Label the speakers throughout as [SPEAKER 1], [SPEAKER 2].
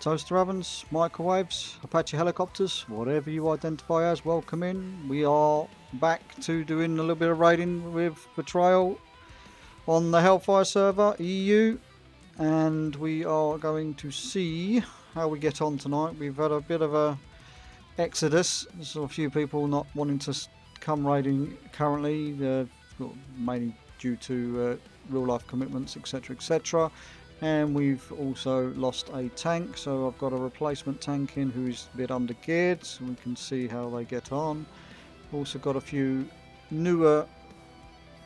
[SPEAKER 1] Toaster ovens, microwaves, Apache helicopters, whatever you identify as, welcome in. We are back to doing a little bit of raiding with Betrayal on the Hellfire server, EU, and we are going to see how we get on tonight. We've had a bit of a exodus. There's a few people not wanting to come raiding currently, mainly due to real life commitments, etc., etc. And we've also lost a tank, so I've got a replacement tank in who's a bit under geared, so we can see how they get on. Also got a few newer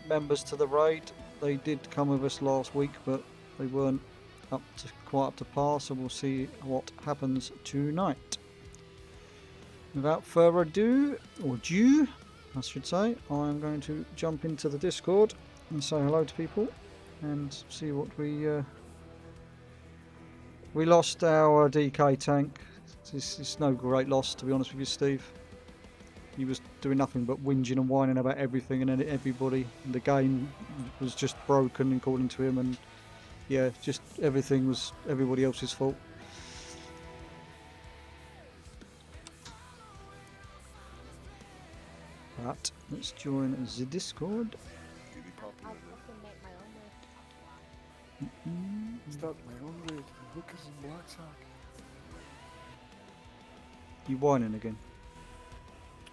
[SPEAKER 1] members to the raid. They did come with us last week, but they weren't quite up to par, so we'll see what happens tonight. Without further ado, or due, I should say, I'm going to jump into the Discord and say hello to people and see what we lost our DK tank. It's no great loss, to be honest with you, Steve. He was doing nothing but whinging and whining about everything and everybody. And the game was just broken, according to him. And yeah, just everything was everybody else's fault. But let's join the Discord.
[SPEAKER 2] Really popular.
[SPEAKER 3] I'll fucking make my own raid.
[SPEAKER 2] Start my own raid. Hookers and blackjack.
[SPEAKER 1] You whining again?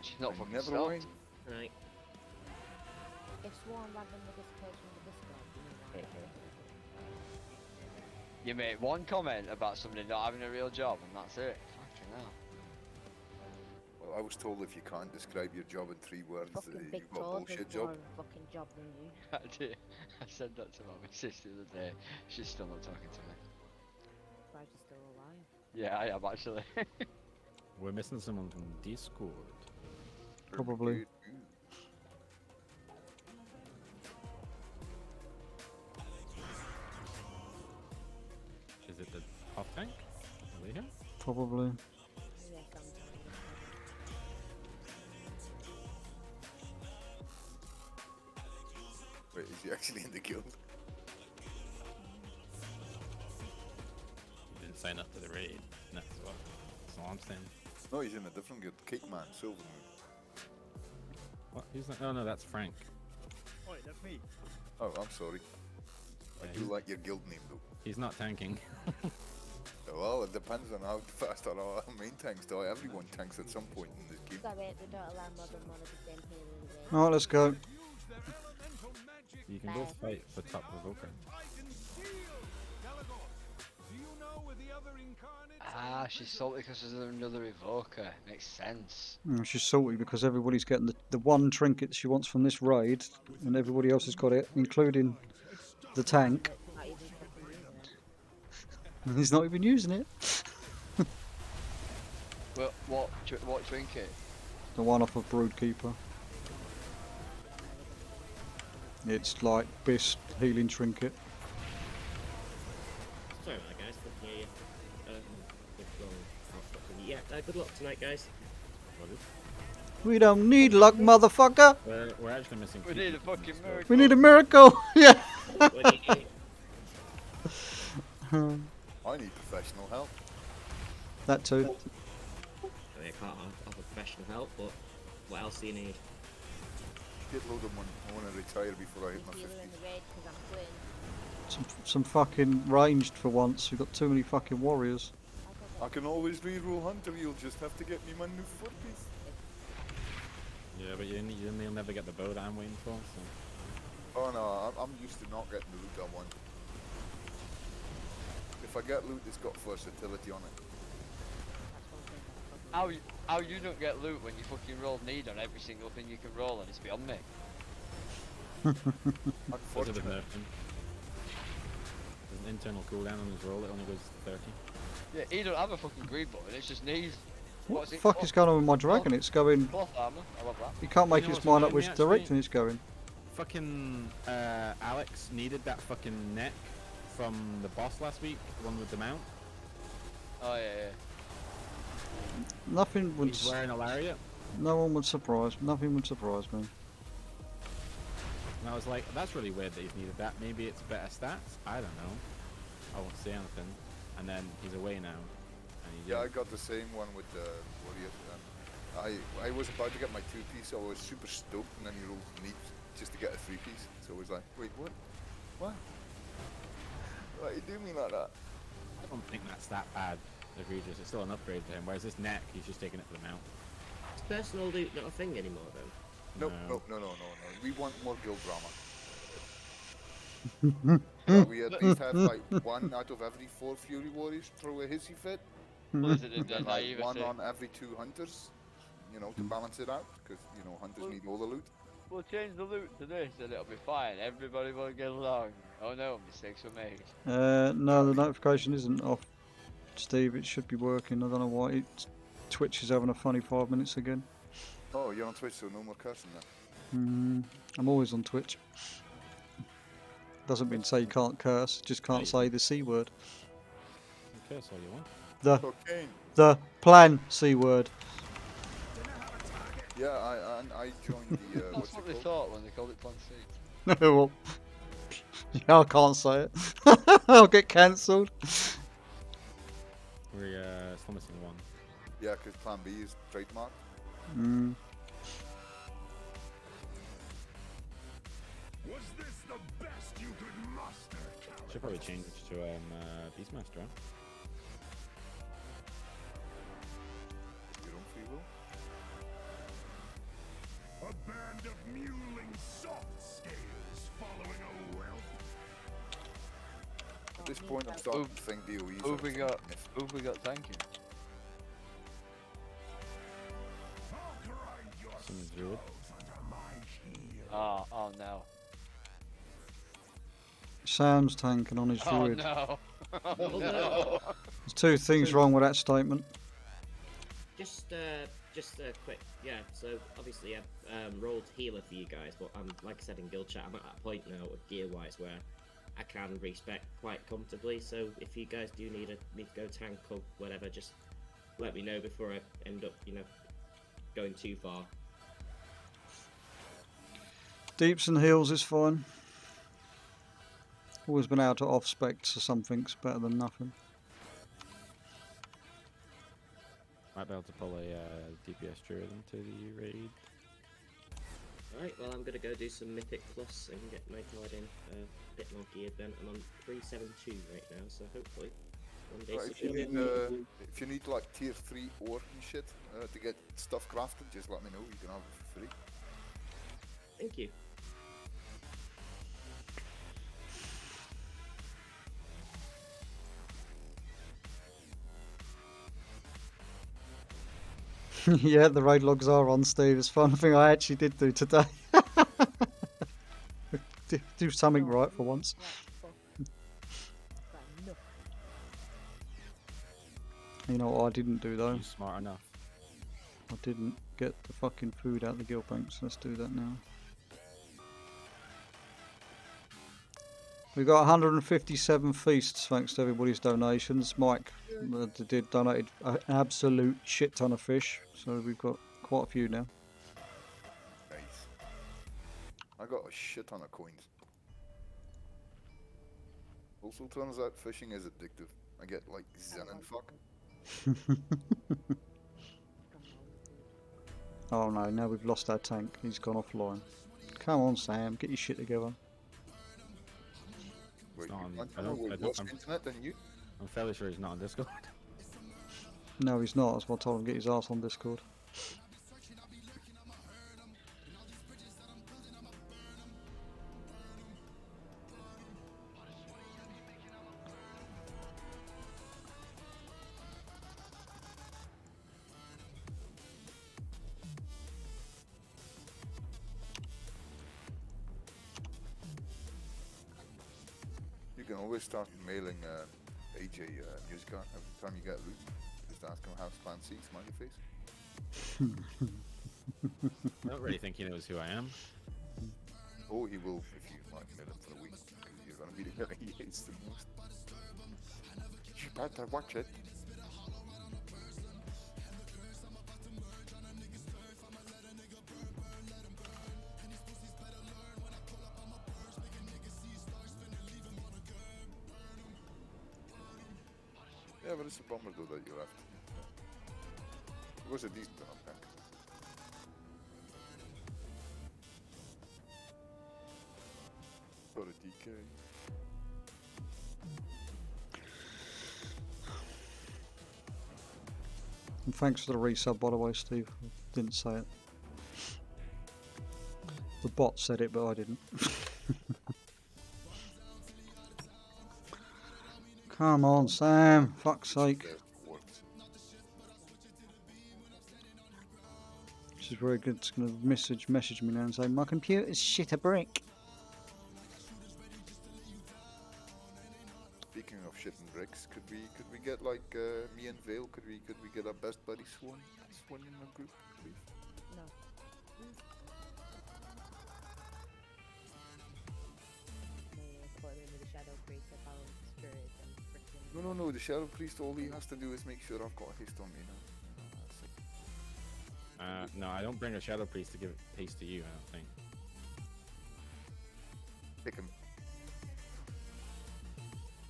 [SPEAKER 4] She's not fucking
[SPEAKER 2] Never
[SPEAKER 4] stopped.
[SPEAKER 2] mind.
[SPEAKER 3] Right. If Swan randomly disappears from the Discord,
[SPEAKER 4] You made one comment about somebody not having a real job and that's it. Fucking hell.
[SPEAKER 2] Well, I was told if you can't describe your job in 3 words,
[SPEAKER 3] fucking
[SPEAKER 2] you've
[SPEAKER 3] Big
[SPEAKER 2] got a
[SPEAKER 3] Toad has
[SPEAKER 2] bullshit
[SPEAKER 3] more
[SPEAKER 2] job.
[SPEAKER 3] of a fucking job than you.
[SPEAKER 4] I did. I said that to my missus the other day. She's still not talking to me.
[SPEAKER 3] Surprised you're still alive.
[SPEAKER 4] Yeah, I am actually.
[SPEAKER 5] We're missing someone from Discord.
[SPEAKER 1] Probably.
[SPEAKER 2] Good.
[SPEAKER 5] Is it the off tank? Are they here?
[SPEAKER 1] Probably.
[SPEAKER 3] Yes, I'm
[SPEAKER 2] Wait, is he actually in the guild?
[SPEAKER 5] He didn't sign up to the raid. That's all I'm saying.
[SPEAKER 2] No, he's in a different guild. Cake Man, Silver Moon.
[SPEAKER 5] What? Who's that? Oh no, that's Frank.
[SPEAKER 6] Oi, that's me.
[SPEAKER 2] Oh, I'm sorry. I
[SPEAKER 5] Yeah,
[SPEAKER 2] do like your guild name though.
[SPEAKER 5] He's not tanking.
[SPEAKER 2] Well, it depends on how fast our main tanks die. Everyone tanks at some point in this game.
[SPEAKER 3] sorry, they don't allow more than one of the same hero in the raid.
[SPEAKER 1] Alright, let's go.
[SPEAKER 5] You can both fight for top provoker.
[SPEAKER 4] Ah, she's salty because there's another evoker. Makes sense.
[SPEAKER 1] She's salty because everybody's getting the one trinket she wants from this raid, and everybody else has got it, including the tank.
[SPEAKER 3] Not even fucking using it.
[SPEAKER 1] And he's not even using it.
[SPEAKER 4] Well, what trinket?
[SPEAKER 1] The one off of Broodkeeper. It's like Biss healing trinket.
[SPEAKER 7] Sorry about that, guys. Couldn't hear you. Yeah, good luck tonight, guys.
[SPEAKER 5] What is?
[SPEAKER 1] We don't need luck, motherfucker.
[SPEAKER 5] We're actually missing.
[SPEAKER 4] We
[SPEAKER 5] two
[SPEAKER 4] need a
[SPEAKER 5] people,
[SPEAKER 4] fucking
[SPEAKER 5] so-
[SPEAKER 4] miracle.
[SPEAKER 1] We need a miracle. Yeah.
[SPEAKER 7] What do you need?
[SPEAKER 2] I need professional help.
[SPEAKER 1] That too.
[SPEAKER 7] I mean, I can't offer professional help, but what else do you need?
[SPEAKER 2] Get load of money. I want to retire before I hit my
[SPEAKER 3] Healer in
[SPEAKER 2] 50s.
[SPEAKER 3] the raid because I'm quitting.
[SPEAKER 1] Some fucking ranged for once. We've got too many fucking warriors.
[SPEAKER 2] I can always reroll Hunter. You'll just have to get me my new 40s.
[SPEAKER 5] Yeah, but you'll never get the bow that I'm waiting for. So.
[SPEAKER 2] Oh no, I'm used to not getting the loot I want. If I get loot, it's got versatility on it.
[SPEAKER 4] How you don't get loot when you fucking roll need on every single thing you can roll and it's beyond me.
[SPEAKER 5] Because of the
[SPEAKER 2] Unfortunate.
[SPEAKER 5] nerfing. There's an internal cooldown on his roll. It only goes 30.
[SPEAKER 4] Yeah, he don't have a fucking green button, it's just knees.
[SPEAKER 1] What
[SPEAKER 4] What's
[SPEAKER 1] the
[SPEAKER 4] it?
[SPEAKER 1] fuck is going on with my dragon? It's going.
[SPEAKER 4] Cloth armor, I love that.
[SPEAKER 1] You can't make
[SPEAKER 5] You know
[SPEAKER 1] its
[SPEAKER 5] what's
[SPEAKER 1] mind up
[SPEAKER 5] annoying
[SPEAKER 1] which
[SPEAKER 5] me, actually?
[SPEAKER 1] direction it's going.
[SPEAKER 5] Fucking Alex needed that fucking neck from the boss last week, the one with the mount.
[SPEAKER 4] Oh yeah, yeah.
[SPEAKER 1] Nothing would.
[SPEAKER 5] He's wearing a lariat.
[SPEAKER 1] No one would surprise. Nothing would surprise me.
[SPEAKER 5] And I was like, that's really weird that he's needed that. Maybe it's better stats? I don't know. I won't say anything. And then he's away now. And you
[SPEAKER 2] Yeah, I
[SPEAKER 5] didn't.
[SPEAKER 2] got the same one with the warrior. I was about to get my 2-piece, so I was super stoked, and then he rolled neat just to get a 3-piece. So I was like, wait, what? What? Why you do me like that?
[SPEAKER 5] I don't think that's that bad. Egregious. It's still an upgrade for him. Whereas this neck, he's just taking it for the mount.
[SPEAKER 7] Is personal loot not a thing anymore then?
[SPEAKER 2] No,
[SPEAKER 5] No.
[SPEAKER 2] no. We want more guild drama. Yeah, we at least have like 1 out of every 4 Fury Warriors throw a hissy fit,
[SPEAKER 4] Blizzard
[SPEAKER 2] and
[SPEAKER 4] and
[SPEAKER 2] then
[SPEAKER 4] the
[SPEAKER 2] like 1
[SPEAKER 4] naivety.
[SPEAKER 2] on every 2 hunters, to balance it out, because hunters need all the loot.
[SPEAKER 4] We'll change the loot to this and it'll be fine. Everybody will get along. Oh no, mistakes were made.
[SPEAKER 1] No, the notification isn't off, Steve. It should be working. I don't know why. Twitch is having a funny 5 minutes again.
[SPEAKER 2] Oh, you're on Twitch, so no more cursing then.
[SPEAKER 1] I'm always on Twitch. Doesn't mean to say you can't curse, just can't say the C word.
[SPEAKER 5] You curse all you want.
[SPEAKER 2] Cocaine.
[SPEAKER 1] The plan C word.
[SPEAKER 2] Yeah, I joined the what's
[SPEAKER 4] That's what
[SPEAKER 2] it
[SPEAKER 4] they
[SPEAKER 2] called?
[SPEAKER 4] thought when they called it Plan C.
[SPEAKER 1] Well, yeah, I can't say it. I'll get cancelled.
[SPEAKER 5] We're still missing one.
[SPEAKER 2] Yeah, because Plan B is trademark.
[SPEAKER 1] Mm.
[SPEAKER 8] Was this the best you could muster?
[SPEAKER 5] Should probably change to Beastmaster. Huh?
[SPEAKER 2] Your own free will.
[SPEAKER 8] A band of mewling soft scales following a whelp.
[SPEAKER 2] At this point, I'm starting to think DOE is
[SPEAKER 4] Who we got?
[SPEAKER 2] myth.
[SPEAKER 4] Who we got tanking?
[SPEAKER 8] I'll grind your
[SPEAKER 5] Some druid.
[SPEAKER 8] skulls under my heel.
[SPEAKER 4] Oh no.
[SPEAKER 1] Sam's tanking on his
[SPEAKER 4] Oh
[SPEAKER 1] druid.
[SPEAKER 4] no. Oh
[SPEAKER 7] Oh,
[SPEAKER 4] no.
[SPEAKER 1] There's 2 things wrong with that statement.
[SPEAKER 7] Just quick, yeah. So obviously I've rolled healer for you guys, but I'm like I said in guild chat, I'm at that point now with gear wise where I can respec quite comfortably. So if you guys do need me to go tank or whatever, just let me know before I end up, going too far.
[SPEAKER 1] Deeps and heals is fine. Always been able to off spec, so something's better than nothing.
[SPEAKER 5] Might be able to pull a DPS druid into the raid.
[SPEAKER 7] Alright, well I'm gonna go do some Mythic Plus and get my card in a bit more geared then. I'm on 372 right now, so hopefully one day
[SPEAKER 2] Right, if you need like tier 3 ore and shit to get stuff crafted, just let me know. You can have it for free.
[SPEAKER 7] Thank you.
[SPEAKER 1] Yeah, the raid logs are on, Steve. It's one thing I actually did do today. do something right for once. You know what I didn't do though?
[SPEAKER 5] You smart enough.
[SPEAKER 1] I didn't get the fucking food out of the guild banks. Let's do that now. We got 157 feasts thanks to everybody's donations. Mike did donated an absolute shit ton of fish, so we've got quite a few now.
[SPEAKER 2] Nice. I got a shit ton of coins. Also turns out fishing is addictive. I get like zen and fuck.
[SPEAKER 1] Oh no, now we've lost our tank. He's gone offline. Come on, Sam, get your shit together.
[SPEAKER 2] Wait,
[SPEAKER 5] not
[SPEAKER 2] you
[SPEAKER 5] on-
[SPEAKER 2] can't
[SPEAKER 5] I
[SPEAKER 2] come
[SPEAKER 5] don't-
[SPEAKER 2] up with
[SPEAKER 5] I don't-
[SPEAKER 2] worse
[SPEAKER 5] I'm-
[SPEAKER 2] internet than you?
[SPEAKER 5] I'm fairly sure he's not on Discord.
[SPEAKER 1] No, he's not. That's why I told him to get his ass on Discord.
[SPEAKER 2] You can always start mailing AJ Musica every time you get loot. Just ask him how's Plan C, smiley face.
[SPEAKER 5] I don't really think he knows who I am.
[SPEAKER 2] Or he will if you like mail him for a week. You're gonna be the guy he hates the most. You better watch it. Yeah, Whatever, it's a bummer though that you left. It was a decent enough tank. Got a DK.
[SPEAKER 1] And thanks for the resub, by the way, Steve. I didn't say it. The bot said it, but I didn't. Come on, Sam. Fuck's sake.
[SPEAKER 2] There worked.
[SPEAKER 1] She's very good. It's going to message me now and say, my computer's shit a brick.
[SPEAKER 2] Speaking of shit and bricks, could we get like me and Vale? Could we get our best buddy Swan in the group, please?
[SPEAKER 3] No. Put him in with the Shadow Priest, I found Spirit and freaking...
[SPEAKER 2] No. The Shadow Priest, all he has to do is make sure I've got a haste on me now. That's it.
[SPEAKER 5] No, I don't bring a Shadow Priest to give haste to you, I don't think.
[SPEAKER 2] Pick him.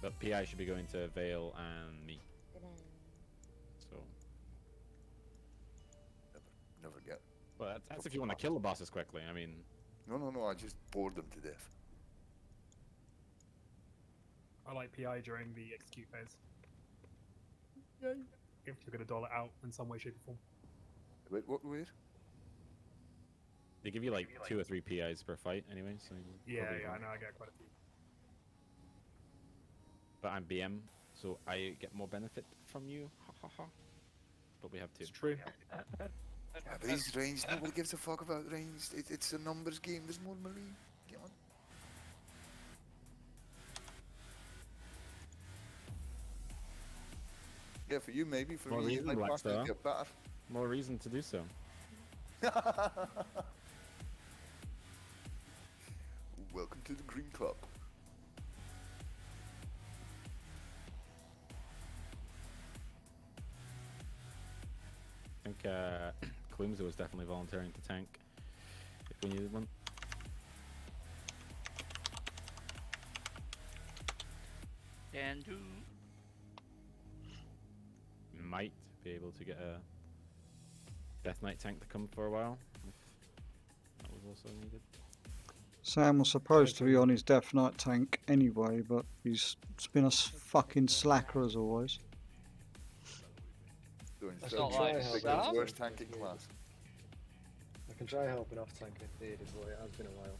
[SPEAKER 5] But PI should be going to Vale and me. So,
[SPEAKER 2] Never get.
[SPEAKER 5] well, that's if you want to kill the bosses quickly. I mean,
[SPEAKER 2] No, I just bored them to death.
[SPEAKER 6] I like PI during the execute phase. If you're going to doll it out in some way, shape, or form.
[SPEAKER 2] Wait, what? Where?
[SPEAKER 5] they give you like 2 or 3 PIs per fight anyway. So
[SPEAKER 6] Yeah,
[SPEAKER 5] probably
[SPEAKER 6] I
[SPEAKER 5] won't.
[SPEAKER 6] know, I get quite a few.
[SPEAKER 5] But I'm BM, so I get more benefit from you. Ha ha ha. But we have 2.
[SPEAKER 6] It's true.
[SPEAKER 2] Yeah, but he's ranged. Nobody gives a fuck about ranged. It's a numbers game. There's more melee. Get on. Yeah, for you maybe. For
[SPEAKER 5] More
[SPEAKER 2] me,
[SPEAKER 5] reason,
[SPEAKER 2] my
[SPEAKER 5] Black
[SPEAKER 2] partner
[SPEAKER 5] Star.
[SPEAKER 2] get better.
[SPEAKER 5] More reason to do so.
[SPEAKER 2] Welcome to the Green Club.
[SPEAKER 5] I think Clumsy was definitely volunteering to tank if we needed one.
[SPEAKER 4] Can do.
[SPEAKER 5] Might be able to get a Death Knight tank to come for a while if that was also needed.
[SPEAKER 1] Sam was supposed to be on his Death Knight tank anyway, but he's been a fucking slacker as always.
[SPEAKER 2] Doing
[SPEAKER 4] That's
[SPEAKER 2] so
[SPEAKER 4] not like
[SPEAKER 2] taking
[SPEAKER 4] Sam.
[SPEAKER 2] his worst tanking class.
[SPEAKER 9] I can try helping off tank if needed, but it has been a while.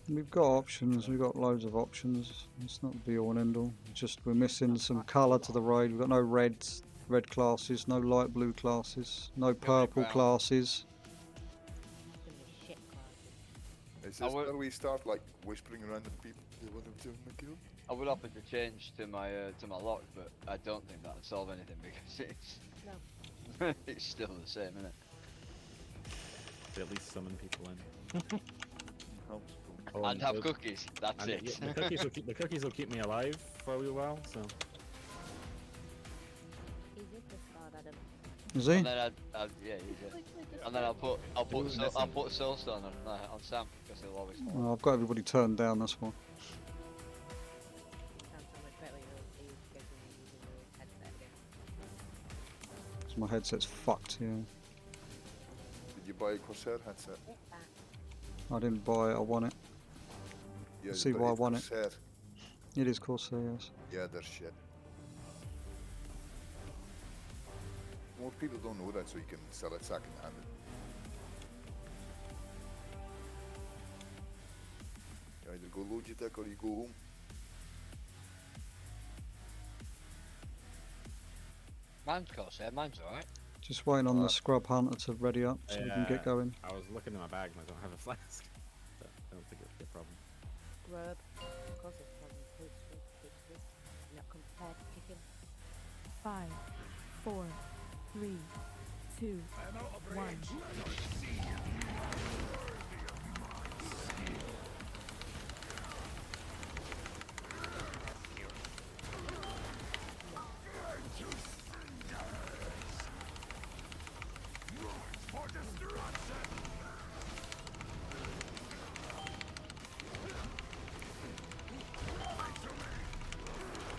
[SPEAKER 1] We've got options, we've got loads of options. It's not the be all and end all. Just we're missing some colour to the raid. We've got no red classes, no light blue classes, no purple
[SPEAKER 4] brown.
[SPEAKER 1] classes.
[SPEAKER 3] It's gonna be shit classes.
[SPEAKER 2] Is
[SPEAKER 4] I
[SPEAKER 2] this
[SPEAKER 4] would-
[SPEAKER 2] where we start like whispering around the people they want them to join the guild?
[SPEAKER 4] I would offer to change to my lock, but I don't think that'd solve anything because it's
[SPEAKER 3] No.
[SPEAKER 4] it's still the same, isn't it?
[SPEAKER 5] To at least summon people in.
[SPEAKER 2] Helps.
[SPEAKER 5] Oh,
[SPEAKER 4] And have
[SPEAKER 5] the-
[SPEAKER 4] cookies. That's
[SPEAKER 5] and
[SPEAKER 4] it.
[SPEAKER 5] the cookies will keep me alive for a wee while. So
[SPEAKER 3] He's in this card, Adam.
[SPEAKER 1] Is he?
[SPEAKER 4] And then yeah, he's it. And then I'll put Soulstone on Sam because he'll always fall.
[SPEAKER 1] Well, I've got everybody turned down, that's why.
[SPEAKER 3] Sounds so much better when you're using your headset again.
[SPEAKER 1] 'Cause my headset's fucked, yeah.
[SPEAKER 2] Did you buy a Corsair headset?
[SPEAKER 3] Get back.
[SPEAKER 1] I didn't buy it, I want it.
[SPEAKER 2] Yeah,
[SPEAKER 1] See
[SPEAKER 2] but
[SPEAKER 1] why I
[SPEAKER 2] it's
[SPEAKER 1] want it.
[SPEAKER 2] Corsair.
[SPEAKER 1] It is Corsair, yes.
[SPEAKER 2] Yeah, they're shit. Most people don't know that, so you can sell it second hand. You either go Logitech or you go home.
[SPEAKER 4] Mine's Corsair, mine's alright.
[SPEAKER 1] Just waiting on the Scrub Hunter to ready up so we can
[SPEAKER 5] Yeah.
[SPEAKER 1] get going.
[SPEAKER 5] I was looking in my bag and I don't have a flask. But I don't think it would be a problem.
[SPEAKER 3] Grub. Of course it's problem. Please. Not compared to chicken.
[SPEAKER 10] 5, 4, 3, 2, 1.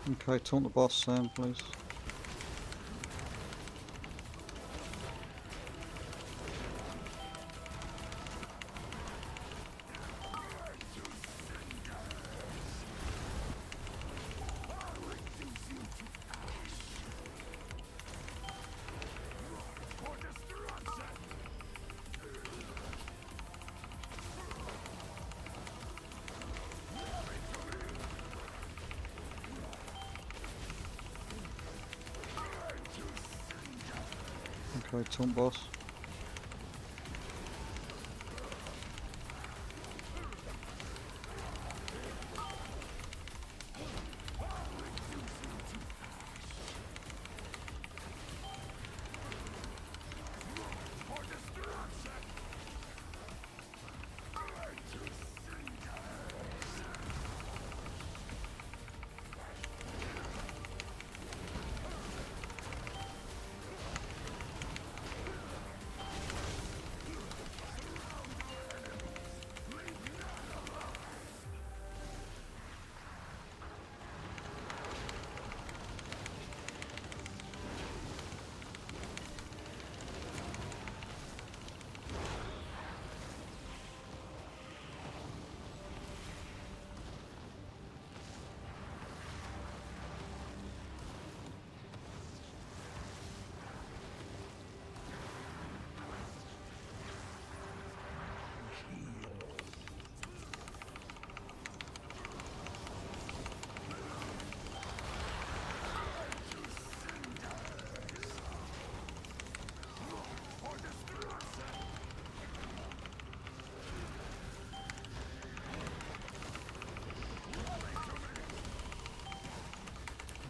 [SPEAKER 1] Okay, taunt the boss, Sam, please. Okay, taunt boss.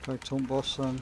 [SPEAKER 1] Okay, taunt boss, Sam.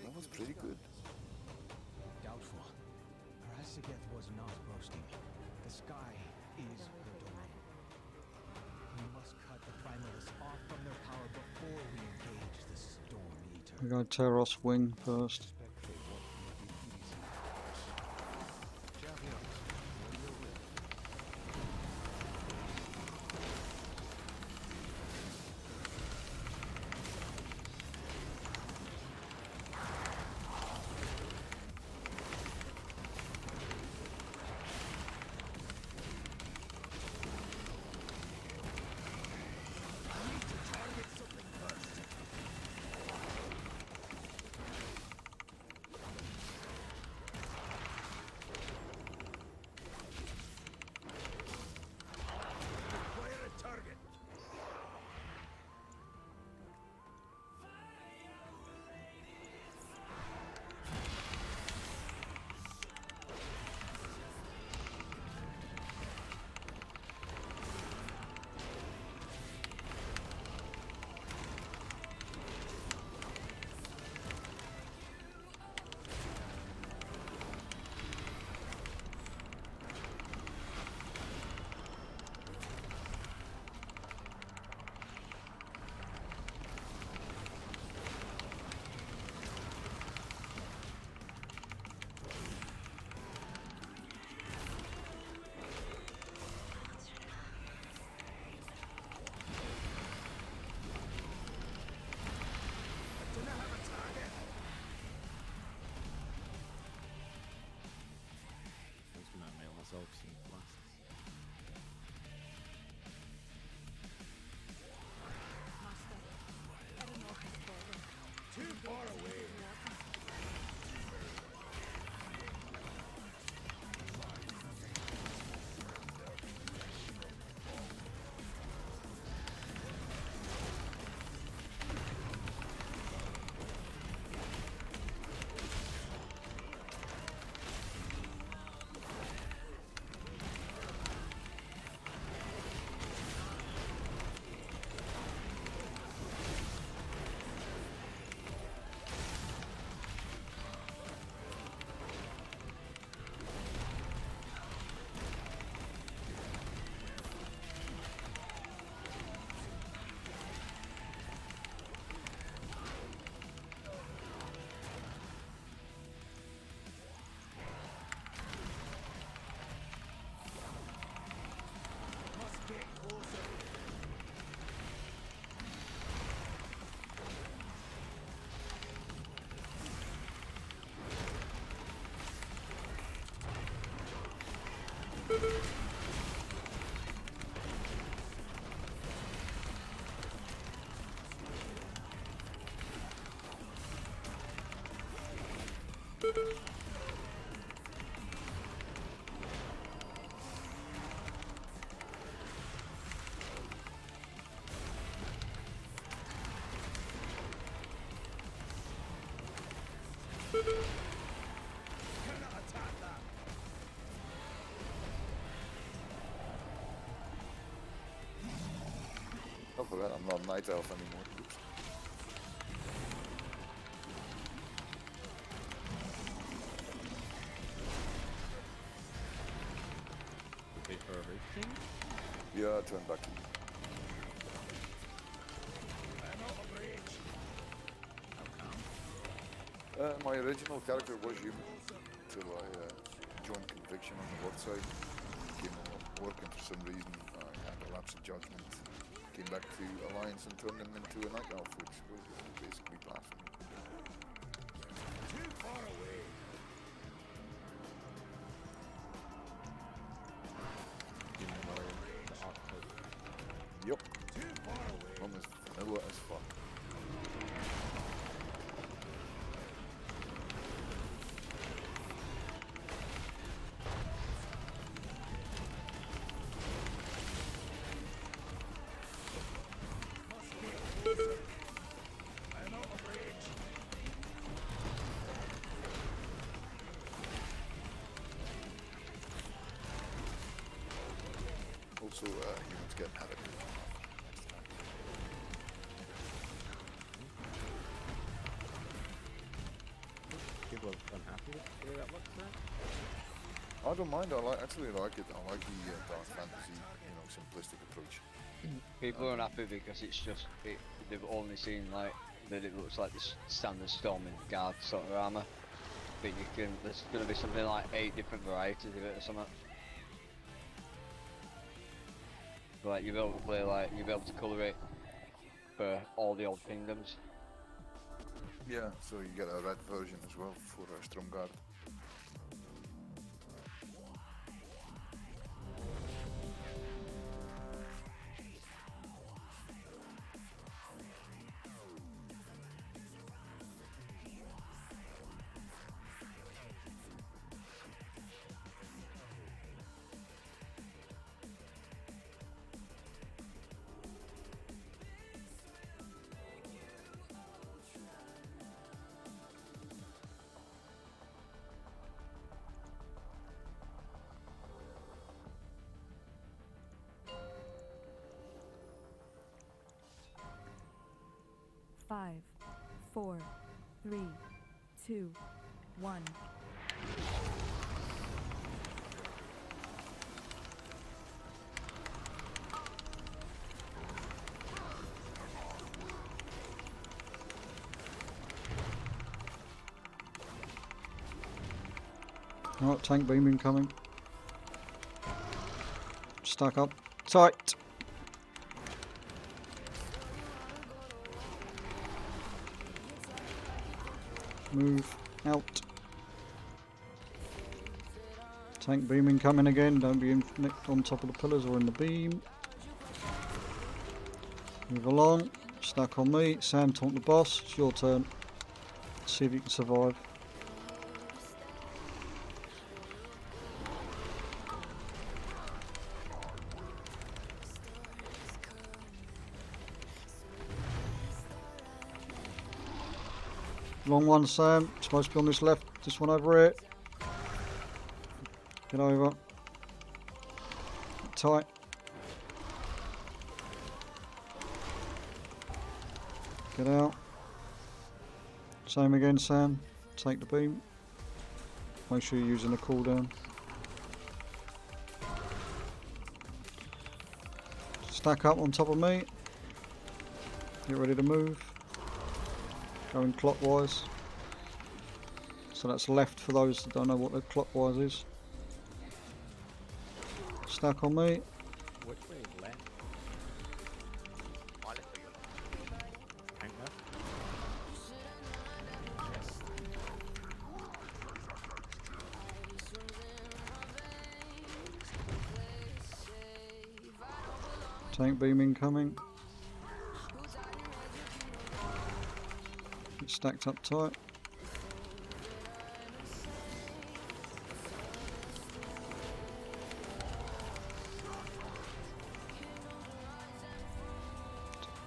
[SPEAKER 2] That was pretty good.
[SPEAKER 8] Doubtful. Parasigeth was not boasting. The sky is her domain. We must cut the primalists off from their power before we engage the Storm Eater.
[SPEAKER 1] We're going to Teros Wing first.
[SPEAKER 2] I forgot I'm not Night Elf anymore. Oops.
[SPEAKER 5] Wait for a race king?
[SPEAKER 2] Yeah, turn back in. My original character was human until I joined Conviction on the Lord side. Came on working for some reason. I had a lapse of judgment. Came back to Alliance and turned him into a Night Elf, which was basically blasphemy.
[SPEAKER 8] Too far away.
[SPEAKER 5] Human warrior, the Arctic.
[SPEAKER 2] Yep.
[SPEAKER 8] Too far away.
[SPEAKER 2] Almost vanilla as fuck.
[SPEAKER 8] I'm out of range.
[SPEAKER 2] Also, humans get had it.
[SPEAKER 5] People are unhappy with the way that looks there.
[SPEAKER 2] I don't mind. Actually like it. I like the dark fantasy, simplistic approach.
[SPEAKER 4] People are unhappy because it's just they've only seen like that it looks like this standard Storming Guard sort of armor. But there's gonna be something like 8 different varieties of it or something. Like you'll be able to play you'll be able to colour it for all the old kingdoms.
[SPEAKER 2] Yeah, so you get a red version as well for Stromgarde.
[SPEAKER 10] Five, 4, 3, 2, 1.
[SPEAKER 1] Alright, tank beam incoming. Stack up. Tight. Move out. Tank beam incoming again. Don't be on top of the pillars or in the beam. Move along. Stack on me. Sam, taunt the boss. It's your turn. See if you can survive. Long one, Sam. Supposed to be on this left. This one over here. Get over. Tight. Get out. Same again, Sam. Take the beam. Make sure you're using the cooldown. Stack up on top of me. Get ready to move. Going clockwise. So that's left for those that don't know what the clockwise is. Stack on me.
[SPEAKER 5] Which way is left? Tank left?
[SPEAKER 1] Tank beam incoming. It's stacked up tight.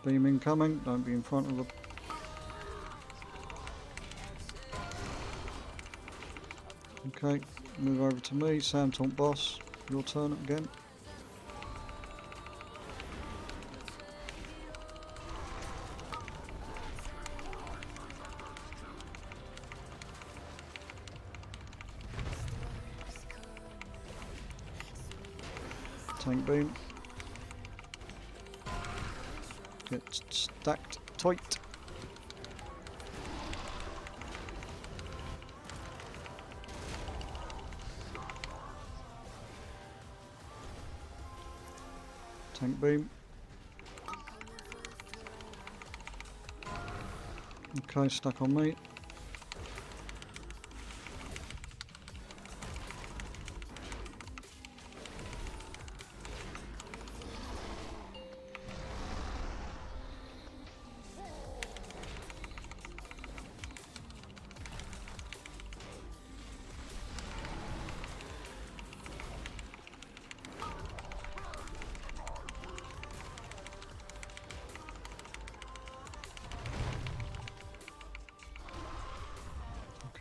[SPEAKER 1] Beam incoming, don't be in front of the... Okay, move over to me, Sam Taunt Boss, your turn again. Tank beam. Get stacked tight. Tank beam. Okay, stuck on me.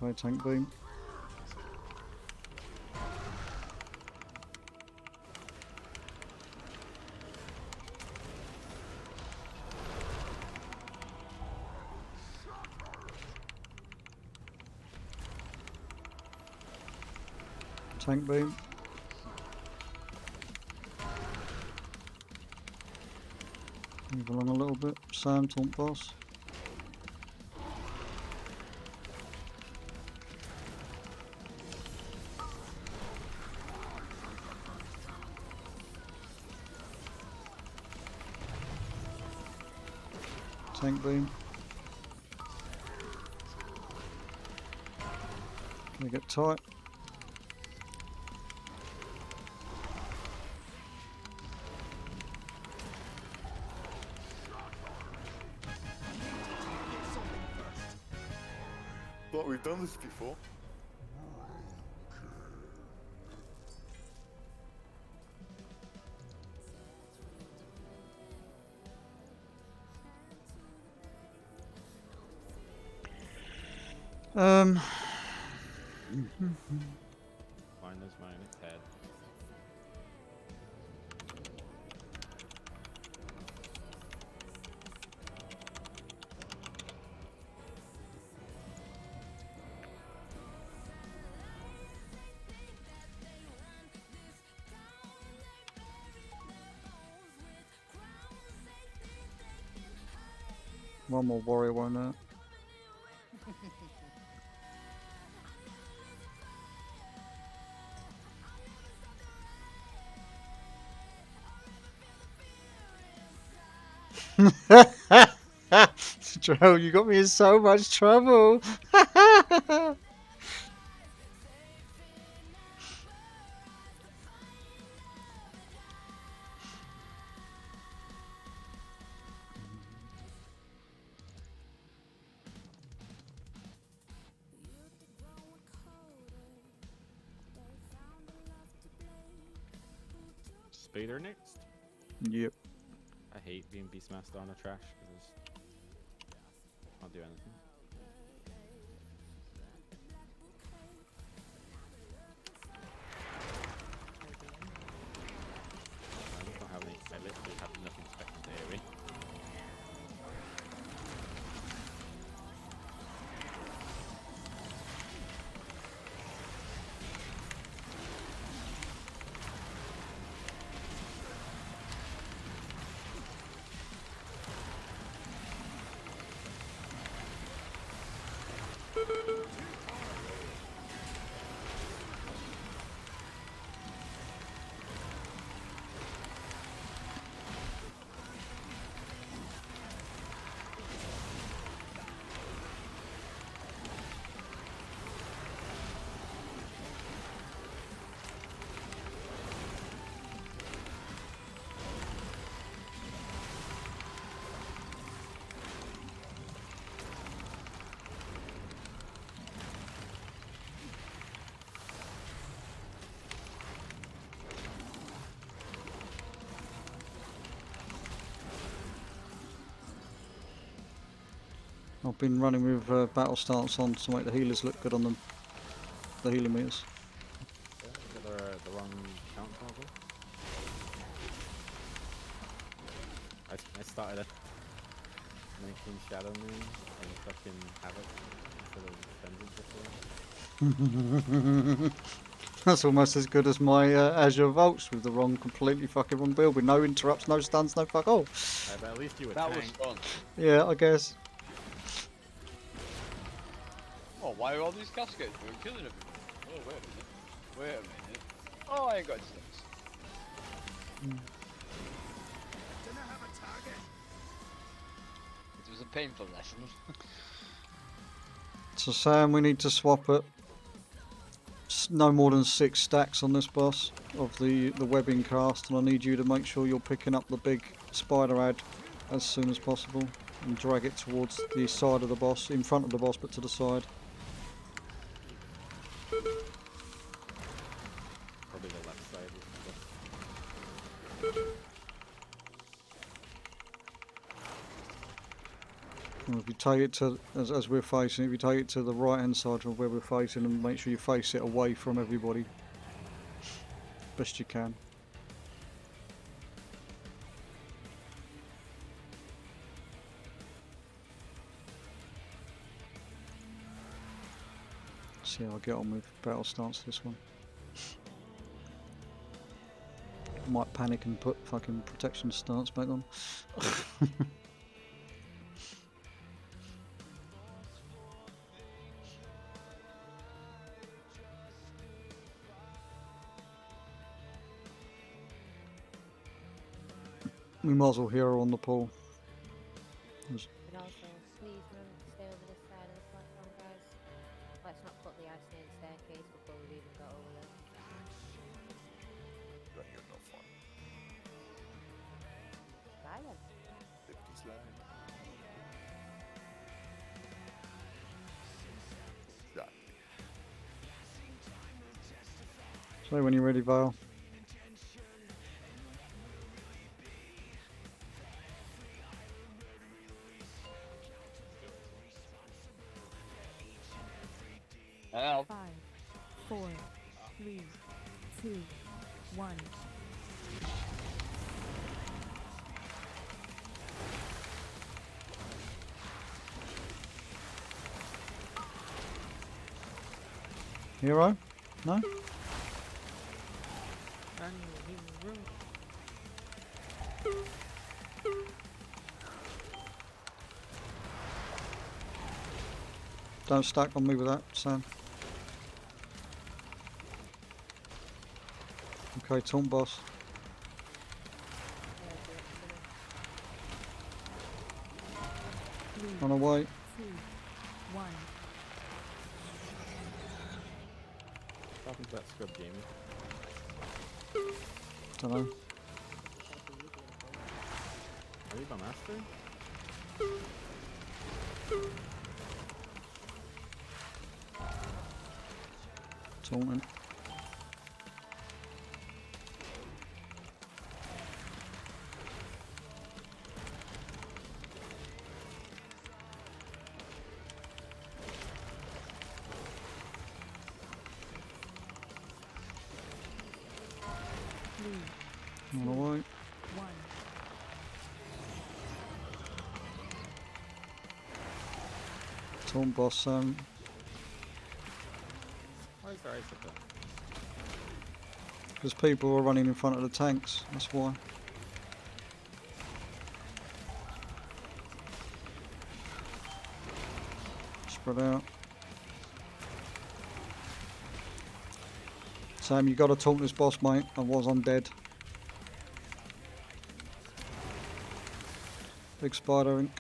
[SPEAKER 1] Okay, tank beam. Tank beam. Move along a little bit. Sam Taunt Boss. Tank beam. Can we get tight?
[SPEAKER 2] Thought we've done this before.
[SPEAKER 5] Mine is mine, it's head.
[SPEAKER 1] One more warrior one out. Joe, you got me in so much trouble.
[SPEAKER 5] Speeder next?
[SPEAKER 1] Yep.
[SPEAKER 5] I hate being Beastmaster on a trash because I can't do anything. I don't have any, I literally have nothing secondary.
[SPEAKER 1] been running with battle stance on to make the healers look good on them. The healer meters.
[SPEAKER 5] Yeah, the wrong count toggle. I started a 19 Shadow Moon and fucking Havoc instead of Vengeance before.
[SPEAKER 1] That's almost as good as my Azure Vaults with the completely fucking wrong build with no interrupts, no stuns, no fuck all.
[SPEAKER 5] But at least you were
[SPEAKER 4] That was
[SPEAKER 5] tank.
[SPEAKER 4] fun.
[SPEAKER 1] Yeah, I guess.
[SPEAKER 4] Oh, why are all these cascades? We're killing everyone. Oh, wait a minute. Wait a minute. Oh, I ain't got sticks. It was a painful lesson.
[SPEAKER 1] So Sam, we need to swap it. No more than 6 stacks on this boss of the webbing cast, and I need you to make sure you're picking up the big spider ad as soon as possible and drag it towards the side of the boss, in front of the boss but to the side.
[SPEAKER 5] Probably the left side.
[SPEAKER 1] And if you take it to, as we're facing, if you take it to the right hand side of where we're facing, and make sure you face it away from everybody best you can. See how I get on with battle stance this one. Might panic and put fucking protection stance back on. We might as well hear her on the pool.
[SPEAKER 3] And also, please remember to stay over this side of the platform, guys. Let's not put the ice near the staircase before we've even got over there.
[SPEAKER 2] Right, you're no fun.
[SPEAKER 3] Bye then.
[SPEAKER 2] 50 slide. Exactly.
[SPEAKER 1] So when you're ready, Vale.
[SPEAKER 4] Help.
[SPEAKER 10] 5, 4, 3, 2, 1.
[SPEAKER 1] Hero? No? Don't stack on me with that, Sam. Okay, taunt boss. On away.
[SPEAKER 10] 2, 1.
[SPEAKER 5] What happened to that scrub, Jamie?
[SPEAKER 1] Don't know.
[SPEAKER 5] Are you my master?
[SPEAKER 1] Taunting. On away.
[SPEAKER 10] 1.
[SPEAKER 1] Taunt boss, Sam.
[SPEAKER 5] Why is there ice up there?
[SPEAKER 1] Because people are running in front of the tanks, that's why. Spread out. Sam, you gotta taunt this boss, mate. Otherwise I'm dead. Big spider in.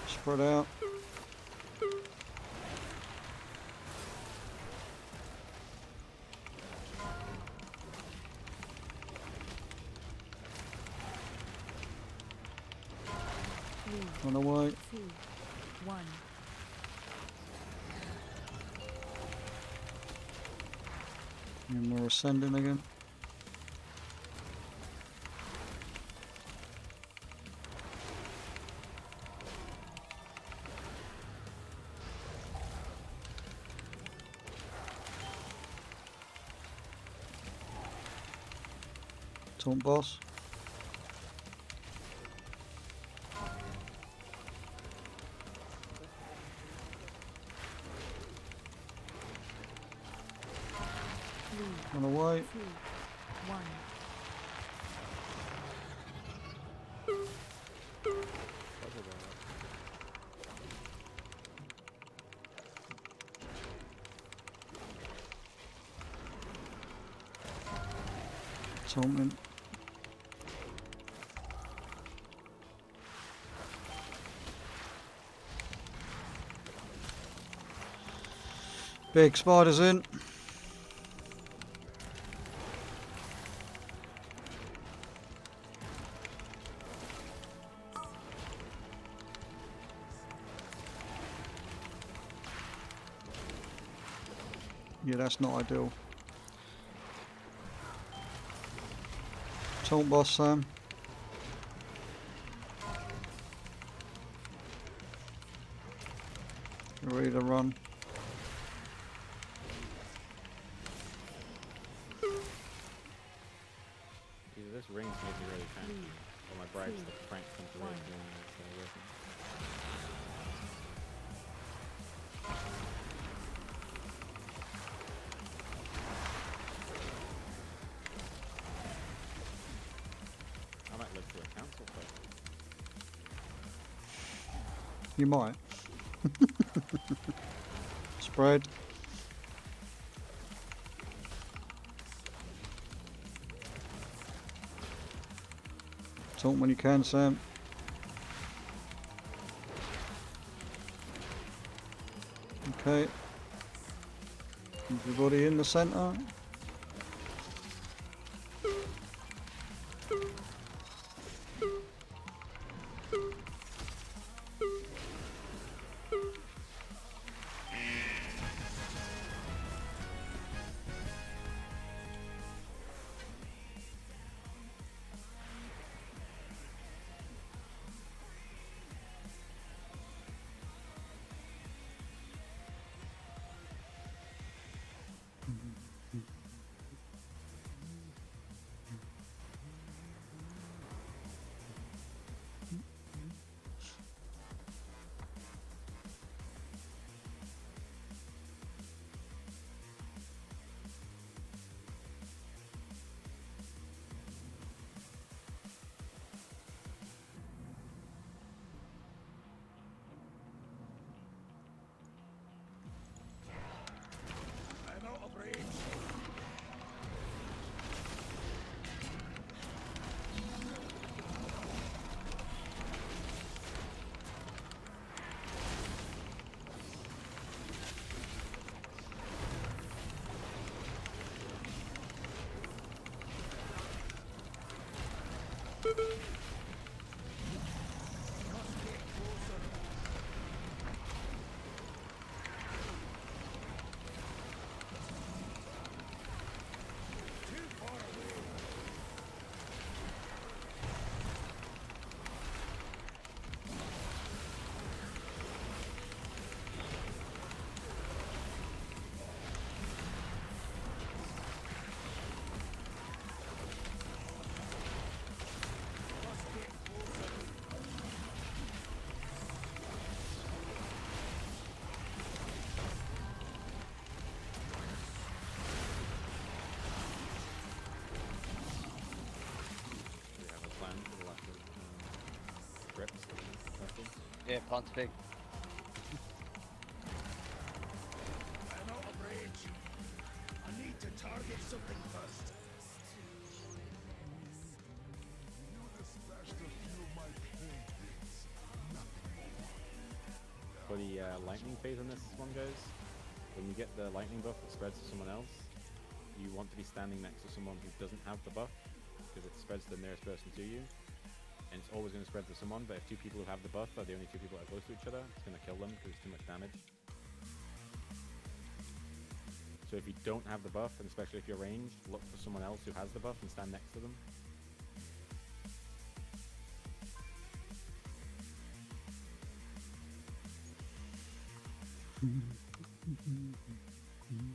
[SPEAKER 1] Spread out. On away.
[SPEAKER 10] 2, 1.
[SPEAKER 1] And we're ascending again. Taunt boss. Run away.
[SPEAKER 10] 2, 1.
[SPEAKER 1] Taunting. Big spiders in. Yeah, that's not ideal. Taunt boss, Sam. Ready to run.
[SPEAKER 5] Either this ring's made me really fancy, or my bride's the prank comes away from me. So working. I might live through a council fight.
[SPEAKER 1] You might. Spread. Taunt when you can, Sam. Okay. Everybody in the centre.
[SPEAKER 5] Do you have a plan for the lack of scripts? Lefty?
[SPEAKER 4] Yeah, plan's big.
[SPEAKER 8] I'm out of range. I need to target something first. You dispatched a few of my plague hits. Nothing more.
[SPEAKER 5] For the lightning phase on this one goes, when you get the lightning buff that spreads to someone else, you want to be standing next to someone who doesn't have the buff, because it spreads to the nearest person to you, and it's always going to spread to someone, but if two people who have the buff are the only two people that are close to each other, it's going to kill them because it's too much damage. So if you don't have the buff, and especially if you're ranged, look for someone else who has the buff and stand next to them.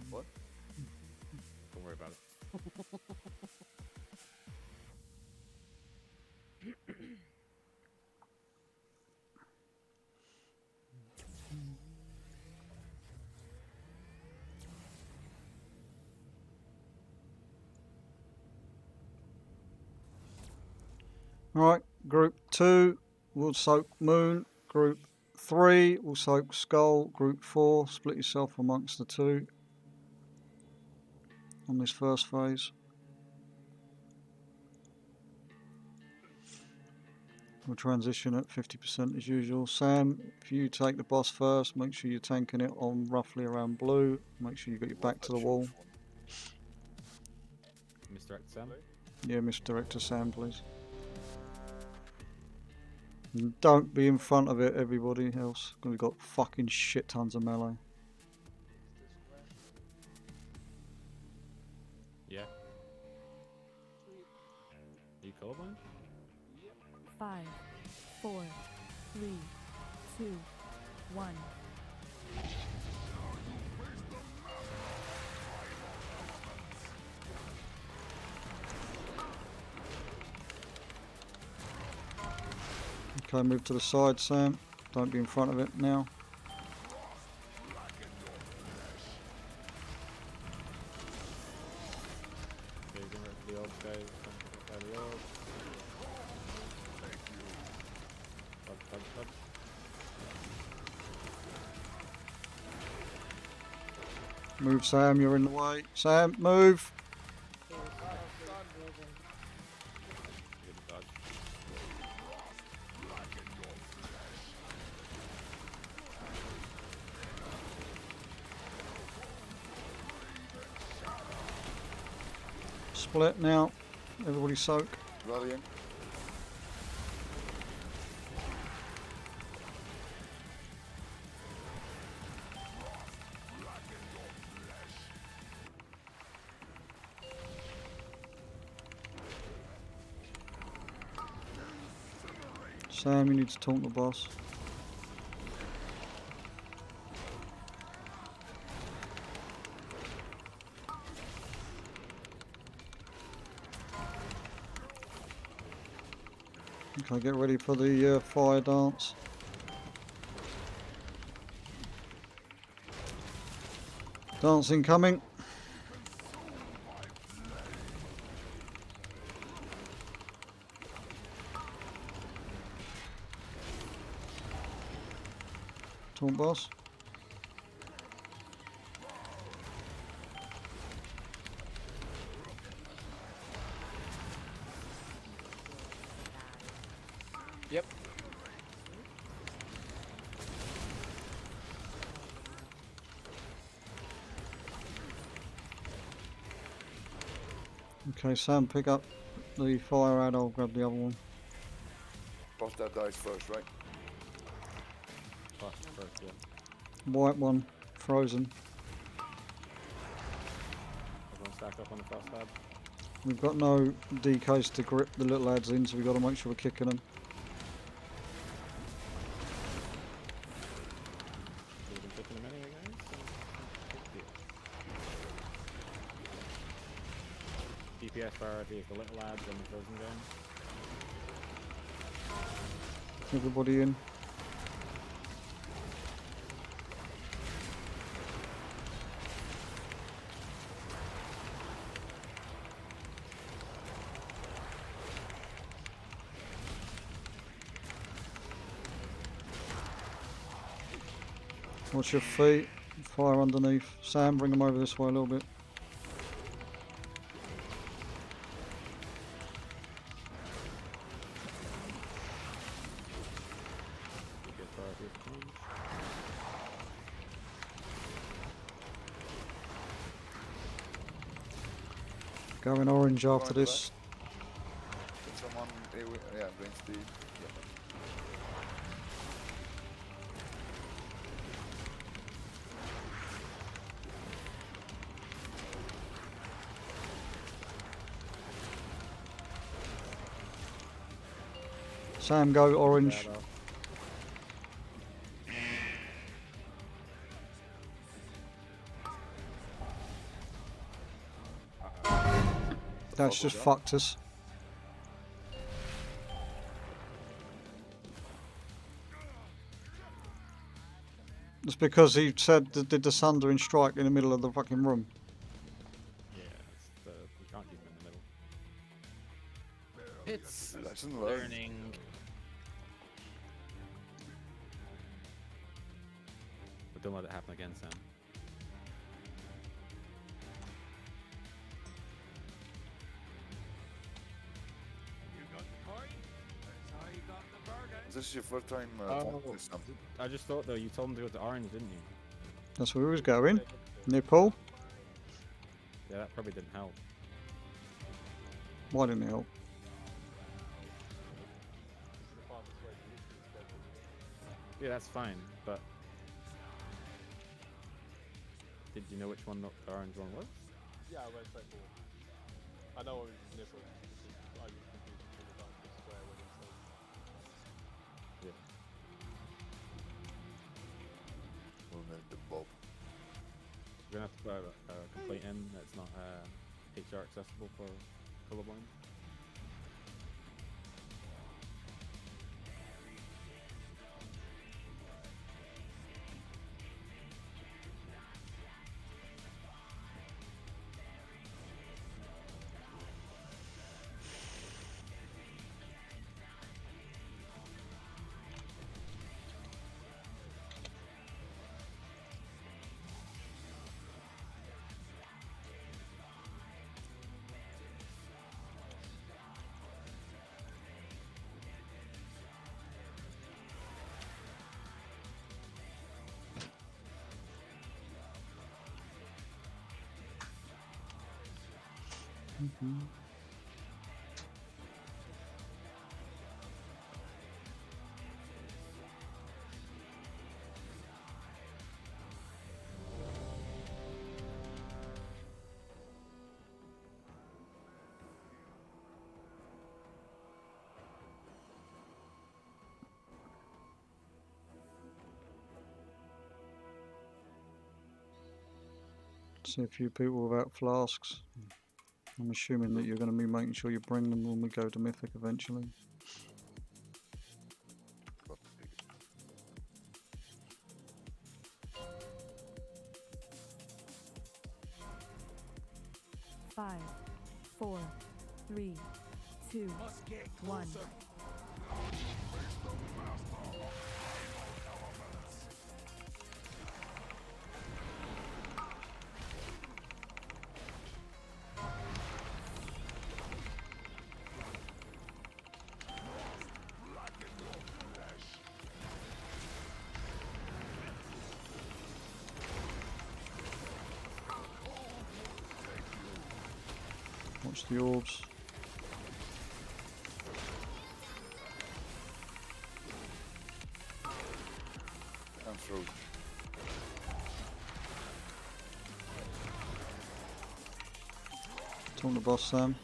[SPEAKER 2] What?
[SPEAKER 5] Don't worry about it.
[SPEAKER 1] Alright, group 2 will soak Moon. Group 3 will soak Skull. Group 4, split yourself amongst the two on this first phase. We'll transition at 50% as usual. Sam, if you take the boss first, make sure you're tanking it on roughly around blue. Make sure you got your back to the wall.
[SPEAKER 5] Misdirect Sam.
[SPEAKER 1] Yeah, misdirect to Sam, please. And don't be in front of it, everybody else. We've got fucking shit tons of melee.
[SPEAKER 5] Yeah. You colorblind?
[SPEAKER 10] 5, 4, 3, 2, 1.
[SPEAKER 1] Okay, move to the side, Sam. Don't be in front of it now.
[SPEAKER 5] Okay, going right to the orbs, guys. Don't forget the orbs. Dodge, dodge, dodge.
[SPEAKER 1] Move, Sam, you're in the way. Sam, move!
[SPEAKER 5] Good dodge.
[SPEAKER 1] Split now. Everybody soak.
[SPEAKER 2] Rallying.
[SPEAKER 1] Sam, you need to taunt the boss. Okay, get ready for the fire dance. Dancing coming. Taunt boss.
[SPEAKER 9] Yep.
[SPEAKER 1] Okay, Sam, pick up the fire ad. I'll grab the other one.
[SPEAKER 2] Boss that dies first, right?
[SPEAKER 5] Fast first, yeah.
[SPEAKER 1] White one, frozen.
[SPEAKER 5] Everyone stack up on the fast tab.
[SPEAKER 1] We've got no DKs to grip the little ads in, so we've got to make sure we're kicking them.
[SPEAKER 5] We've been kicking them anyway, guys. So DPS priority is the little lads and the frozen game.
[SPEAKER 1] Everybody in. Watch your feet. Fire underneath. Sam, bring them over this way a little bit.
[SPEAKER 5] DPS priority is change.
[SPEAKER 1] Going orange after
[SPEAKER 2] Going
[SPEAKER 1] this.
[SPEAKER 2] Can someone, yeah, range speed. Yeah.
[SPEAKER 1] Sam, go orange.
[SPEAKER 5] That off.
[SPEAKER 1] That's just fucked us. It's because he said that did the sundering strike in the middle of the fucking room.
[SPEAKER 5] Yeah, it's the, you can't keep him in the middle. It's
[SPEAKER 2] Lesson learned.
[SPEAKER 5] learning. But don't let it happen again, Sam.
[SPEAKER 2] Is this your first time
[SPEAKER 5] Oh,
[SPEAKER 2] this Sam?
[SPEAKER 5] I just thought though, you told him to go to orange, didn't you?
[SPEAKER 1] That's where he was going. Nipple.
[SPEAKER 5] Yeah, that probably didn't help.
[SPEAKER 1] Why didn't it help?
[SPEAKER 5] Yeah, that's fine, but did you know which one the orange one was?
[SPEAKER 11] Yeah, I went straight forward. I know it was nipple. I was confused all the time with square when it says.
[SPEAKER 5] Yeah.
[SPEAKER 2] Well, then the Bob.
[SPEAKER 5] We're gonna have to put a complaint in that's not HR accessible for colorblind.
[SPEAKER 1] See a few people without flasks. I'm assuming that you're going to be making sure you bring them when we go to Mythic eventually.
[SPEAKER 2] Got to take it.
[SPEAKER 10] 5, 4, 3, 2, 1.
[SPEAKER 1] Watch the orbs.
[SPEAKER 2] And throw.
[SPEAKER 1] Talk to boss, Sam.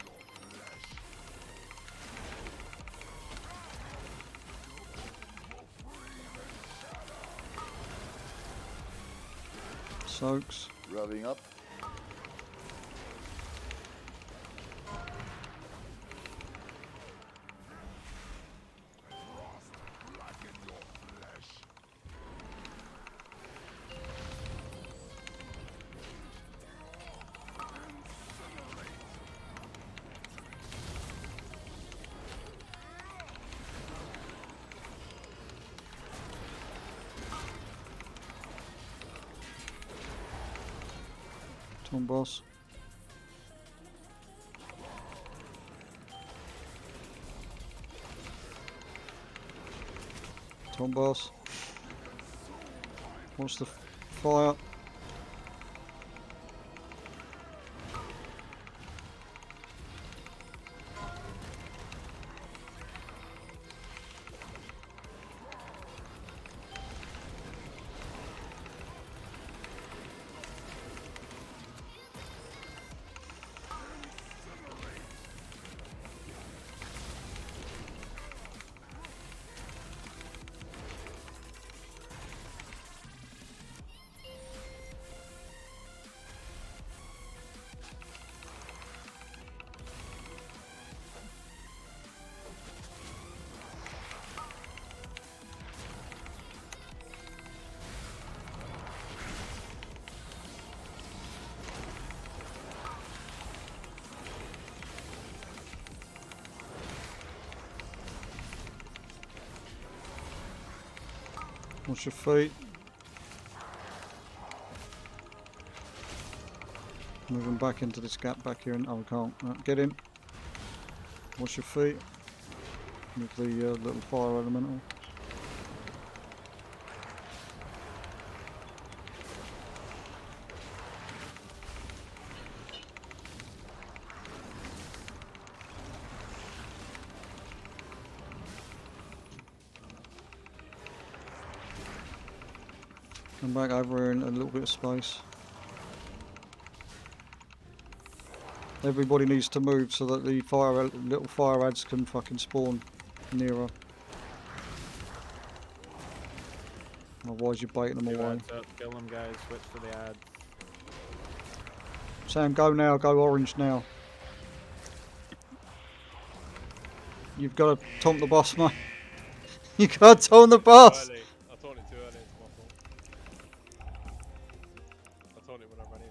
[SPEAKER 1] Soaks.
[SPEAKER 2] Revving up.
[SPEAKER 1] Tom boss. Tom boss. Watch the fire. Watch your feet. Moving back into this gap back here. Oh, we can't. Right, get in. Watch your feet. With the little fire elemental. Come back over here in a little bit of space. Everybody needs to move so that the little fire ads can fucking spawn nearer. Otherwise you're baiting them
[SPEAKER 5] Two
[SPEAKER 1] away.
[SPEAKER 5] ads up, kill them guys, switch to the ads.
[SPEAKER 1] Sam, go now, go orange now. You've got to taunt the boss, mate. You got to taunt the boss!
[SPEAKER 11] Early. I taught it too early, it's my fault. I taught it when I ran in.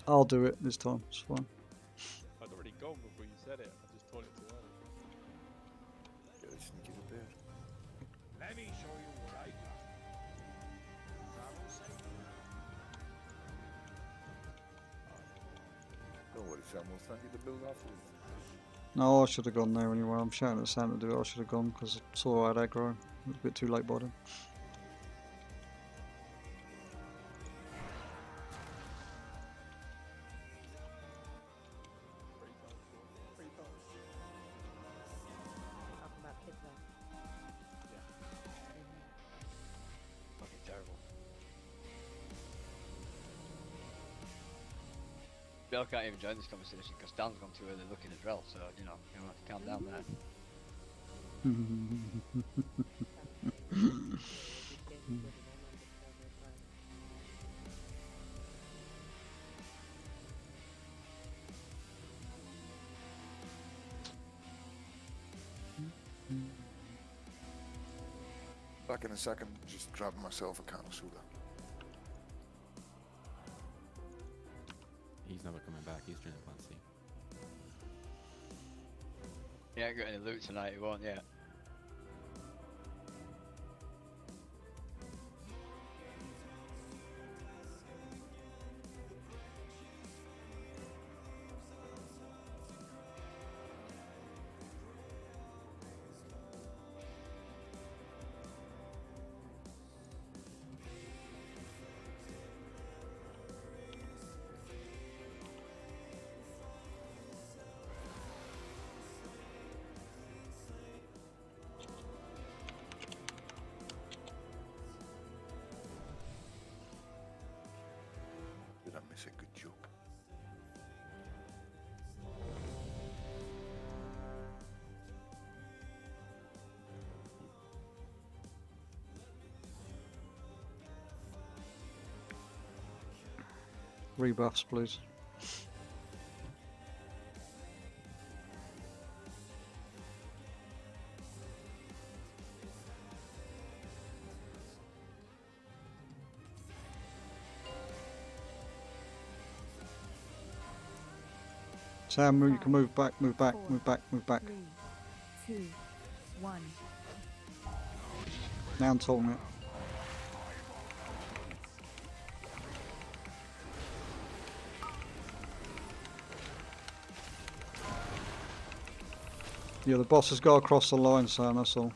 [SPEAKER 1] I'll do it this time, it's fine.
[SPEAKER 11] I'd already gone before you said it, I just taught it too early.
[SPEAKER 2] Yeah, this sneaky the bear.
[SPEAKER 8] Let me show you what I got. Travel safe.
[SPEAKER 2] Don't worry, Sam, we'll send you the build afterwards.
[SPEAKER 1] No, I should have gone there anyway. I'm shouting at Sam to do it. I should have gone because I saw I had aggro. It was a bit too late by then.
[SPEAKER 3] Talking about kids though.
[SPEAKER 4] Fucking terrible. Bill can't even join this conversation because Dan's gone too early looking at Drell, so you know, you're gonna have to calm down there.
[SPEAKER 2] Back in a second, just grabbing myself a can of soda.
[SPEAKER 5] He's never coming back, he's drinking Clancy.
[SPEAKER 4] You ain't got any loot tonight, you won't yet.
[SPEAKER 2] Did I miss a good joke?
[SPEAKER 1] Rebuffs, please. Sam, you can move back, move back, move back, move back.
[SPEAKER 10] 3, 2, 1.
[SPEAKER 1] Now I'm taunting it. Yeah, the boss has got across the line, Sam, that's all.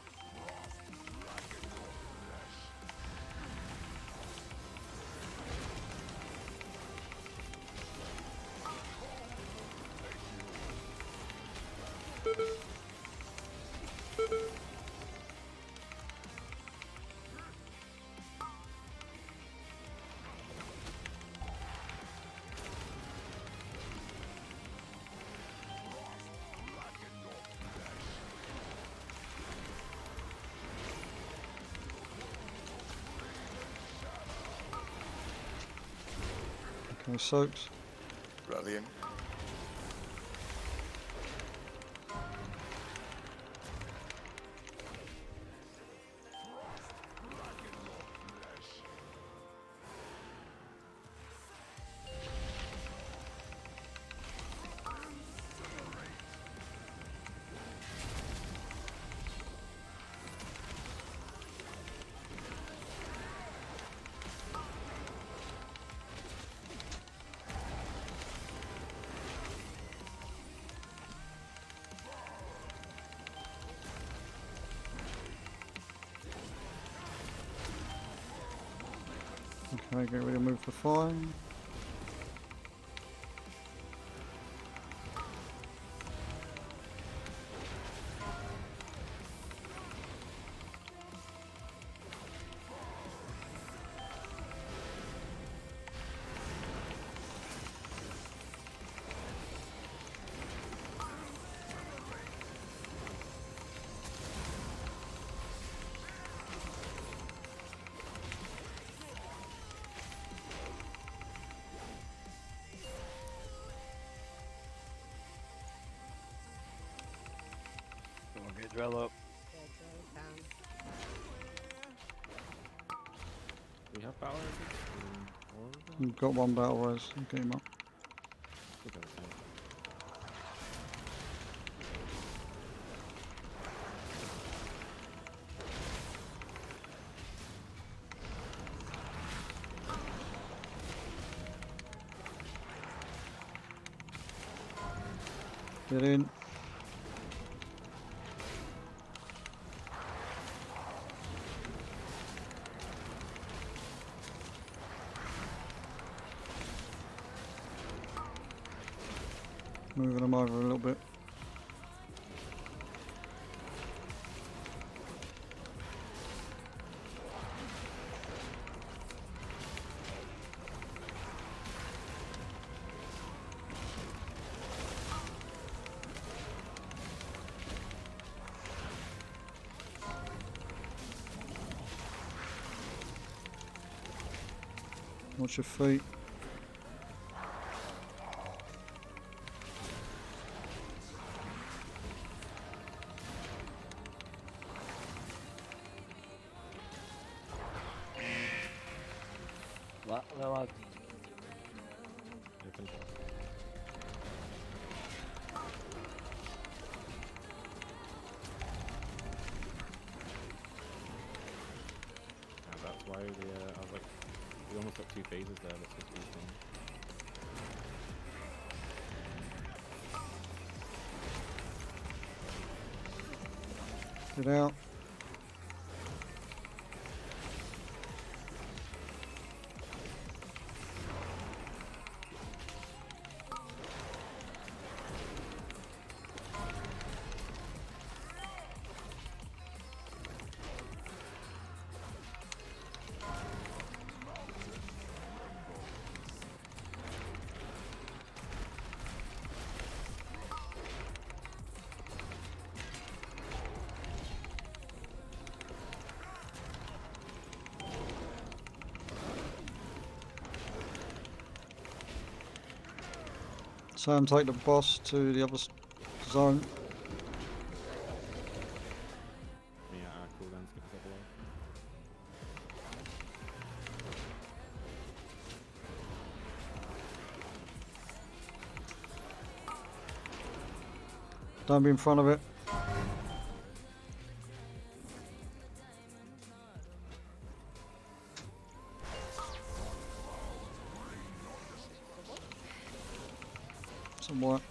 [SPEAKER 1] Okay, soaked.
[SPEAKER 2] Rallying.
[SPEAKER 1] Okay, get ready to move for fire.
[SPEAKER 4] Come on, get drill up.
[SPEAKER 3] Yeah, drill down.
[SPEAKER 5] Do we have power resist in all of them?
[SPEAKER 1] You've got one battle res. Get him up.
[SPEAKER 5] Look at the tank.
[SPEAKER 1] Get in. Moving them over a little bit. Watch your feet.
[SPEAKER 4] What? No, lad.
[SPEAKER 5] Yeah, finish it off. And that's why I was like, we almost got 2 phases there. Let's just do things.
[SPEAKER 1] Get out. Sam, take the boss to the other zone.
[SPEAKER 5] Yeah, cooldowns get us up alive.
[SPEAKER 1] Don't be in front of it. Somewhat.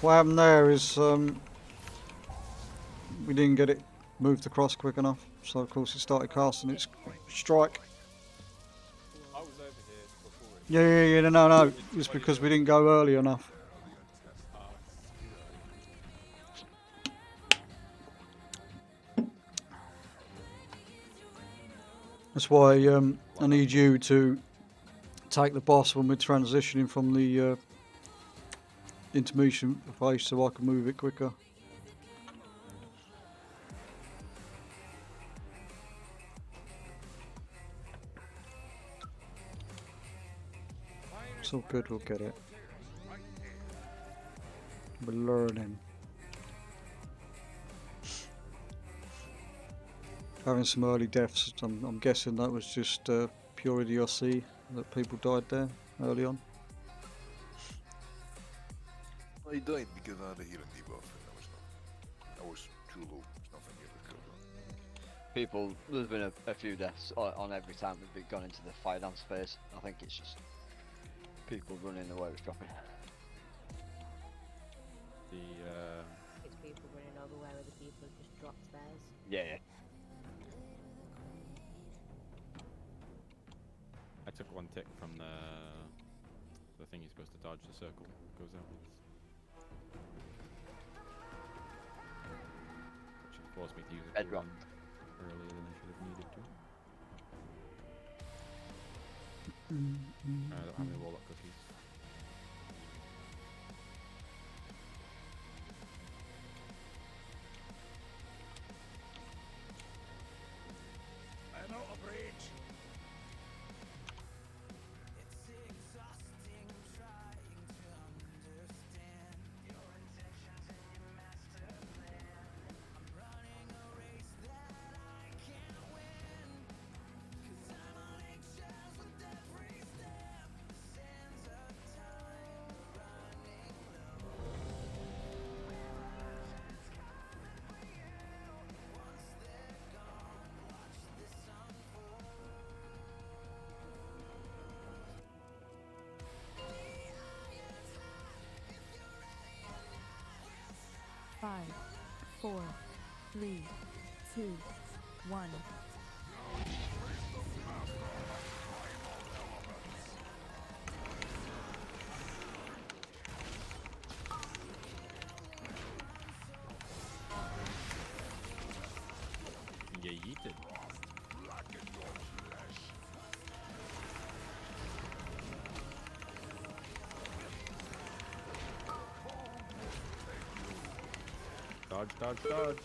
[SPEAKER 1] What happened there is we didn't get it moved across quick enough, so of course it started casting its strike.
[SPEAKER 11] I was over here before it.
[SPEAKER 1] Yeah, no. It's because we didn't go early enough. That's why I need you to take the boss when we're transitioning from the intermission phase so I can move it quicker. It's all good, we'll get it. We're learning. Having some early deaths, I'm guessing that was just pure idiocy that people died there early on.
[SPEAKER 2] I died because I had a healing debuff and I was too low. There's nothing you could kill that.
[SPEAKER 4] People, there's been a few deaths on every time we've gone into the fire dance phase. I think it's just people running the way it's dropping.
[SPEAKER 3] It's people running over where other people have just dropped theirs.
[SPEAKER 4] Yeah.
[SPEAKER 5] thing you're supposed to dodge, the circle goes outwards. Which should force me to use a
[SPEAKER 4] Bedrock.
[SPEAKER 5] cooldown earlier than I should have needed to. I don't have any warlock cookies.
[SPEAKER 8] I'm out of range.
[SPEAKER 10] Five, 4, 3, 2, 1.
[SPEAKER 5] You yeeted. Dodge, dodge, dodge.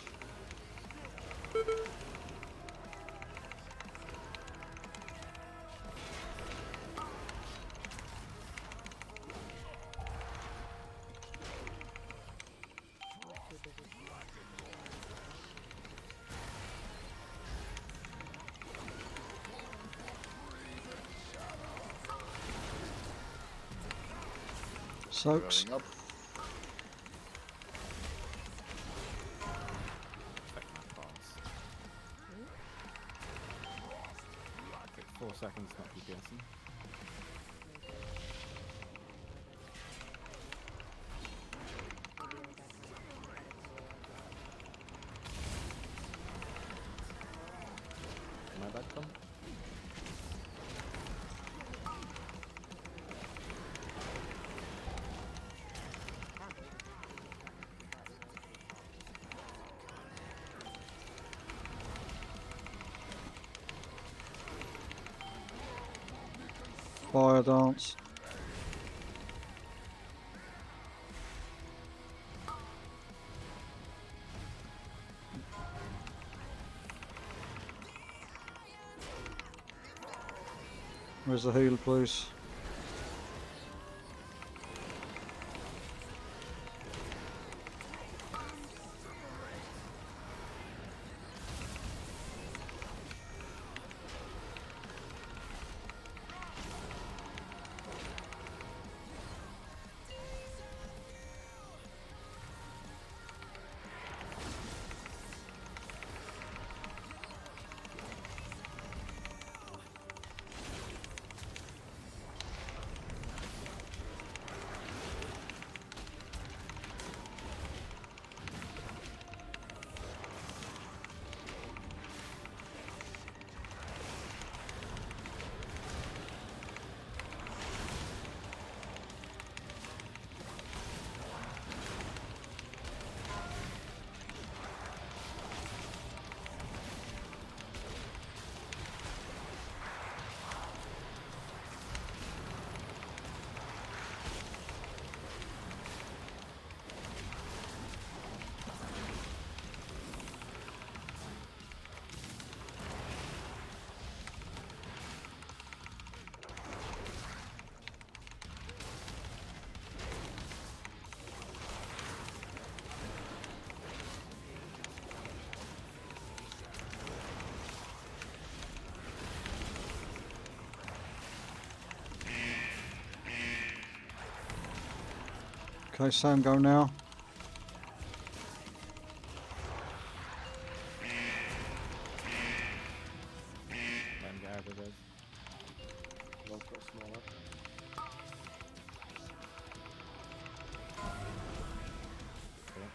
[SPEAKER 1] Soaks.
[SPEAKER 2] Running up.
[SPEAKER 5] Affect that pass. Take 4 seconds, not DPSing. My bad, come.
[SPEAKER 1] Fire dance. Where's the heal, please? Okay, Sam, go now.
[SPEAKER 5] Let him get out of it.
[SPEAKER 4] One foot smaller.
[SPEAKER 5] Cool.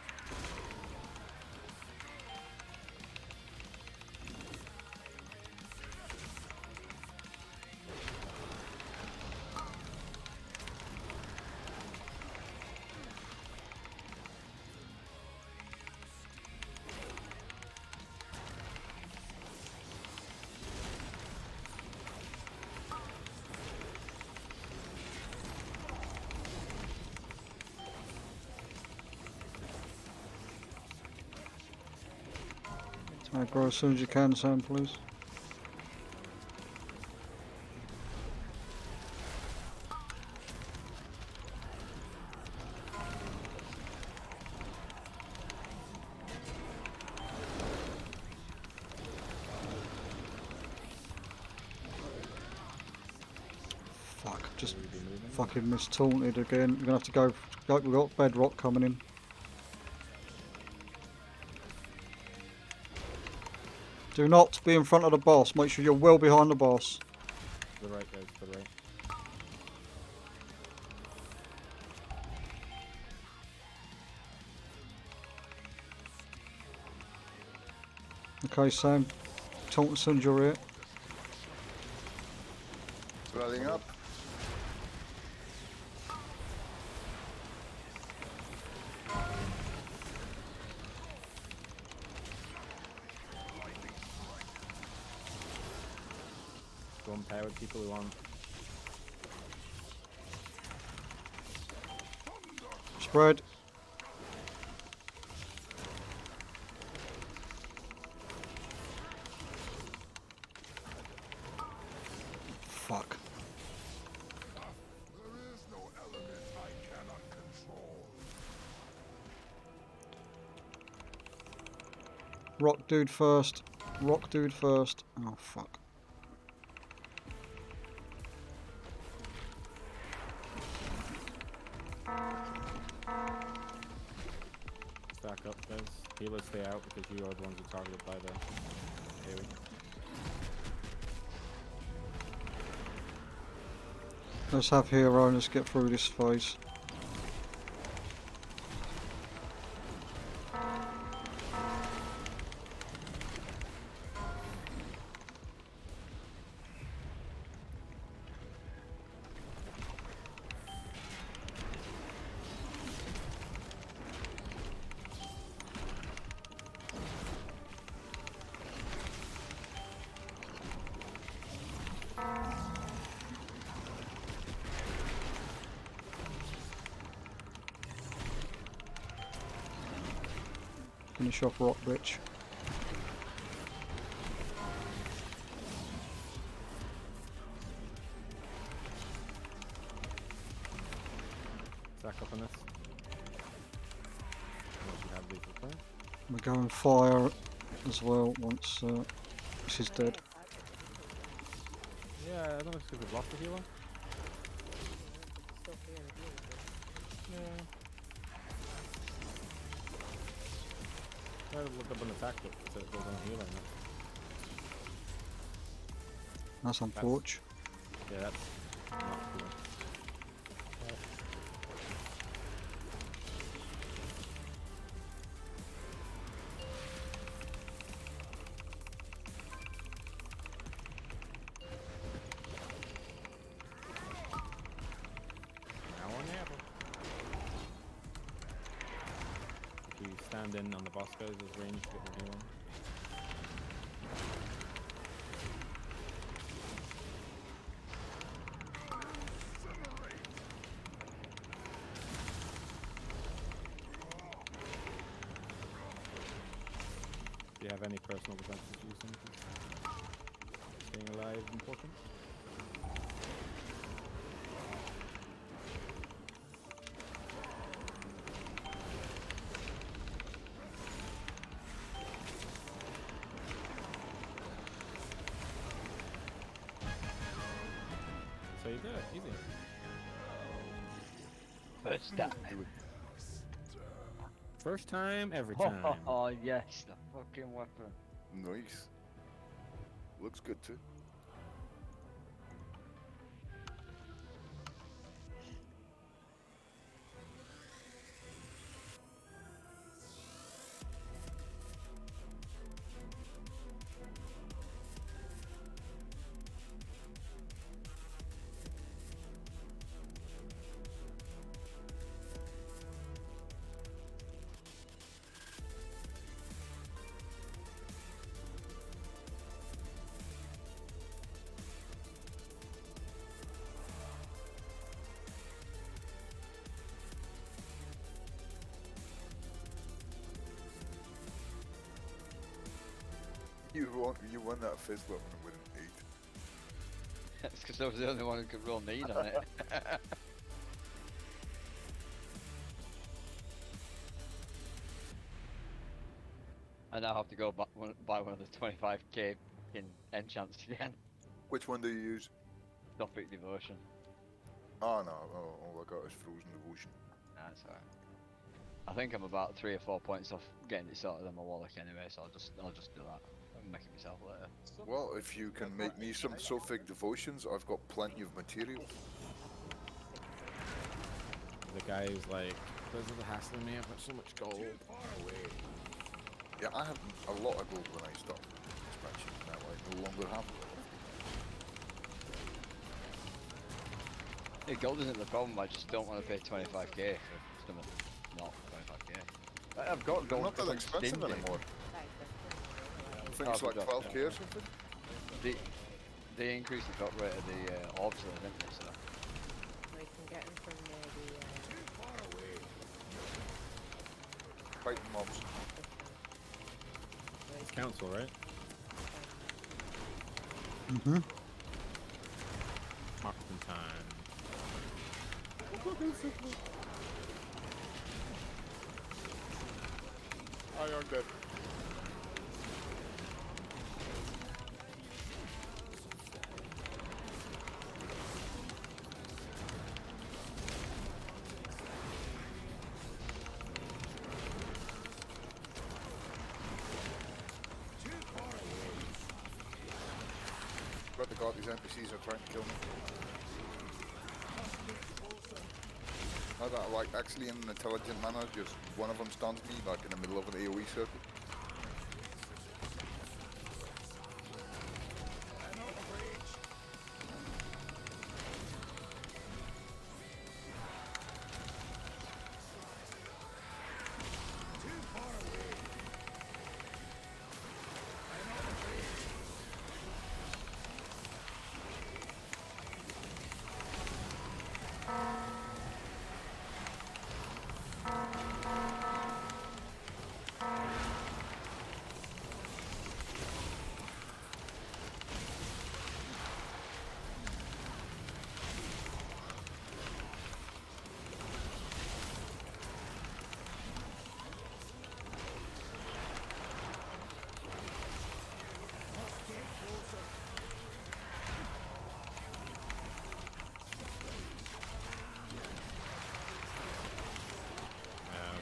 [SPEAKER 1] Aggro as soon as you can, Sam, please. Fuck, just fucking mistaunted again. We're gonna have to go. We've got bedrock coming in. Do not be in front of the boss. Make sure you're well behind the boss.
[SPEAKER 5] To the right, guys, to the right.
[SPEAKER 1] Okay, Sam. Taunt as soon as you're here.
[SPEAKER 2] Running up.
[SPEAKER 5] Go on power with people who want.
[SPEAKER 1] Spread. Fuck. Rock dude first. Rock dude first. Oh fuck.
[SPEAKER 5] Stack up, guys. Healers stay out because you are the ones who are targeted by the AoE.
[SPEAKER 1] Let's have hero and let's get through this phase. Finish off Rock Bitch.
[SPEAKER 5] Stack up on this. Unless you have these as well.
[SPEAKER 1] We're going fire as well once this is dead.
[SPEAKER 5] Yeah, I don't know if we've lost the healer. Yeah. I'll look up an attack book so it goes on a healer.
[SPEAKER 1] That's unfortunate.
[SPEAKER 5] Yeah, that's not cool. Now or never. If you stand in on the boss guys, there's range to get the healing. Do you have any personal defenses using? Staying alive important? So you did it, easy.
[SPEAKER 4] First time.
[SPEAKER 5] First time, every
[SPEAKER 4] Oh,
[SPEAKER 5] time.
[SPEAKER 4] oh, yes, the fucking weapon.
[SPEAKER 2] Nice. Looks good too. You won that fist weapon with an 8.
[SPEAKER 4] It's because I was the only one who could roll need on it. I now have to go buy one of the 25k in enchants again.
[SPEAKER 2] Which one do you use?
[SPEAKER 4] Topic devotion.
[SPEAKER 2] Oh no, all I got is frozen devotion.
[SPEAKER 4] That's alright. I think I'm about 3 or 4 points off getting it sorted on my Warlock anyway, so I'll just do that. I'll make it myself later.
[SPEAKER 2] Well, if you can make me some Sophic devotions, I've got plenty of materials.
[SPEAKER 5] The guy who's like, "Because of the hassling me, I've got so much gold."
[SPEAKER 2] Yeah, I had a lot of gold when I started expansion. Now I no longer have it.
[SPEAKER 4] Yeah, gold isn't the problem, I just don't want to pay 25k for something not 25k. I've got gold.
[SPEAKER 2] Not that
[SPEAKER 4] on
[SPEAKER 2] expensive
[SPEAKER 4] Steam, dude.
[SPEAKER 2] anymore. I think it's
[SPEAKER 4] Oh,
[SPEAKER 2] like
[SPEAKER 4] good.
[SPEAKER 2] 12k or something.
[SPEAKER 4] They increased the drop rate of the orbs, though, didn't they? So.
[SPEAKER 3] We can get them from
[SPEAKER 2] Fighting mobs.
[SPEAKER 5] It's council, right?
[SPEAKER 1] Mm-hmm.
[SPEAKER 5] Marketing time.
[SPEAKER 2] I am dead. But the god, these NPCs are trying to kill me. How that, like, actually in an intelligent manner, just one of them stuns me, like in the middle of an AoE circle.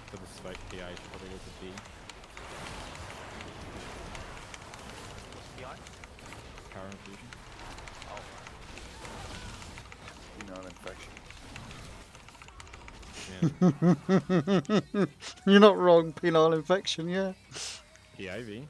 [SPEAKER 5] For the spike PI, I should probably go to D. Power infusion.
[SPEAKER 2] Penile infection.
[SPEAKER 5] Yeah.
[SPEAKER 1] You're not wrong, penile infection, yeah.
[SPEAKER 5] PIV.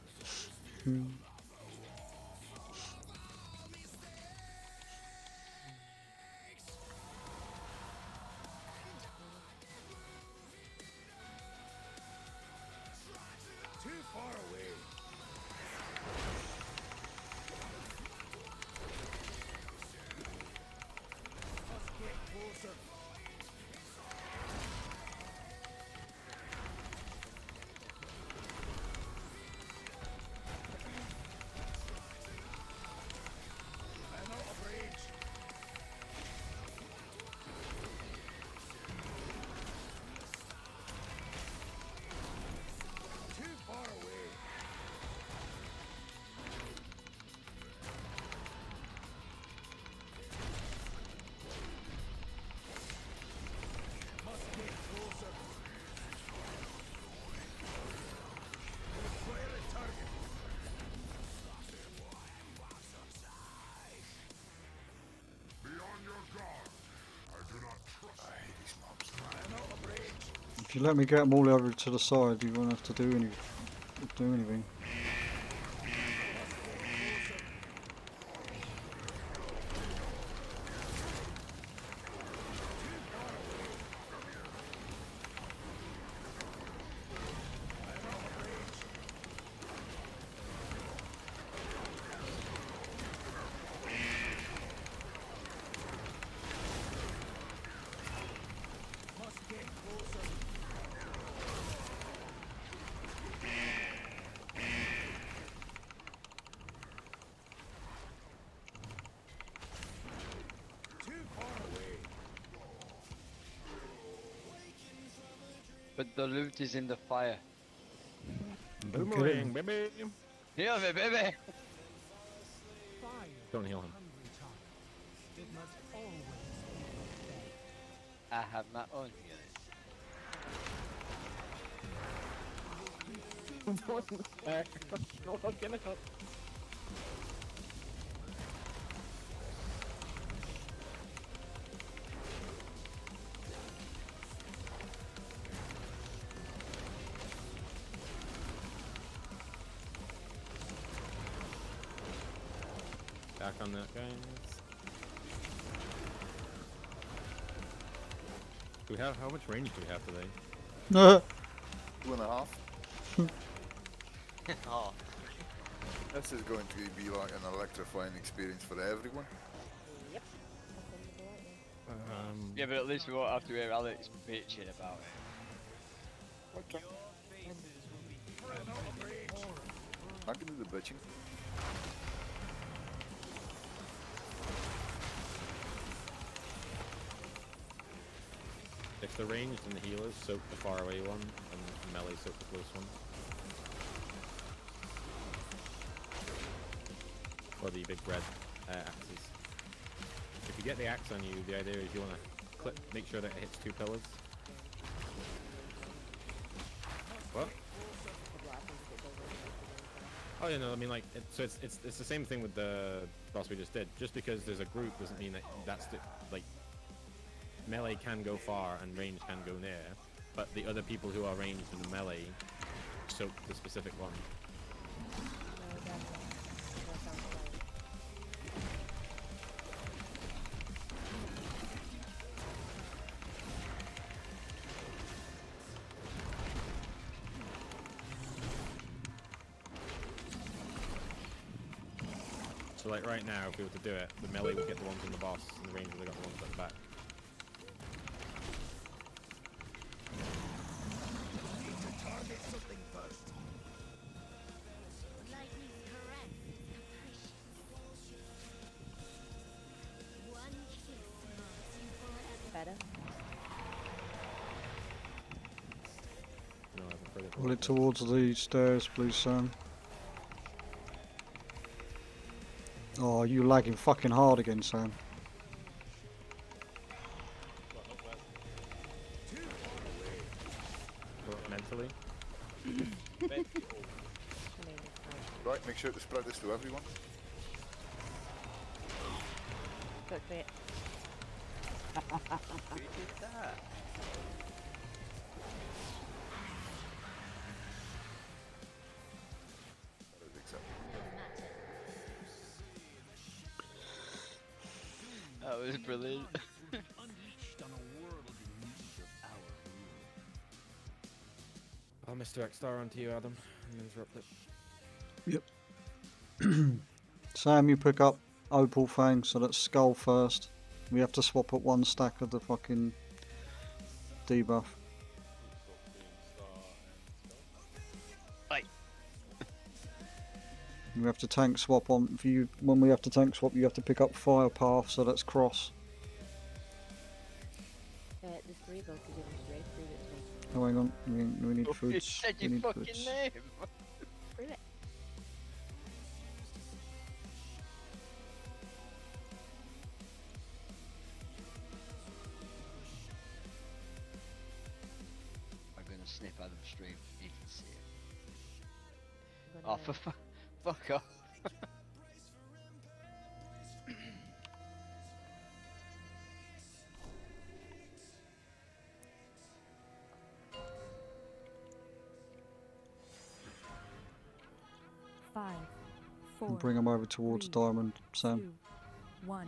[SPEAKER 1] If you let me get them all over to the side, you won't have to do anything.
[SPEAKER 4] but the loot is in the fire.
[SPEAKER 5] Boomerang, baby.
[SPEAKER 4] Heal me, baby.
[SPEAKER 5] Don't heal him.
[SPEAKER 8] It must always
[SPEAKER 4] I have my own healing.
[SPEAKER 5] Back on that, guys. Do we have how much range do we have today?
[SPEAKER 2] 2.5.
[SPEAKER 4] Oh,
[SPEAKER 2] This is going to be like an electrifying experience for everyone.
[SPEAKER 3] Yep. That's lightning.
[SPEAKER 4] yeah, but at least we won't have to hear Alex bitching about it.
[SPEAKER 2] Okay. I can do the bitching.
[SPEAKER 5] If the ranged and the healers soak the far away one, and the melee soak the close one. Or the big red axes. If you get the axe on you, the idea is you want to make sure that it hits 2 pillars. What? Oh yeah, no, I mean like, so it's the same thing with the boss we just did. Just because there's a group doesn't mean that that's the, like, melee can go far and range can go near, but the other people who are ranged in the melee soak the specific one. So like right now, if we were to do it, the melee would get the ones on the boss, and the range would have got the ones at the back.
[SPEAKER 3] Better.
[SPEAKER 5] No, I haven't heard it.
[SPEAKER 1] Pull it towards the stairs, please, Sam. Oh, you lagging fucking hard again, Sam.
[SPEAKER 5] Mentally?
[SPEAKER 2] Right, make sure to spread this to everyone.
[SPEAKER 3] Good bit.
[SPEAKER 4] We did that.
[SPEAKER 2] That is acceptable.
[SPEAKER 4] That was brilliant.
[SPEAKER 5] I'll Mr. X-Star onto you, Adam, and interrupt it.
[SPEAKER 1] Sam, you pick up Opal Fang, so that's Skull first. We have to swap at 1 stack of the fucking debuff.
[SPEAKER 4] Right.
[SPEAKER 1] You have to tank swap on. If you, when we have to tank swap, you have to pick up Fire Path, so that's Cross.
[SPEAKER 3] There's 3 though, because it was straight through it.
[SPEAKER 1] Oh, hang on, we need
[SPEAKER 4] You
[SPEAKER 1] foods.
[SPEAKER 4] said
[SPEAKER 1] We
[SPEAKER 4] your
[SPEAKER 1] need
[SPEAKER 4] fucking
[SPEAKER 1] foods.
[SPEAKER 4] name.
[SPEAKER 3] Prove it.
[SPEAKER 4] I'm gonna snip out of the stream. You can see it.
[SPEAKER 3] I'm
[SPEAKER 4] Oh,
[SPEAKER 3] gonna-
[SPEAKER 4] fuck off.
[SPEAKER 10] Five, four,
[SPEAKER 1] And bring them over towards
[SPEAKER 10] 3,
[SPEAKER 1] Diamond, Sam.
[SPEAKER 10] 2, 1.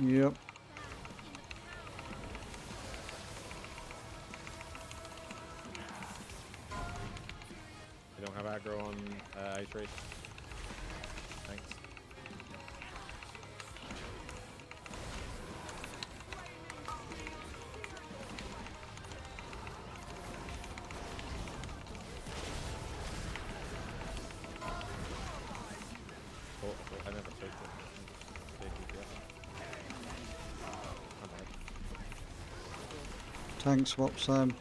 [SPEAKER 1] Yep.
[SPEAKER 5] We don't have aggro on Ice Race. Thanks.
[SPEAKER 1] Tank swap, Sam.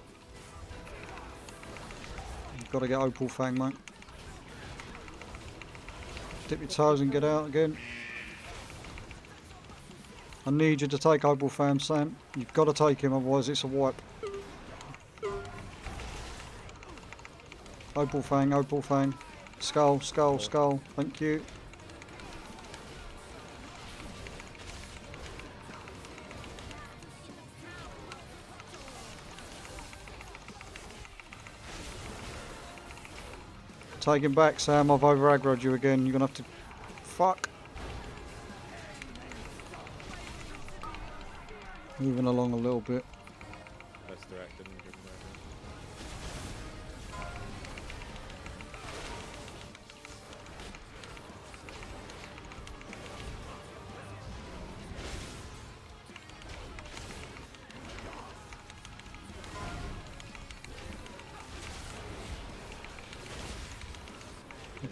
[SPEAKER 1] You've got to get Opal Fang, mate. Dip your toes and get out again. I need you to take Opal Fang, Sam. You've got to take him, otherwise it's a wipe. Opal Fang, Opal Fang. Skull, skull, skull. Thank you. Take him back, Sam. I've over aggroed you again. You're gonna have to. Fuck. Moving along a little bit.
[SPEAKER 5] Best directed and good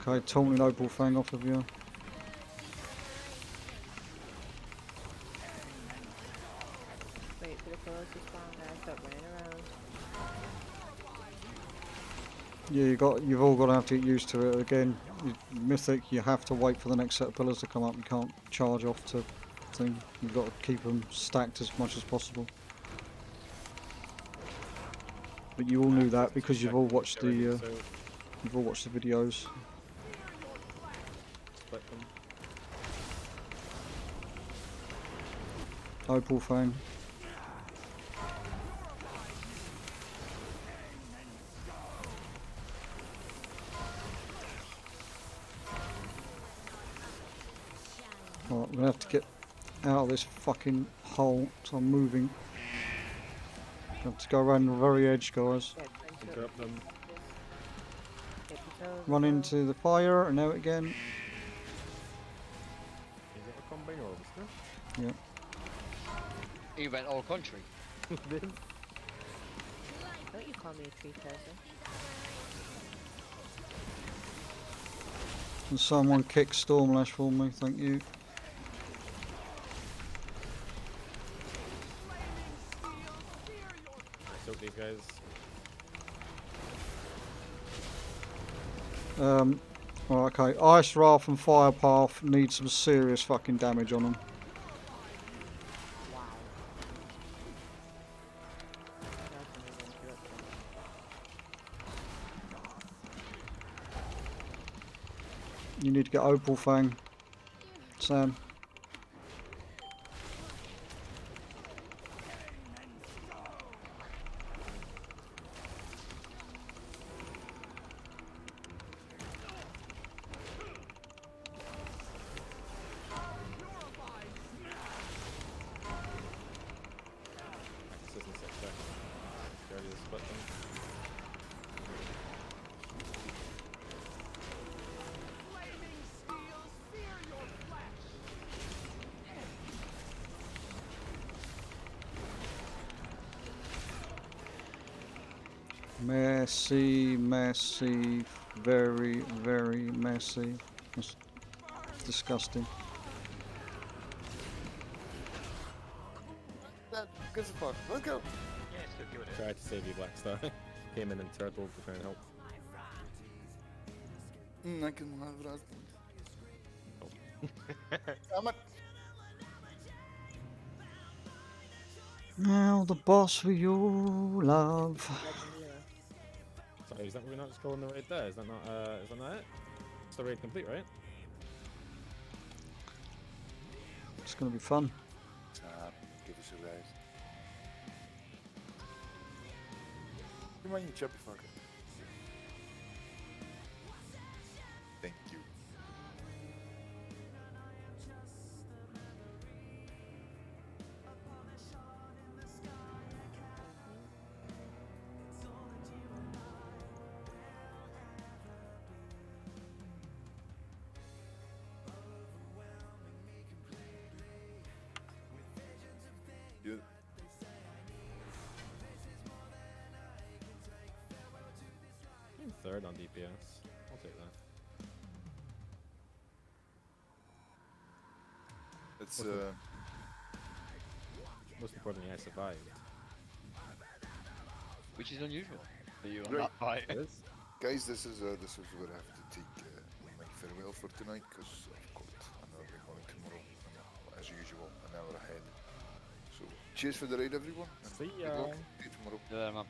[SPEAKER 1] Okay, taunting Opal Fang off of you.
[SPEAKER 3] Wait for the fellows to spawn, guys. Stop running around.
[SPEAKER 1] Yeah, you've all got to have to get used to it again. Mythic, you have to wait for the next set of pillars to come up. You can't charge off to thing. You've got to keep them stacked as much as possible. But you all knew that because you've all watched the you've all watched the videos.
[SPEAKER 5] split them.
[SPEAKER 1] Opal Fang. Right, I'm gonna have to get out of this fucking hole, so I'm moving. I have to go around the very edge, guys.
[SPEAKER 5] Interrupt them.
[SPEAKER 1] Run into the fire and out again.
[SPEAKER 5] Is it a combine or a
[SPEAKER 1] Yeah.
[SPEAKER 4] He went all country.
[SPEAKER 3] Don't you call me a tree person.
[SPEAKER 1] Can someone kick Stormlash for me? Thank you.
[SPEAKER 5] Soak these guys.
[SPEAKER 1] Right, okay. Ice Wrath and Fire Path need some serious fucking damage on them.
[SPEAKER 3] Wow.
[SPEAKER 1] You need to get Opal Fang, Sam.
[SPEAKER 5] Axis and six back. Ready to split them.
[SPEAKER 1] Messy, messy, very, very messy. It's disgusting.
[SPEAKER 2] That gives a fuck. Let's go.
[SPEAKER 5] Tried to save you, Black Star. Came in and turtled to try and help.
[SPEAKER 2] I can have that. Damn it.
[SPEAKER 1] Now the boss we all love.
[SPEAKER 5] Sorry, is that we're not just calling the raid there? Is that not it? It's the raid complete, right?
[SPEAKER 1] It's gonna be fun.
[SPEAKER 2] Give us a raise. Come on, you chubby fucker. Thank you. You.
[SPEAKER 5] I'm third on DPS. I'll take that.
[SPEAKER 2] It's
[SPEAKER 5] Most importantly, I survived.
[SPEAKER 4] which is unusual for you on
[SPEAKER 2] Right.
[SPEAKER 4] that fight.
[SPEAKER 5] It is.
[SPEAKER 2] Guys, this is where I have to take my farewell for tonight because I've got another big one tomorrow, and, as usual, an hour ahead. So, cheers for the raid, everyone. And
[SPEAKER 5] See
[SPEAKER 2] good
[SPEAKER 5] ya.
[SPEAKER 2] luck. See you tomorrow.
[SPEAKER 4] Yeah, man.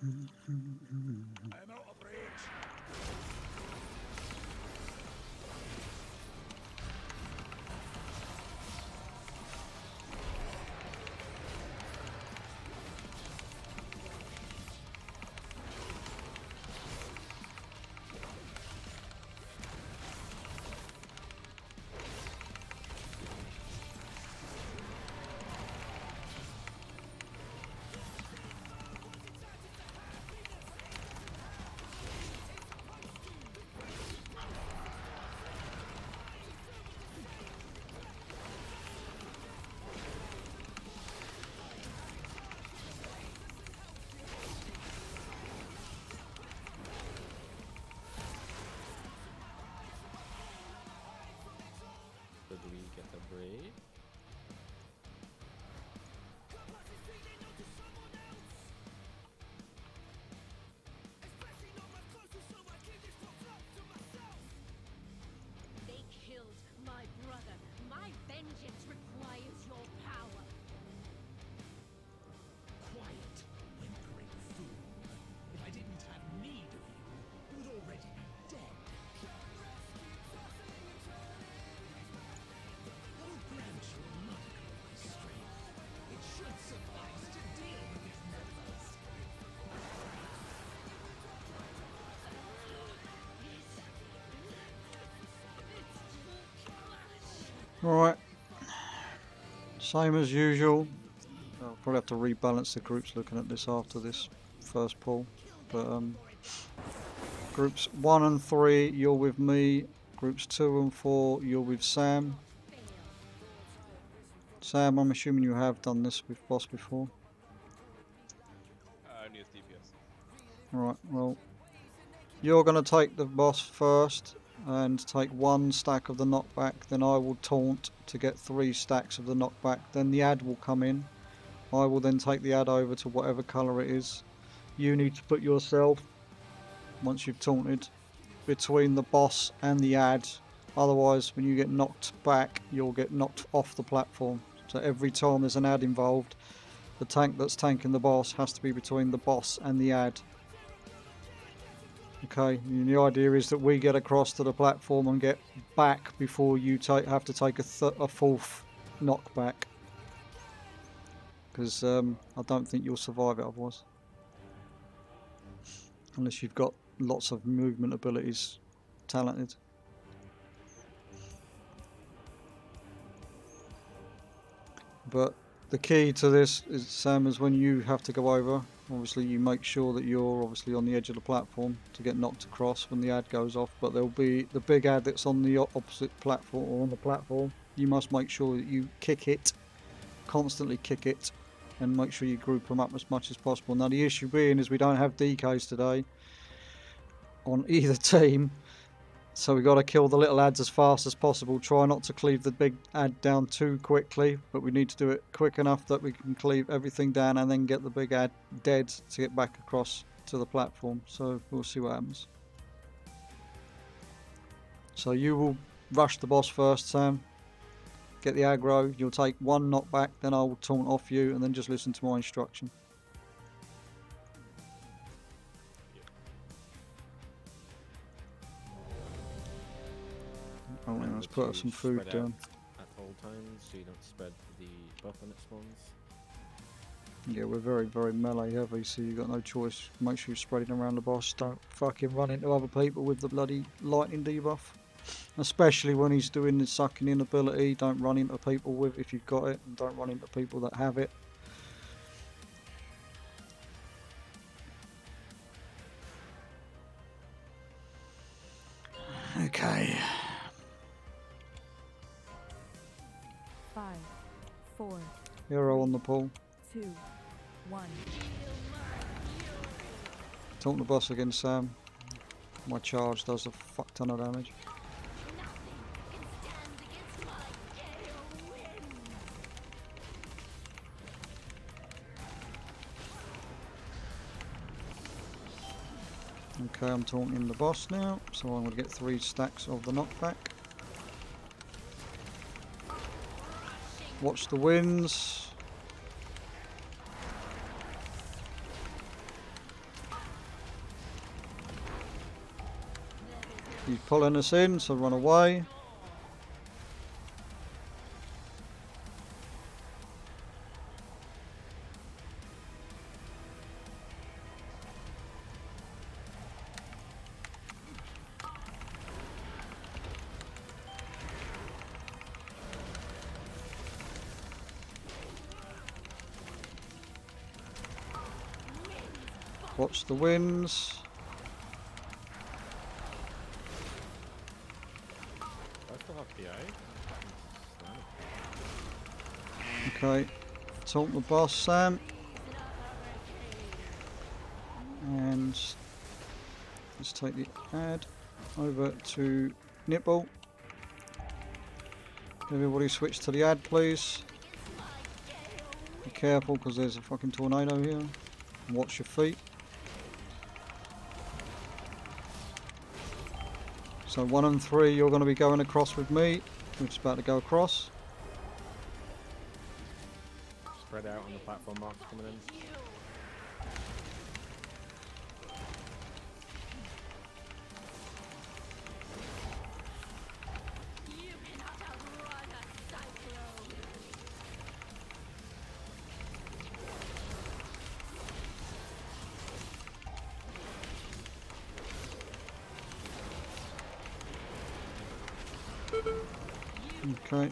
[SPEAKER 8] I'm out of range.
[SPEAKER 5] Did we get a braid?
[SPEAKER 12] They killed my brother. My vengeance requires your power.
[SPEAKER 8] Quiet, whimpering fool. If I didn't have need of you, you'd already be dead. I'll grant you a modicum of my strength. It should suffice to deal with these members.
[SPEAKER 1] Alright. Same as usual. I'll probably have to rebalance the groups looking at this after this first pull. But groups 1 and 3, you're with me. Groups 2 and 4, you're with Sam. Sam, I'm assuming you have done this with boss before.
[SPEAKER 11] Only as DPS.
[SPEAKER 1] Alright, well, you're going to take the boss first and take 1 stack of the knockback, then I will taunt to get 3 stacks of the knockback, then the ad will come in. I will then take the ad over to whatever colour it is. You need to put yourself, once you've taunted, between the boss and the ad. Otherwise, when you get knocked back, you'll get knocked off the platform. So every time there's an ad involved, the tank that's tanking the boss has to be between the boss and the ad. Okay, and the idea is that we get across to the platform and get back before you have to take a 4th knockback. because I don't think you'll survive it otherwise. Unless you've got lots of movement abilities, talented. But the key to this is, Sam, is when you have to go over, obviously you make sure that you're obviously on the edge of the platform to get knocked across when the ad goes off, but there'll be the big ad that's on the opposite platform, or on the platform. You must make sure that you kick it, constantly kick it, and make sure you group them up as much as possible. Now the issue being is we don't have DKs today on either team, so we got to kill the little ads as fast as possible. Try not to cleave the big ad down too quickly, but we need to do it quick enough that we can cleave everything down and then get the big ad dead to get back across to the platform. So we'll see what happens. So you will rush the boss first, Sam. Get the aggro. You'll take one knockback, then I'll taunt off you, and then just listen to my instruction. Oh,
[SPEAKER 5] Remember
[SPEAKER 1] let's put
[SPEAKER 5] to
[SPEAKER 1] some food
[SPEAKER 5] spread
[SPEAKER 1] down.
[SPEAKER 5] out at all times, so you don't spread the buff when it spawns.
[SPEAKER 1] Yeah, we're very, very melee heavy, so you've got no choice. Make sure you're spreading around the boss. Don't fucking run into other people with the bloody lightning debuff. Especially when he's doing the sucking in ability. Don't run into people with if you've got it, and don't run into people that have it. Okay.
[SPEAKER 10] 5, 4,
[SPEAKER 1] Hero on the pool.
[SPEAKER 10] 2, 1.
[SPEAKER 1] Taunt the boss again, Sam. My charge does a fuck ton of damage. Okay, I'm taunting the boss now, so I'm going to get 3 stacks of the knockback. Watch the winds. He's pulling us in, so run away. Watch the winds.
[SPEAKER 5] I still have PA.
[SPEAKER 1] Okay, taunt the boss, Sam. And let's take the ad over to Nipple. Everybody switch to the ad, please. Be careful because there's a fucking tornado here. Watch your feet. So 1 and 3, you're going to be going across with me. We're just about to go across.
[SPEAKER 5] Spread out on the platform marks coming in.
[SPEAKER 1] Okay,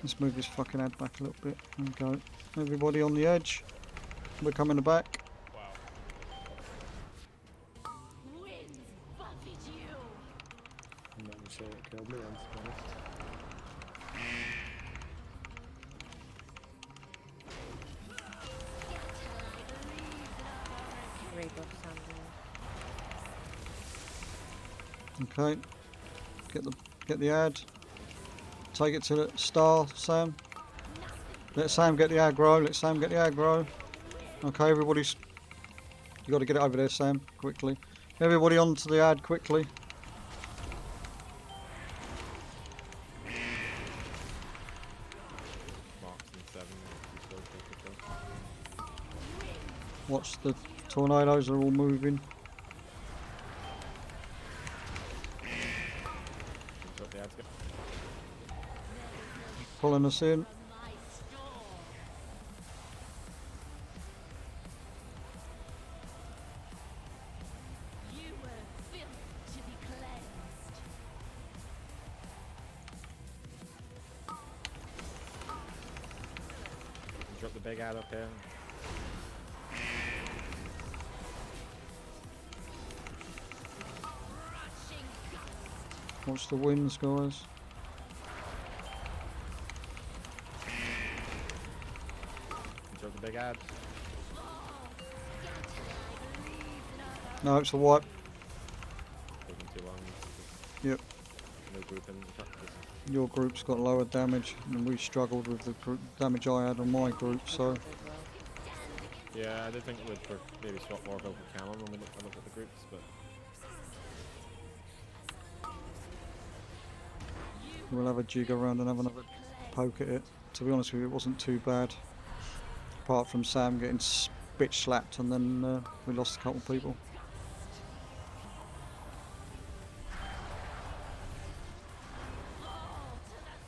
[SPEAKER 1] let's move this fucking ad back a little bit and go. Everybody on the edge. We're coming back.
[SPEAKER 9] I'm not even sure what killed me then, to be honest.
[SPEAKER 1] Okay, get the ad. Take it to the star, Sam. Let Sam get the aggro. Let Sam get the aggro. Okay, everybody's. You got to get it over there, Sam, quickly. Everybody onto the ad quickly.
[SPEAKER 5] Marks and 7. Still take it.
[SPEAKER 1] Watch the tornadoes are all moving.
[SPEAKER 5] Got the ads go.
[SPEAKER 1] Pulling us in.
[SPEAKER 5] big ad up here.
[SPEAKER 1] Watch the winds, guys.
[SPEAKER 5] Control the big ad.
[SPEAKER 1] No, it's a wipe.
[SPEAKER 5] Taking too long.
[SPEAKER 1] Yep.
[SPEAKER 5] No group in.
[SPEAKER 1] Your group's got lower damage, and we struggled with the damage I had on my group, so...
[SPEAKER 5] Yeah, I did think we'd maybe swap more vocal cannon when we look at the groups, but...
[SPEAKER 1] We'll have a jig around and have another poke at it. To be honest with you, it wasn't too bad. Apart from Sam getting bitch slapped, and then we lost a couple of people.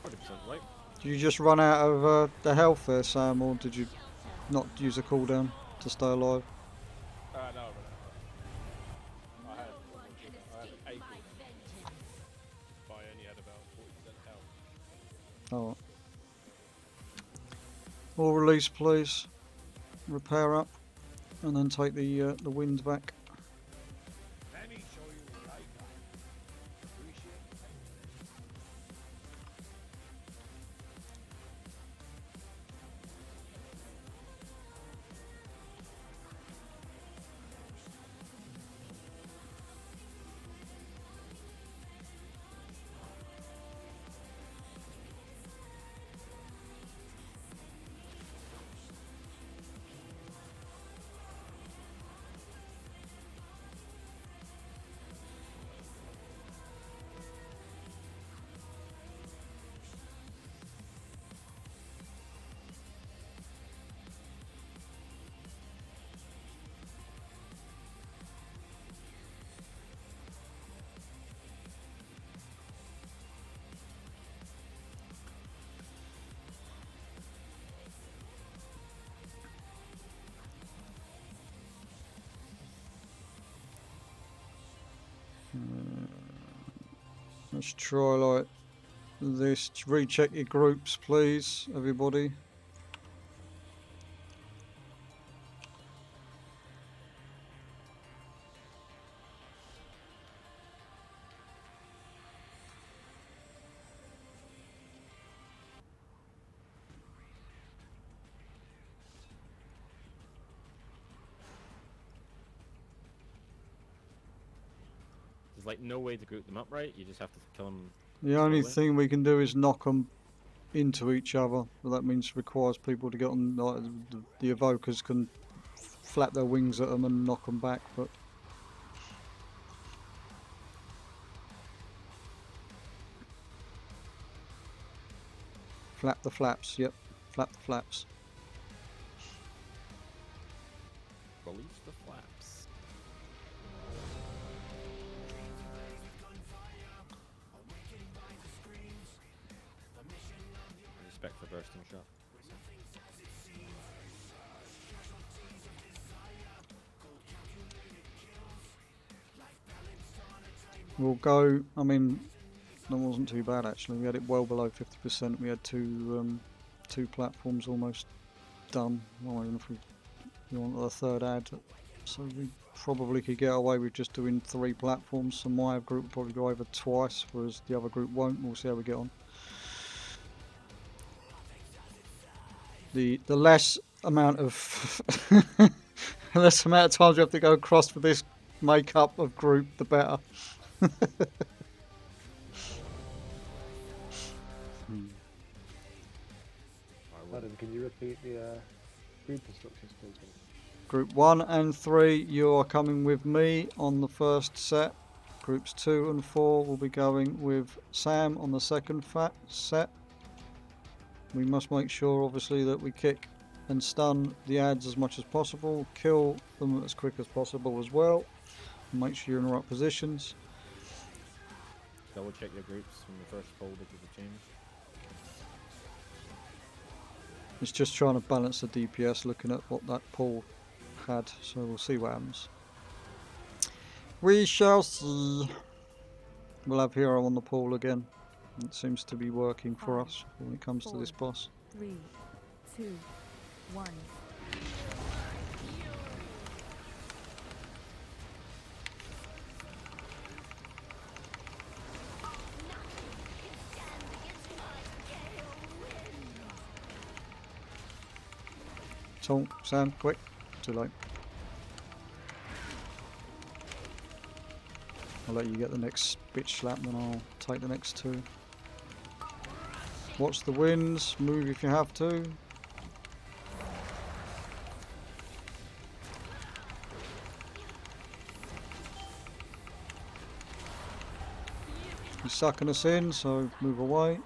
[SPEAKER 5] 40% light.
[SPEAKER 1] Did you just run out of the health there, Sam, or did you not use a cooldown to stay alive?
[SPEAKER 11] No, I had 8 but I only had about 40% health.
[SPEAKER 1] Alright. All release, please. Repair up, and then take the wind back.
[SPEAKER 11] Let me show you what I got. Appreciate it.
[SPEAKER 1] Let's try like this. Recheck your groups, please, everybody.
[SPEAKER 5] There's like no way to group them up, right? You just have to kill them.
[SPEAKER 1] The only
[SPEAKER 5] slowly.
[SPEAKER 1] thing we can do is knock them into each other. But that means requires people to get on. Like, the evokers can flap their wings at them and knock them back. But flap the flaps. Yep, flap the flaps.
[SPEAKER 5] Release the flaps. Respect for bursting shot.
[SPEAKER 1] We'll go. I mean, that wasn't too bad actually. We had it well below 50%. We had two platforms almost done. Well, even if we want the third ad, so we probably could get away with just doing 3 platforms. So my group will probably go over twice, whereas the other group won't. We'll see how we get on. The less amount of the less amount of times you have to go across for this makeup of group, the better.
[SPEAKER 9] Adam, can you repeat the group instructions, please?
[SPEAKER 1] Group 1 and 3, you are coming with me on the first set. Groups 2 and 4 will be going with Sam on the second set. We must make sure, obviously, that we kick and stun the ads as much as possible, kill them as quick as possible as well, and make sure you're in the right positions.
[SPEAKER 5] Double check your groups from the first poll because of change.
[SPEAKER 1] It's just trying to balance the DPS, looking at what that pool had, so we'll see what happens. We shall see. We'll have Hero on the pool again. It seems to be working for us when it comes to this boss.
[SPEAKER 10] 3, 2, 1.
[SPEAKER 1] Taunt, Sam, quick. Too late. I'll let you get the next bitch slap, then I'll take the next two. Watch the winds, move if you have to. He's sucking us in, so move away.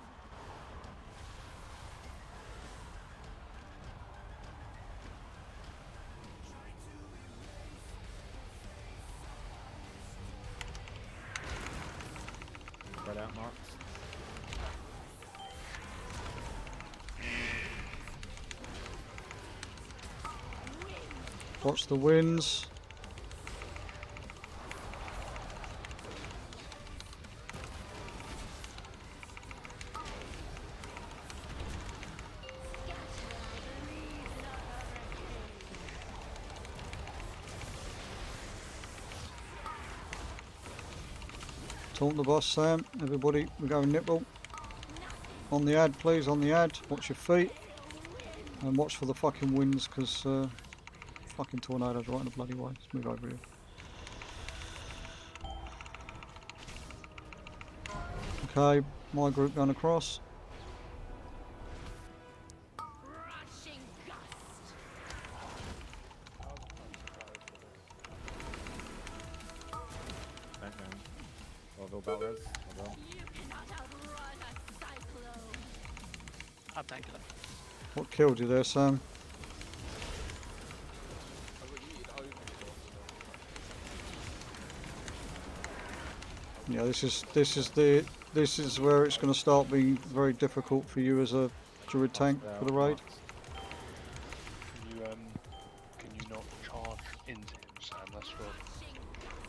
[SPEAKER 5] Spread out, marks.
[SPEAKER 1] Watch the winds. Taunt the boss, Sam. Everybody, we're going nipple. On the ad, please, on the ad. Watch your feet. And watch for the fucking winds, because fucking tornadoes right in the bloody way. Let's move over here. Okay, my group going across.
[SPEAKER 12] Rushing gust.
[SPEAKER 5] Back down. Orville Balrez. Orville.
[SPEAKER 12] You cannot outrun a cyclone.
[SPEAKER 13] I'll tank it.
[SPEAKER 1] What killed you there, Sam? Yeah, this is where it's going to start being very difficult for you as a druid tank for the raid.
[SPEAKER 14] Can you not charge into him, Sam? That's what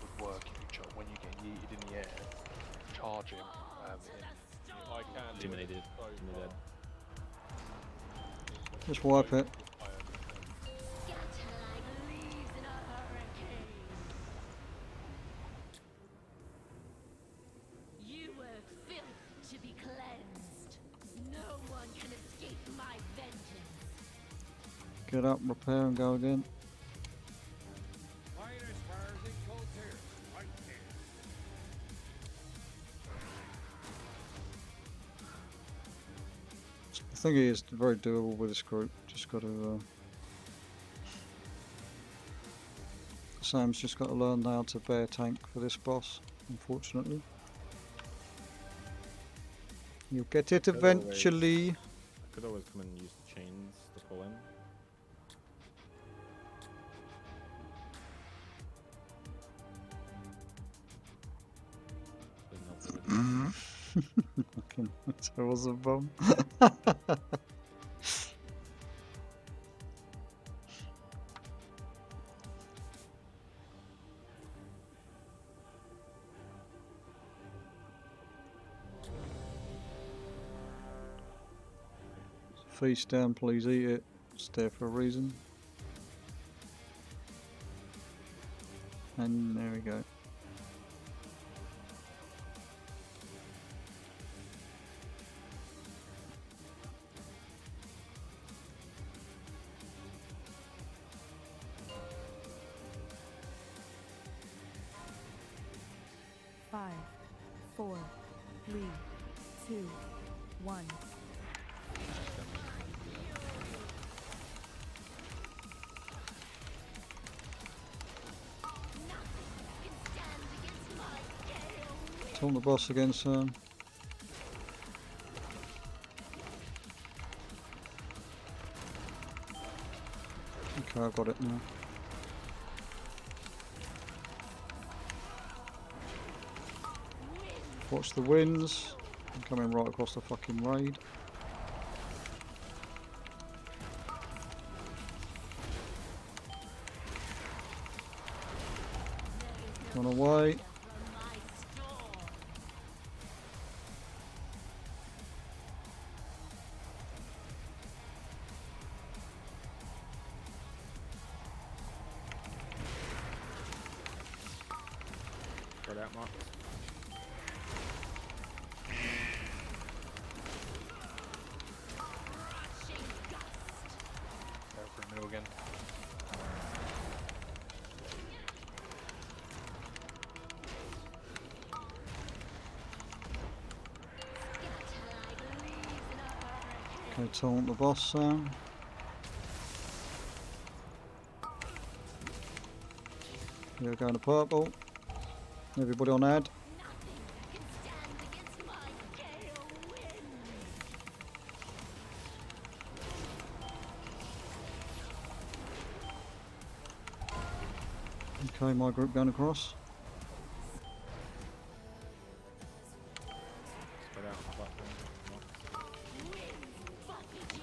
[SPEAKER 14] would work if you when you get yeeted in the air. Charge him.
[SPEAKER 11] I can.
[SPEAKER 5] Intimidated. Intimidated.
[SPEAKER 1] Just wipe it.
[SPEAKER 12] Scatter like leaves in a hurricane. You were filth to be cleansed. No one can escape my vengeance.
[SPEAKER 1] Get up, repair, and go again. I think it is very doable with this group. Just got to. Sam's just got to learn how to bear tank for this boss, unfortunately. You'll get it eventually.
[SPEAKER 5] I could always come and use the chains to pull in.
[SPEAKER 1] Fucking, that was a bomb. Feast down, please eat it. It's there for a reason. And there we go.
[SPEAKER 10] Five, 4, 3, 2, 1.
[SPEAKER 1] Taunt the boss again, Sam. Okay, I've got it now. Watch the winds. I'm coming right across the fucking raid. Run away.
[SPEAKER 14] Go for a middle again.
[SPEAKER 1] Okay, taunt the boss, Sam. Here we go in the purple. Everybody on ad. Okay, my group going across.
[SPEAKER 5] Spread out the platform.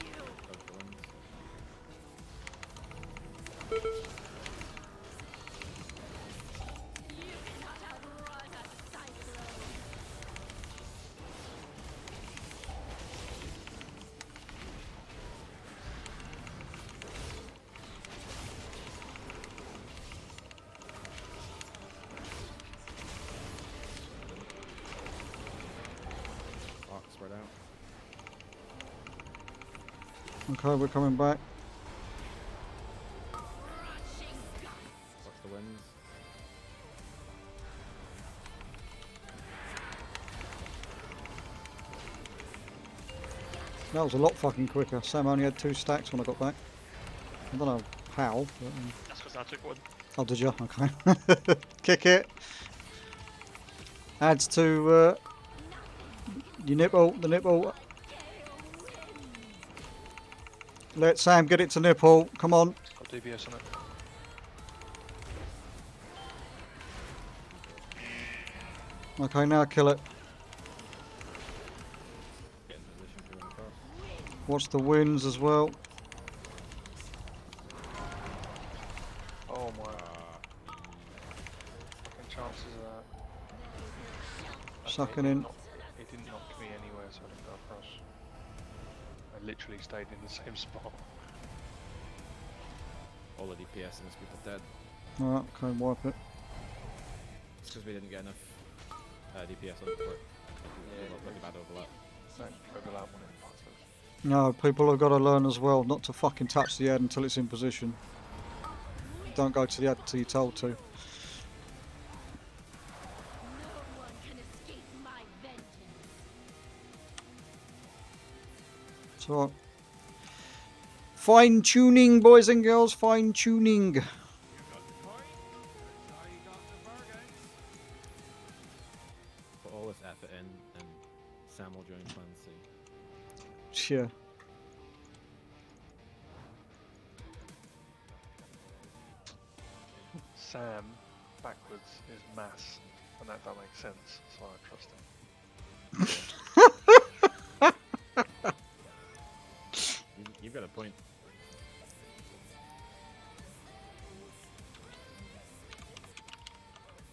[SPEAKER 5] Go for wins. Arc spread out.
[SPEAKER 1] Okay, we're coming back.
[SPEAKER 5] Watch the winds.
[SPEAKER 1] That was a lot fucking quicker. Sam only had 2 stacks when I got back. I don't know how, but...
[SPEAKER 13] That's because I took one.
[SPEAKER 1] Oh, did you? Okay. Kick it. Adds to your nipple, the nipple. Let Sam get it to nipple. Come on.
[SPEAKER 14] Got DBS on it.
[SPEAKER 1] Okay, now kill it.
[SPEAKER 5] Get in position to run across.
[SPEAKER 1] Watch the winds as well.
[SPEAKER 14] Oh my. Fucking chances of that. Okay,
[SPEAKER 1] Sucking
[SPEAKER 14] it
[SPEAKER 1] in.
[SPEAKER 14] didn't knock me anywhere, so I didn't go across. I literally stayed in the same spot.
[SPEAKER 5] All the DPS in this group are dead.
[SPEAKER 1] Alright, okay, wipe it.
[SPEAKER 5] It's because we didn't get enough DPS on it for it. Really bad overlap.
[SPEAKER 14] Don't overlap on it, bastards.
[SPEAKER 1] No, people have got to learn as well not to fucking touch the ad until it's in position. Don't go to the ad until you're told to. So, fine tuning, boys and girls, fine tuning.
[SPEAKER 5] Put all this effort in, and Sam will join Plan C.
[SPEAKER 1] Yeah.
[SPEAKER 14] Sam backwards is mass, and that makes sense, so I trust him.
[SPEAKER 5] You've got a point.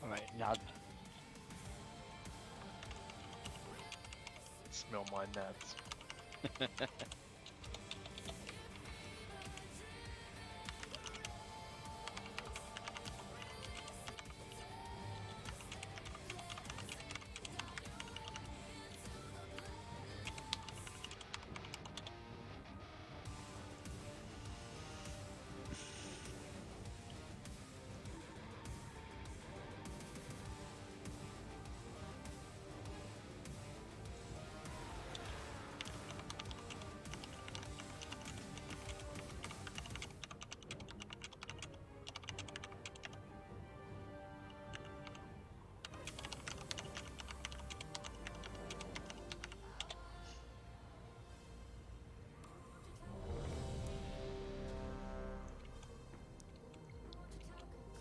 [SPEAKER 4] Alright, Nad.
[SPEAKER 14] Smell my nads.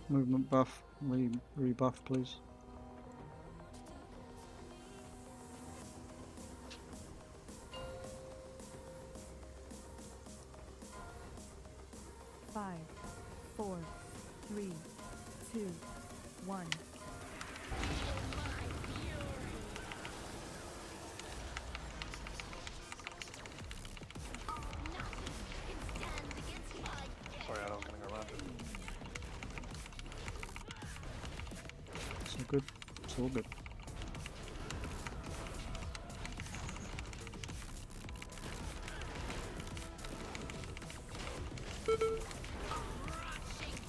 [SPEAKER 1] Movement buff, rebuff, please.
[SPEAKER 10] Five, 4, 3, 2, 1.
[SPEAKER 14] Sorry, I was going to go around it.
[SPEAKER 1] It's all good. It's all good.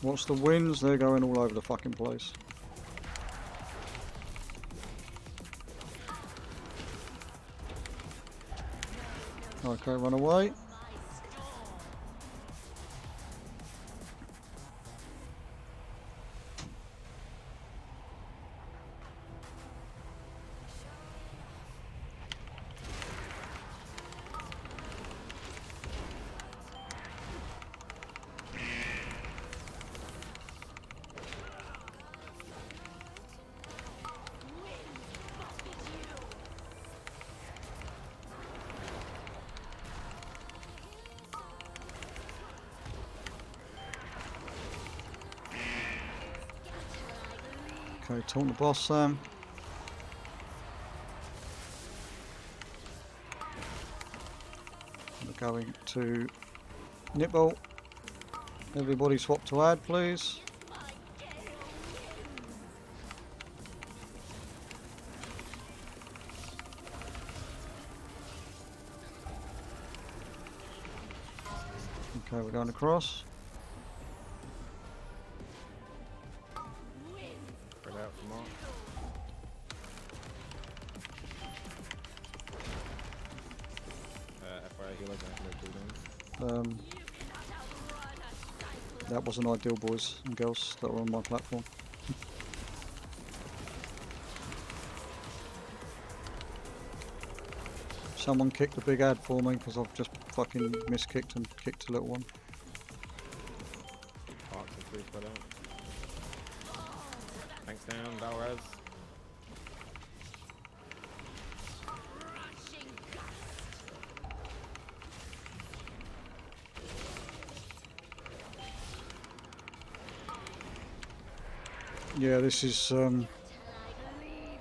[SPEAKER 1] Watch the winds, they're going all over the fucking place. Okay, run away. Okay, taunt the boss, Sam. We're going to Nipple. Everybody swap to add, please. Okay, we're going across.
[SPEAKER 5] Spread out for Mark. FYI healers, I have no cooldowns.
[SPEAKER 1] That wasn't ideal, boys and girls that were on my platform. Someone kicked the big ad for me because I've just fucking miskicked and kicked a little one.
[SPEAKER 5] Parks and free spread out. Thanks down, Valraz.
[SPEAKER 1] Yeah, this is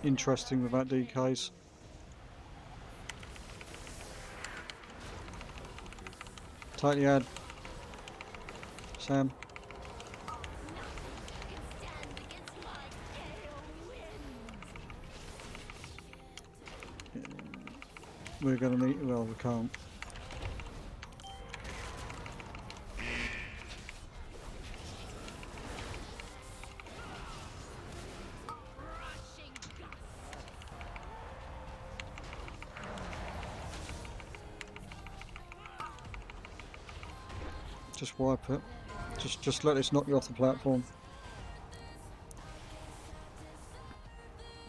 [SPEAKER 1] interesting without DKs. Take the ad, Sam. We're gonna need. Well, we can't. Just wipe it. Just let this knock you off the platform.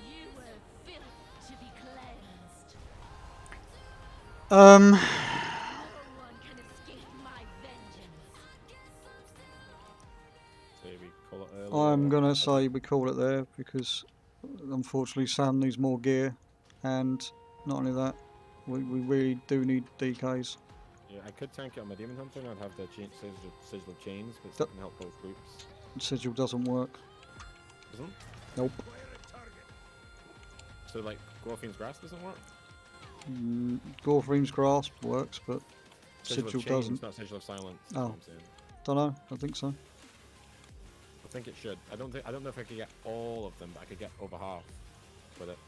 [SPEAKER 12] You were built to be cleansed.
[SPEAKER 1] Um.
[SPEAKER 12] No one can escape my vengeance.
[SPEAKER 5] So we call it early.
[SPEAKER 1] I'm gonna say we call it there because unfortunately Sam needs more gear, and not only that, we really do need DKs.
[SPEAKER 5] Yeah, I could tank it on my Demon Hunter and I'd have the sigil of chains, but
[SPEAKER 1] That-
[SPEAKER 5] it can help both groups.
[SPEAKER 1] Sigil doesn't work.
[SPEAKER 5] Doesn't?
[SPEAKER 1] Nope.
[SPEAKER 5] So like Gorfian's Grasp doesn't work?
[SPEAKER 1] Gorfreen's Grasp works, but
[SPEAKER 5] Sigil
[SPEAKER 1] Sigil
[SPEAKER 5] of chains,
[SPEAKER 1] doesn't.
[SPEAKER 5] not Sigil of Silence. That's
[SPEAKER 1] Oh.
[SPEAKER 5] what I'm saying.
[SPEAKER 1] Don't know. I think so.
[SPEAKER 5] I think it should. I don't know if I could get all of them, but I could get over half with it.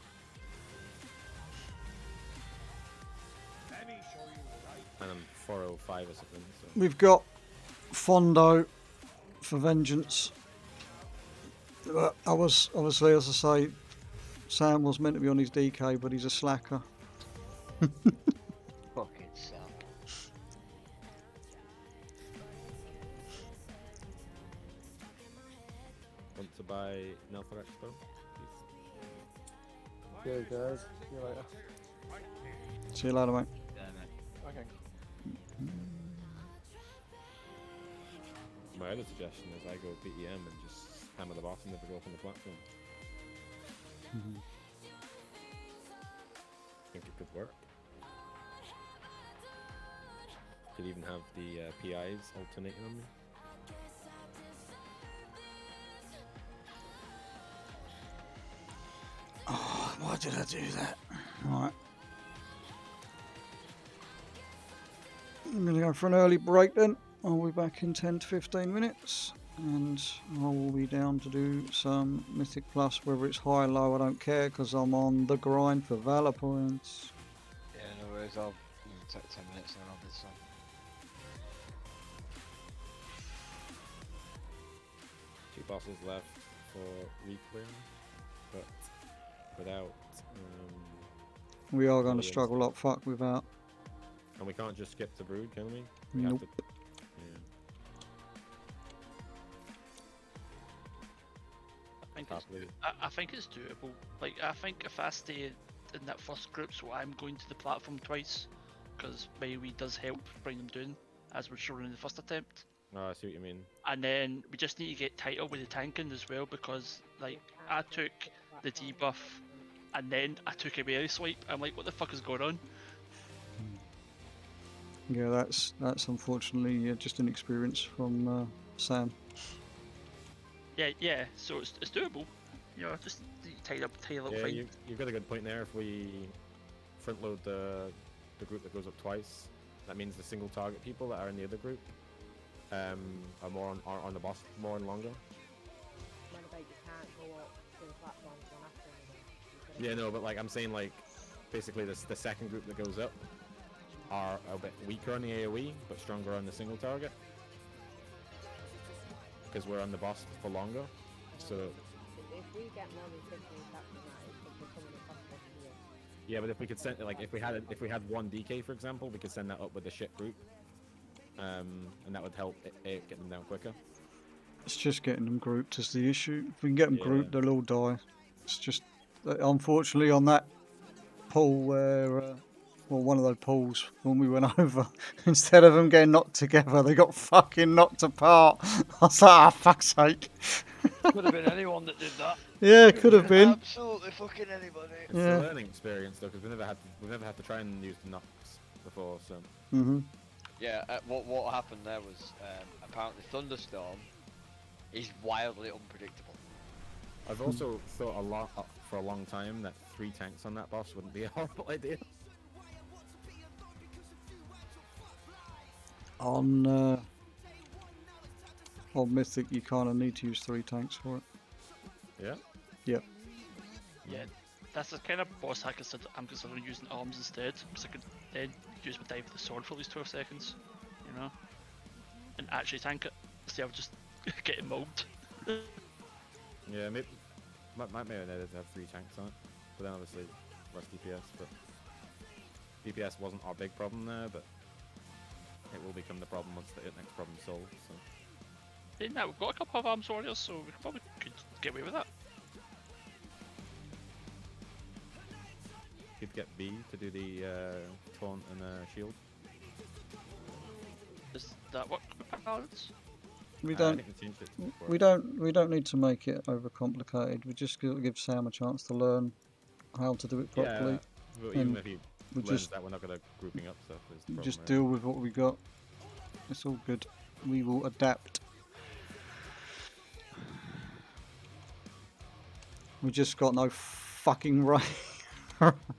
[SPEAKER 5] And I'm 405 or something. So.
[SPEAKER 1] We've got Fondo for Vengeance. I was obviously, as I say, Sam was meant to be on his DK, but he's a slacker.
[SPEAKER 4] Fucking Sam.
[SPEAKER 5] Want to buy Nelthar Expo?
[SPEAKER 9] Yeah, guys. See you later.
[SPEAKER 1] See you later, mate.
[SPEAKER 9] Okay.
[SPEAKER 5] My other suggestion is I go PEM and just hammer the boss and never go up on the platform. Think it could work. Could even have the PIs alternating on me.
[SPEAKER 1] Oh, why did I do that? Alright. I'm going to go for an early break then. I'll be back in 10 to 15 minutes. And I will be down to do some Mythic Plus, whether it's high or low, I don't care, because I'm on the grind for Valor points.
[SPEAKER 4] Yeah, no worries, I'll take 10 minutes and I'll do some.
[SPEAKER 5] 2 bosses left for re-clearing, but without.
[SPEAKER 1] We are going to
[SPEAKER 5] Williams.
[SPEAKER 1] struggle like fuck without.
[SPEAKER 5] And we can't just skip to Brood, can we? We
[SPEAKER 1] Nope.
[SPEAKER 5] have to. Yeah.
[SPEAKER 13] I think it's doable. Like, I think if I stay in that first group, so I'm going to the platform twice, because Maui does help bring them down, as we're shown in the first attempt.
[SPEAKER 5] Oh, I see what you mean.
[SPEAKER 13] And then we just need to get title with the tanking as well, because like I took the debuff and then I took a melee swipe. I'm like, what the fuck is going on?
[SPEAKER 1] Yeah, that's unfortunately just an experience from Sam.
[SPEAKER 13] Yeah. So it's doable. You know, just tie up, tie a little
[SPEAKER 5] Yeah,
[SPEAKER 13] thing.
[SPEAKER 5] you've got a good point there. If we front load the group that goes up twice, that means the single target people that are in the other group are more on the boss more and longer.
[SPEAKER 3] What about you can't go up to the platforms one after another?
[SPEAKER 5] Yeah, no, but like I'm saying, like basically the second group that goes up are a bit weaker on the AoE but stronger on the single target because we're on the boss for longer. So
[SPEAKER 3] If we get more than 15 attacks on that, it's going to become an impossible to do.
[SPEAKER 5] yeah, but if we could send like if we had one DK for example, we could send that up with the shit group, and that would help it get them down quicker.
[SPEAKER 1] It's just getting them grouped is the issue. If we can get them grouped, they'll all die. It's just unfortunately on that pool where. Well, one of those pools when we went over, instead of them getting knocked together, they got fucking knocked apart. I was like, ah, fuck's sake.
[SPEAKER 4] Could have been anyone that did that.
[SPEAKER 1] Yeah, it could have been.
[SPEAKER 4] Absolutely fucking anybody.
[SPEAKER 5] It's a learning experience though, because we've never had to try and use the knocks before, so.
[SPEAKER 1] Mhm.
[SPEAKER 4] Yeah, what happened there was apparently Thunderstorm is wildly unpredictable.
[SPEAKER 5] I've also thought for a long time that 3 tanks on that boss wouldn't be a horrible idea.
[SPEAKER 1] On Mythic, you kind of need to use 3 tanks for it.
[SPEAKER 5] Yeah.
[SPEAKER 1] Yep.
[SPEAKER 13] Yeah, that's the kind of boss I'm considering using arms instead, because I could then use my dive with the sword for at least 12 seconds, you know, and actually tank it instead of just getting mobbed.
[SPEAKER 5] Yeah, maybe might have needed to have 3 tanks on it, but then obviously less DPS. But DPS wasn't our big problem there, but it will become the problem once the next problem's solved. So.
[SPEAKER 13] Yeah, now we've got a couple of arms warriors, so we probably could get away with that.
[SPEAKER 5] You'd get B to do the taunt and shield.
[SPEAKER 13] Does that work with balance?
[SPEAKER 1] We
[SPEAKER 5] I
[SPEAKER 1] don't.
[SPEAKER 5] think we changed it to before.
[SPEAKER 1] We don't need to make it overcomplicated. We just got to give Sam a chance to learn how to do it properly.
[SPEAKER 5] Yeah, but even
[SPEAKER 1] And
[SPEAKER 5] if he
[SPEAKER 1] we
[SPEAKER 5] learns
[SPEAKER 1] just
[SPEAKER 5] that, we're not going to grouping up stuff. Is the problem,
[SPEAKER 1] just
[SPEAKER 5] right?
[SPEAKER 1] deal with what we got. It's all good. We will adapt. We just got no fucking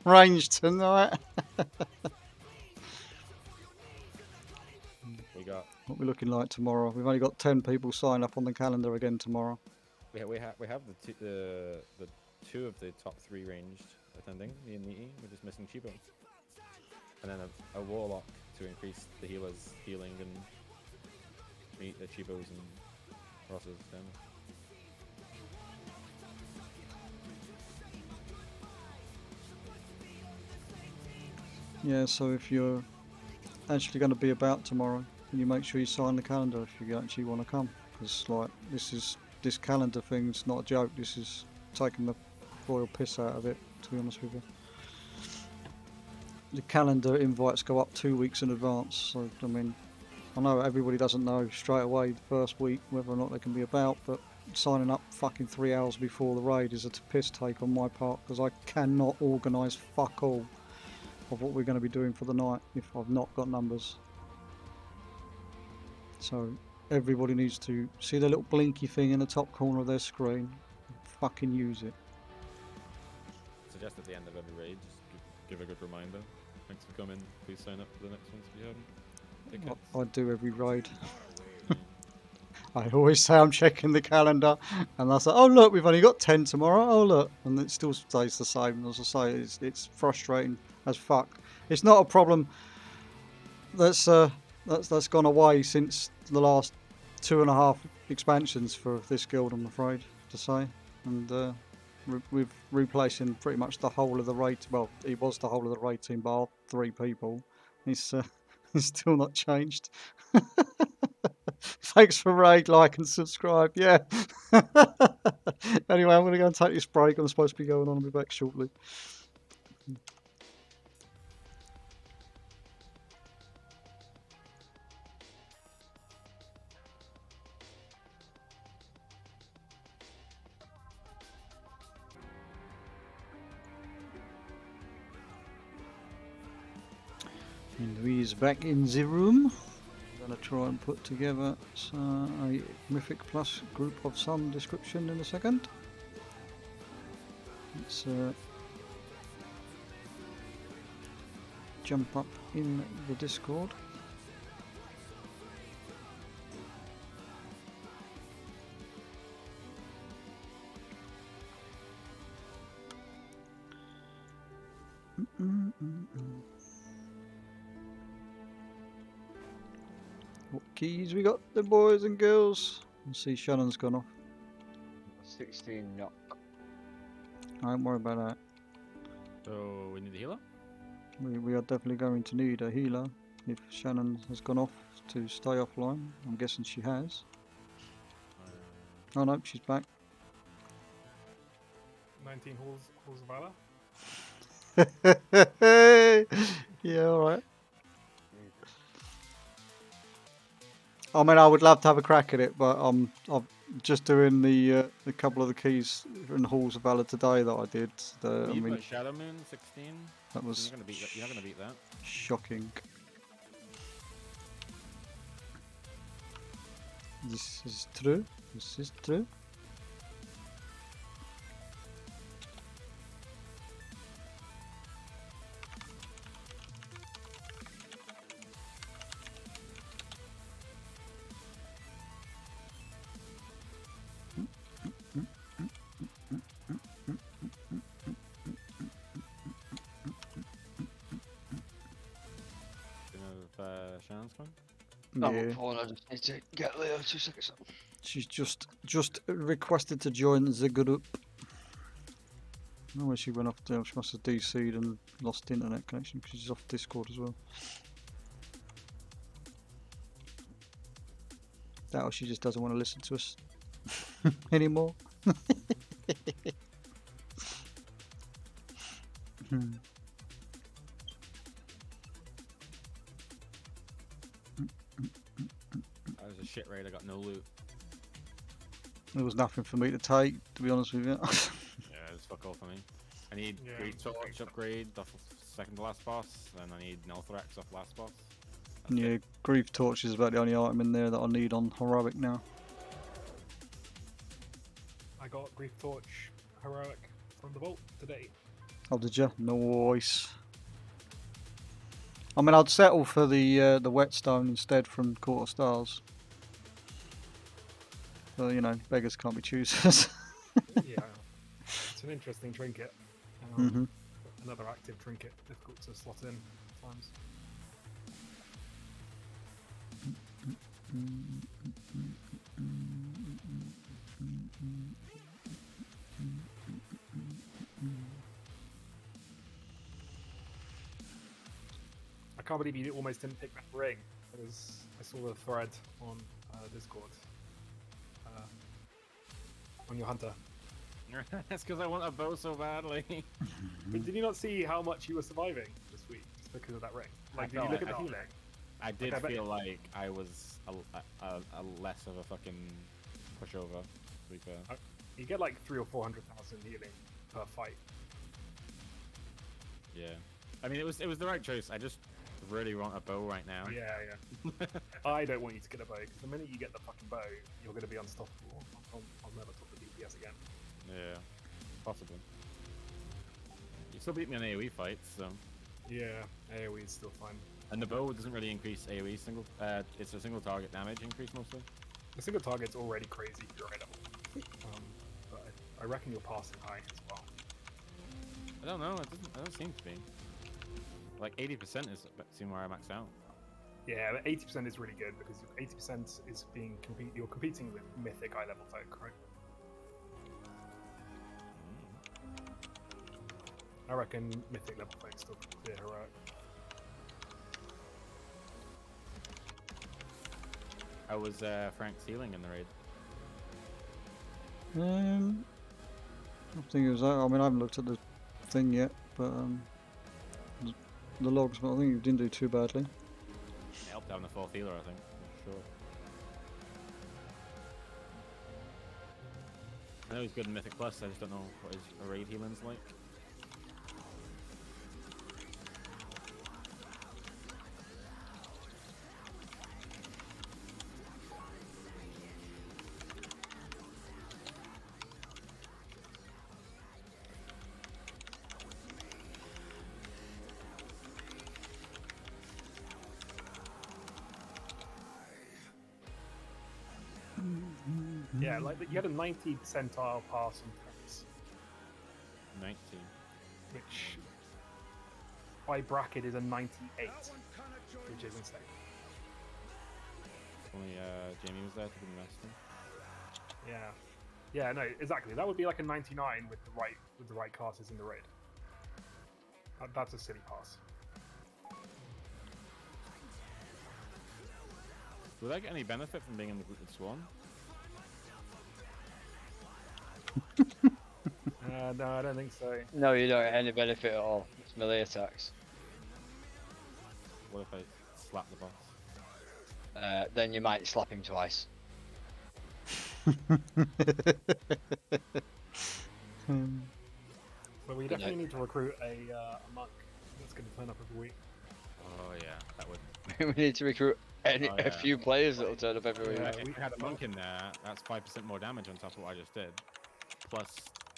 [SPEAKER 1] range tonight.
[SPEAKER 5] We got.
[SPEAKER 1] What we're looking like tomorrow? We've only got 10 people signed up on the calendar again tomorrow.
[SPEAKER 5] We have the 2 of the top 3 ranged attending, me and Neaty. We're just missing Chibo. And then a warlock to increase the healers' healing and meet the Chibos and Rosses then.
[SPEAKER 1] Yeah, so if you're actually going to be about tomorrow, can you make sure you sign the calendar if you actually want to come? Because like this calendar thing's not a joke. This is taking the royal piss out of it, to be honest with you. The calendar invites go up 2 weeks in advance, so I mean, I know everybody doesn't know straight away the first week whether or not they can be about, but signing up fucking 3 hours before the raid is a piss take on my part, because I cannot organise fuck all of what we're going to be doing for the night if I've not got numbers. So everybody needs to see the little blinky thing in the top corner of their screen, fucking use it.
[SPEAKER 5] Suggest at the end of every raid, just give a good reminder. Thanks for coming. Please sign up for the next ones if you haven't. Take care.
[SPEAKER 1] I do every raid. I always say I'm checking the calendar, and I say, oh look, we've only got 10 tomorrow. Oh look, and it still stays the same. As I say, it's frustrating as fuck. It's not a problem that's gone away since the last 2.5 expansions for this guild, I'm afraid to say, and we've replacing pretty much the whole of the raid. Well, it was the whole of the raid team, bar 3 people. It's it's still not changed. Thanks for raid, like, and subscribe. Yeah. Anyway, I'm going to go and take this break. I'm supposed to be going on. I'll be back shortly. And Louise back in the room. I'm going to try and put together a Mythic Plus group of some description in a second. Let's jump up in the Discord. What keys we got, the boys and girls? I see Shannon's gone off.
[SPEAKER 4] 16 knock.
[SPEAKER 1] Don't worry about that.
[SPEAKER 5] So we need a healer?
[SPEAKER 1] We are definitely going to need a healer if Shannon has gone off to stay offline. I'm guessing she has. Oh no, she's back.
[SPEAKER 6] 19 halls of valor.
[SPEAKER 1] Yeah, alright. I mean, I would love to have a crack at it, but I'm just doing the couple of the keys in Halls of Valor today that I did. I
[SPEAKER 5] You've
[SPEAKER 1] mean,
[SPEAKER 5] got Shadow Moon 16.
[SPEAKER 1] that was
[SPEAKER 5] You're not gonna beat that.
[SPEAKER 1] shocking. This is true. This is true.
[SPEAKER 5] Shannon's gone?
[SPEAKER 1] Yeah.
[SPEAKER 4] I just need to get Leo 2 seconds.
[SPEAKER 1] She's just requested to join the group. I know where she went off to. She must have DC'd and lost internet connection because she's off Discord as well. That or she just doesn't want to listen to us anymore.
[SPEAKER 5] That was a shit raid, I got no loot.
[SPEAKER 1] There was nothing for me to take, to be honest with you.
[SPEAKER 5] Yeah, it's fuck all for me. I need Great Torch upgrade off second to last boss, and I need Nelthrax off last boss.
[SPEAKER 1] Yeah, Grief Torch is about the only item in there that I need on Heroic now.
[SPEAKER 6] I got Grief Torch Heroic from the vault today.
[SPEAKER 1] Oh, did you? Nice. I mean, I'd settle for the Whetstone instead from Court of Stars. Well, you know, beggars can't be choosers.
[SPEAKER 6] Yeah, it's an interesting trinket. Another active trinket, difficult to slot in at times. I can't believe you almost didn't pick that ring. I saw the thread on Discord. On your hunter.
[SPEAKER 5] That's because I want a bow so badly.
[SPEAKER 6] But did you not see how much you were surviving this week just because of that ring? Like, did you look at the healing?
[SPEAKER 5] I did
[SPEAKER 6] Like, I bet-
[SPEAKER 5] feel like I was a less of a fucking pushover, to be fair.
[SPEAKER 6] You get like 300,000 or 400,000 healing per fight.
[SPEAKER 5] Yeah. I mean, it was the right choice. I just really want a bow right now.
[SPEAKER 6] Yeah, yeah. I don't want you to get a bow because the minute you get the fucking bow, you're going to be unstoppable. I'll never top the DPS again.
[SPEAKER 5] Yeah, possibly. You still beat me on AoE fights, so.
[SPEAKER 6] Yeah, AoE is still fine.
[SPEAKER 5] And the bow doesn't really increase AoE single. It's a single target damage increase mostly.
[SPEAKER 6] The single target's already crazy for your level. But I reckon you're passing high as well.
[SPEAKER 5] I don't know. It doesn't seem to be. Like 80% is seem where I max out.
[SPEAKER 6] Yeah, 80% is really good because 80% is you're competing with mythic eye level folk, right? I reckon mythic level folk still be heroic.
[SPEAKER 5] How was Frank's healing in the raid?
[SPEAKER 1] I think it was. I mean, I haven't looked at the thing yet, but the logs. But I think you didn't do too badly.
[SPEAKER 5] It helped down the 4th healer, I think. For sure. I know he's good in Mythic Plus. I just don't know what his raid healing's like.
[SPEAKER 6] Yeah, like you had a 90 percentile pass on Prince,
[SPEAKER 5] 19.
[SPEAKER 6] which by bracket is a 98, which is insane.
[SPEAKER 5] Only Jamie was there to be the master.
[SPEAKER 6] Yeah, yeah, no, exactly. That would be like a 99 with the right classes in the raid. That's a silly pass.
[SPEAKER 5] Would I get any benefit from being in the group with Swan?
[SPEAKER 6] No, I don't think so.
[SPEAKER 4] No, you don't get any benefit at all. It's melee attacks.
[SPEAKER 5] What if I slap the boss?
[SPEAKER 4] Then you might slap him twice.
[SPEAKER 6] Well, we definitely need to recruit a monk that's going to turn up every week.
[SPEAKER 5] Oh yeah, that would.
[SPEAKER 4] We need to recruit a few players that will turn up every week.
[SPEAKER 5] Yeah, if we had a monk in there, that's 5% more damage on top of what I just did. Plus,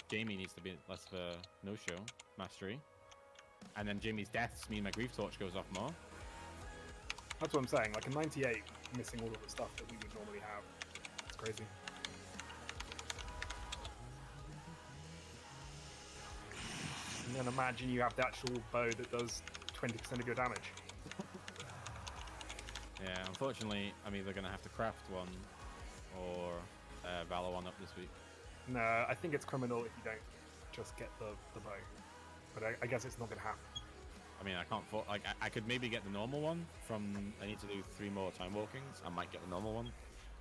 [SPEAKER 5] Jamie needs to be less of a no-show mastery. And then Jamie's deaths mean my grief torch goes off more.
[SPEAKER 6] That's what I'm saying. Like a 98 missing all of the stuff that we would normally have. It's crazy. And then imagine you have the actual bow that does 20% of your damage.
[SPEAKER 5] Yeah, unfortunately, I'm either going to have to craft one or Valor one up this week.
[SPEAKER 6] No, I think it's criminal if you don't just get the bow. But I guess it's not going to happen.
[SPEAKER 5] I mean, I can't. Like, I could maybe get the normal one from. I need to do 3 more time walkings. I might get the normal one.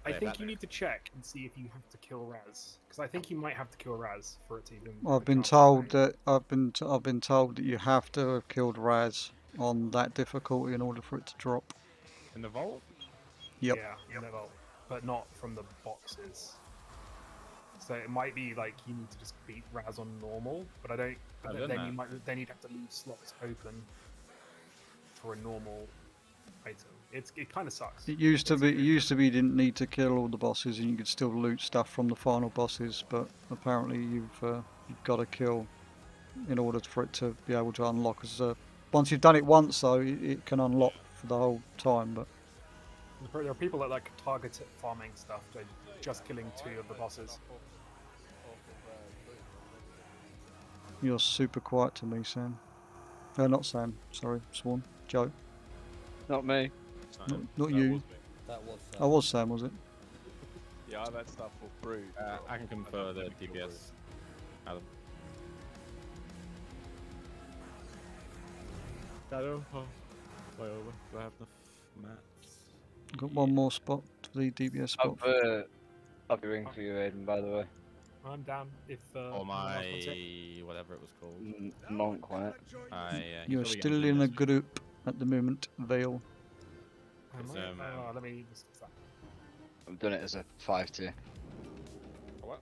[SPEAKER 6] I think you need to check and see if you have to kill Raz, because I think you might have to kill Raz for it to even.
[SPEAKER 1] I've been told that I've been told that you have to have killed Raz on that difficulty in order for it to drop.
[SPEAKER 5] In the vault?
[SPEAKER 1] Yep.
[SPEAKER 6] Yeah, in the vault, but not from the boxes. So it might be like you need to just beat Raz on normal, but I don't. But then you'd have to leave slots open for a normal item. It kind of sucks.
[SPEAKER 1] It used to be you didn't need to kill all the bosses and you could still loot stuff from the final bosses, but apparently you've got to kill in order for it to be able to unlock. Once you've done it once, though, it can unlock for the whole time. But
[SPEAKER 6] there are people that like targeted farming stuff, so just killing 2 of the bosses.
[SPEAKER 1] you're super quiet to me, Sam. Not Sam. Sorry, Swan. Joe.
[SPEAKER 4] Not me.
[SPEAKER 1] Not you.
[SPEAKER 9] That was
[SPEAKER 1] I was Sam, was it?
[SPEAKER 11] Yeah, I've had stuff for free.
[SPEAKER 5] I can confer the DPS. Adam. Shadow. Oh, way over. Do I have enough mats?
[SPEAKER 1] Got one more spot for the DPS spot.
[SPEAKER 4] I'll be ringing for you, Aiden, by the way.
[SPEAKER 6] I'm down if.
[SPEAKER 5] Or my whatever it was called.
[SPEAKER 4] Monk, wasn't it?
[SPEAKER 1] You're still in a group at the moment, Vale.
[SPEAKER 6] Let me discuss that.
[SPEAKER 4] I've done it as a 5 tier.
[SPEAKER 5] What?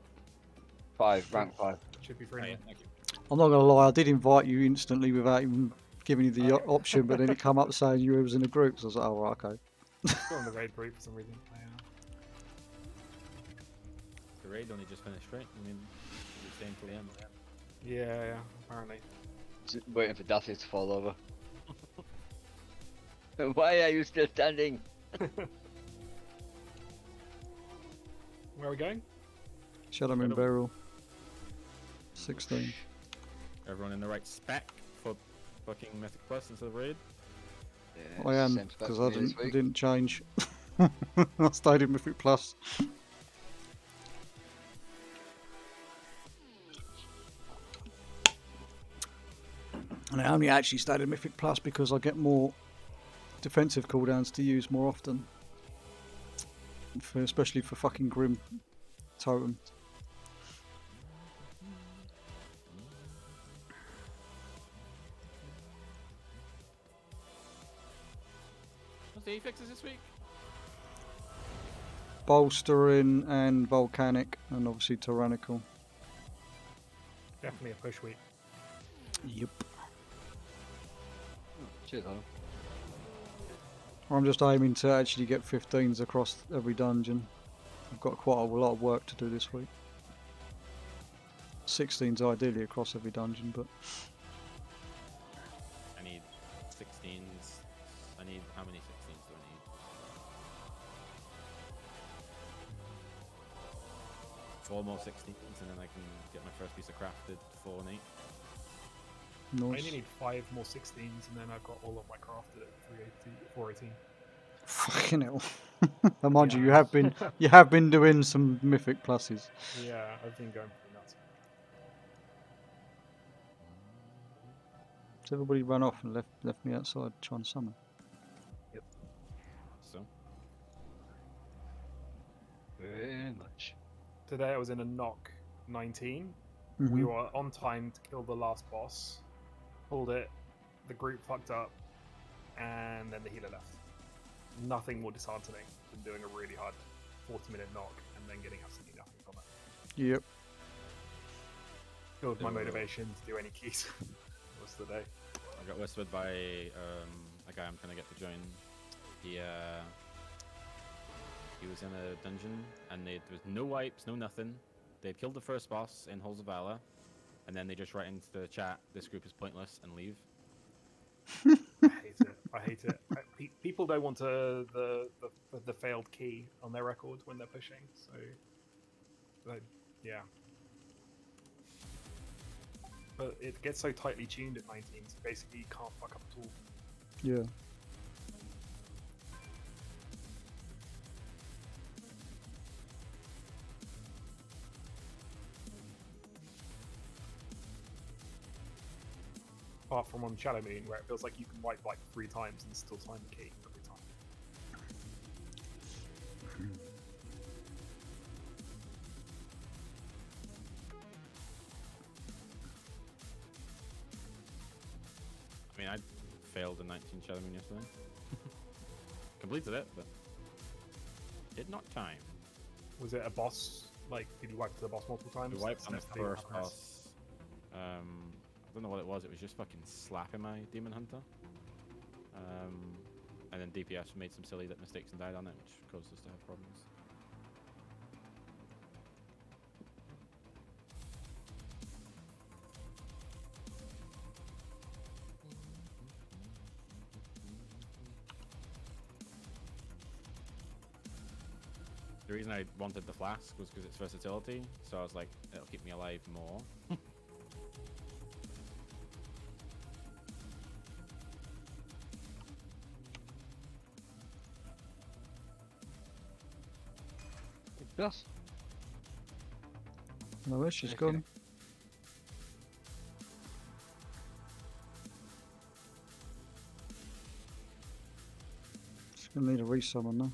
[SPEAKER 4] 5, rank 5.
[SPEAKER 6] Should be free.
[SPEAKER 5] Oh, yeah, thank you.
[SPEAKER 1] I'm not gonna lie, I did invite you instantly without even giving you the option, but then it come up saying you was in a group, so I was like, oh, right, okay.
[SPEAKER 6] Still in the raid group for some reason.
[SPEAKER 5] The raid only just finished, right? I mean, it's staying till the end.
[SPEAKER 6] Yeah, apparently.
[SPEAKER 4] Just waiting for Daffy to fall over. Why are you still standing?
[SPEAKER 6] Where are we going?
[SPEAKER 1] Shadowmoon Barrel. 16.
[SPEAKER 5] Everyone in the right spec for fucking Mythic Plus instead of raid?
[SPEAKER 4] Yeah,
[SPEAKER 1] I am,
[SPEAKER 4] same spec
[SPEAKER 1] because
[SPEAKER 4] for
[SPEAKER 1] I
[SPEAKER 4] me this week.
[SPEAKER 1] didn't change. I stayed in Mythic Plus. And I only actually stayed in Mythic Plus because I get more defensive cooldowns to use more often. Especially for fucking Grim Totem.
[SPEAKER 5] What's the fixes this week?
[SPEAKER 1] Bolstering and Volcanic, and obviously Tyrannical.
[SPEAKER 6] Definitely a push week.
[SPEAKER 1] Yep.
[SPEAKER 4] Shit though.
[SPEAKER 1] I'm just aiming to actually get 15s across every dungeon. I've got quite a lot of work to do this week. 16s ideally across every dungeon, but
[SPEAKER 5] I need 16s. I need how many 16s do I need? 4 more 16s, and then I can get my first piece of crafted 4 and 8.
[SPEAKER 6] I
[SPEAKER 1] nice.
[SPEAKER 6] only need 5 more 16s, and then I've got all of my crafted at 418.
[SPEAKER 1] Fucking hell. And mind you, you have been doing some Mythic Pluses.
[SPEAKER 6] Yeah, I've been going pretty nuts.
[SPEAKER 1] So everybody run off and left me outside trying to summon.
[SPEAKER 6] Yep.
[SPEAKER 5] So
[SPEAKER 4] Very much.
[SPEAKER 6] Today I was in a knock 19.
[SPEAKER 1] Mhm.
[SPEAKER 6] We were on time to kill the last boss. Pulled it. The group fucked up, and then the healer left. Nothing more disheartening than doing a really hard 40-minute knock and then getting absolutely nothing from it.
[SPEAKER 1] Yep.
[SPEAKER 6] Killed my motivation to do any keys the rest of the day.
[SPEAKER 5] I got whispered by a guy I'm trying to get to join. He was in a dungeon and there was no wipes, no nothing. They'd killed the first boss in Halls of Valor, and then they just write into the chat, "This group is pointless," and leave.
[SPEAKER 6] I hate it. I hate it. People don't want the failed key on their record when they're pushing. So, yeah. But it gets so tightly tuned at 19, so basically you can't fuck up at all.
[SPEAKER 1] Yeah.
[SPEAKER 6] Apart from on Shadow Moon, where it feels like you can wipe like 3 times and still time the key every time.
[SPEAKER 5] I mean, I failed in 19 Shadow Moon yesterday. Completed it, but did not time.
[SPEAKER 6] Was it a boss? Like, did you wipe to the boss multiple times?
[SPEAKER 5] We wiped on the
[SPEAKER 6] That's definitely what
[SPEAKER 5] first
[SPEAKER 6] happens.
[SPEAKER 5] boss. I don't know what it was. It was just fucking slapping my Demon Hunter. And then DPS made some silly mistakes and died on it, which caused us to have problems. The reason I wanted the flask was because it's versatility, so I was like, it'll keep me alive more.
[SPEAKER 4] Yes.
[SPEAKER 1] No, where she's gone. She's gonna need a resummon now.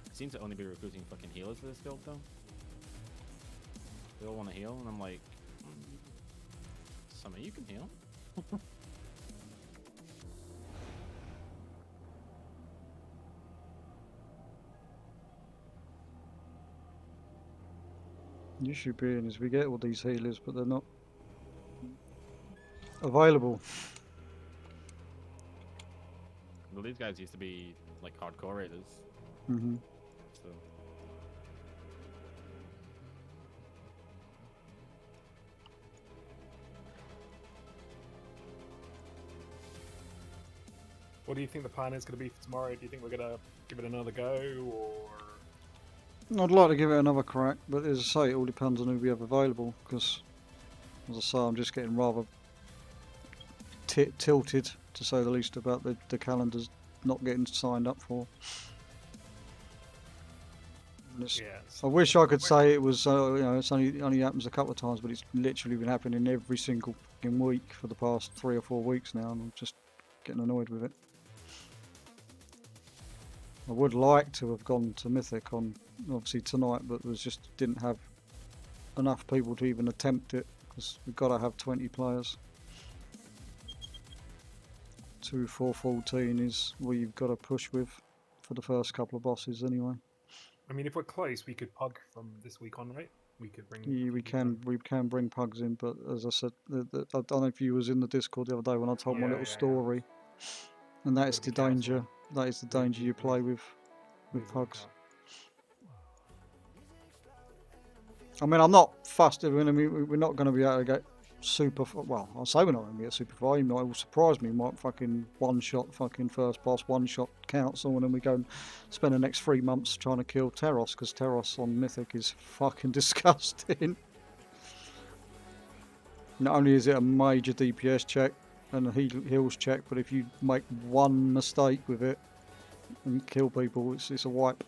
[SPEAKER 5] I seem to only be recruiting fucking healers for this guild though. They all want to heal, and I'm like, some of you can heal.
[SPEAKER 1] The issue being is we get all these healers, but they're not available.
[SPEAKER 5] Well, these guys used to be like hardcore raiders.
[SPEAKER 1] Mm-hmm.
[SPEAKER 5] So
[SPEAKER 6] What do you think the plan is going to be for tomorrow? Do you think we're going to give it another go, or
[SPEAKER 1] I'd like to give it another crack, but as I say, it all depends on who we have available. Because, as I say, I'm just getting rather tilted, to say the least, about the calendars not getting signed up for. I wish I could say it was, it's only happens a couple of times, but it's literally been happening every single fucking week for the past 3 or 4 weeks now, and I'm just getting annoyed with it. I would like to have gone to Mythic on, obviously, tonight, but didn't have enough people to even attempt it, because we've got to have 20 players. 2, 4, 14 is what you've got to push with for the first couple of bosses anyway.
[SPEAKER 6] I mean, if we're close, we could pug from this week on, right? We could bring.
[SPEAKER 1] Yeah, we can bring pugs in, but as I said, I don't know if you was in the Discord the other day when I told my little story, and that is the danger. That is the danger you play with pugs. I mean, I'm not fussed. I mean, we're not going to be able to get super. Well, I'll say we're not going to get super far. It will surprise me. Might fucking one-shot fucking first boss, one-shot council, and then we go and spend the next 3 months trying to kill Teros, because Teros on Mythic is fucking disgusting. Not only is it a major DPS check and a heals check, but if you make one mistake with it and kill people, it's a wipe.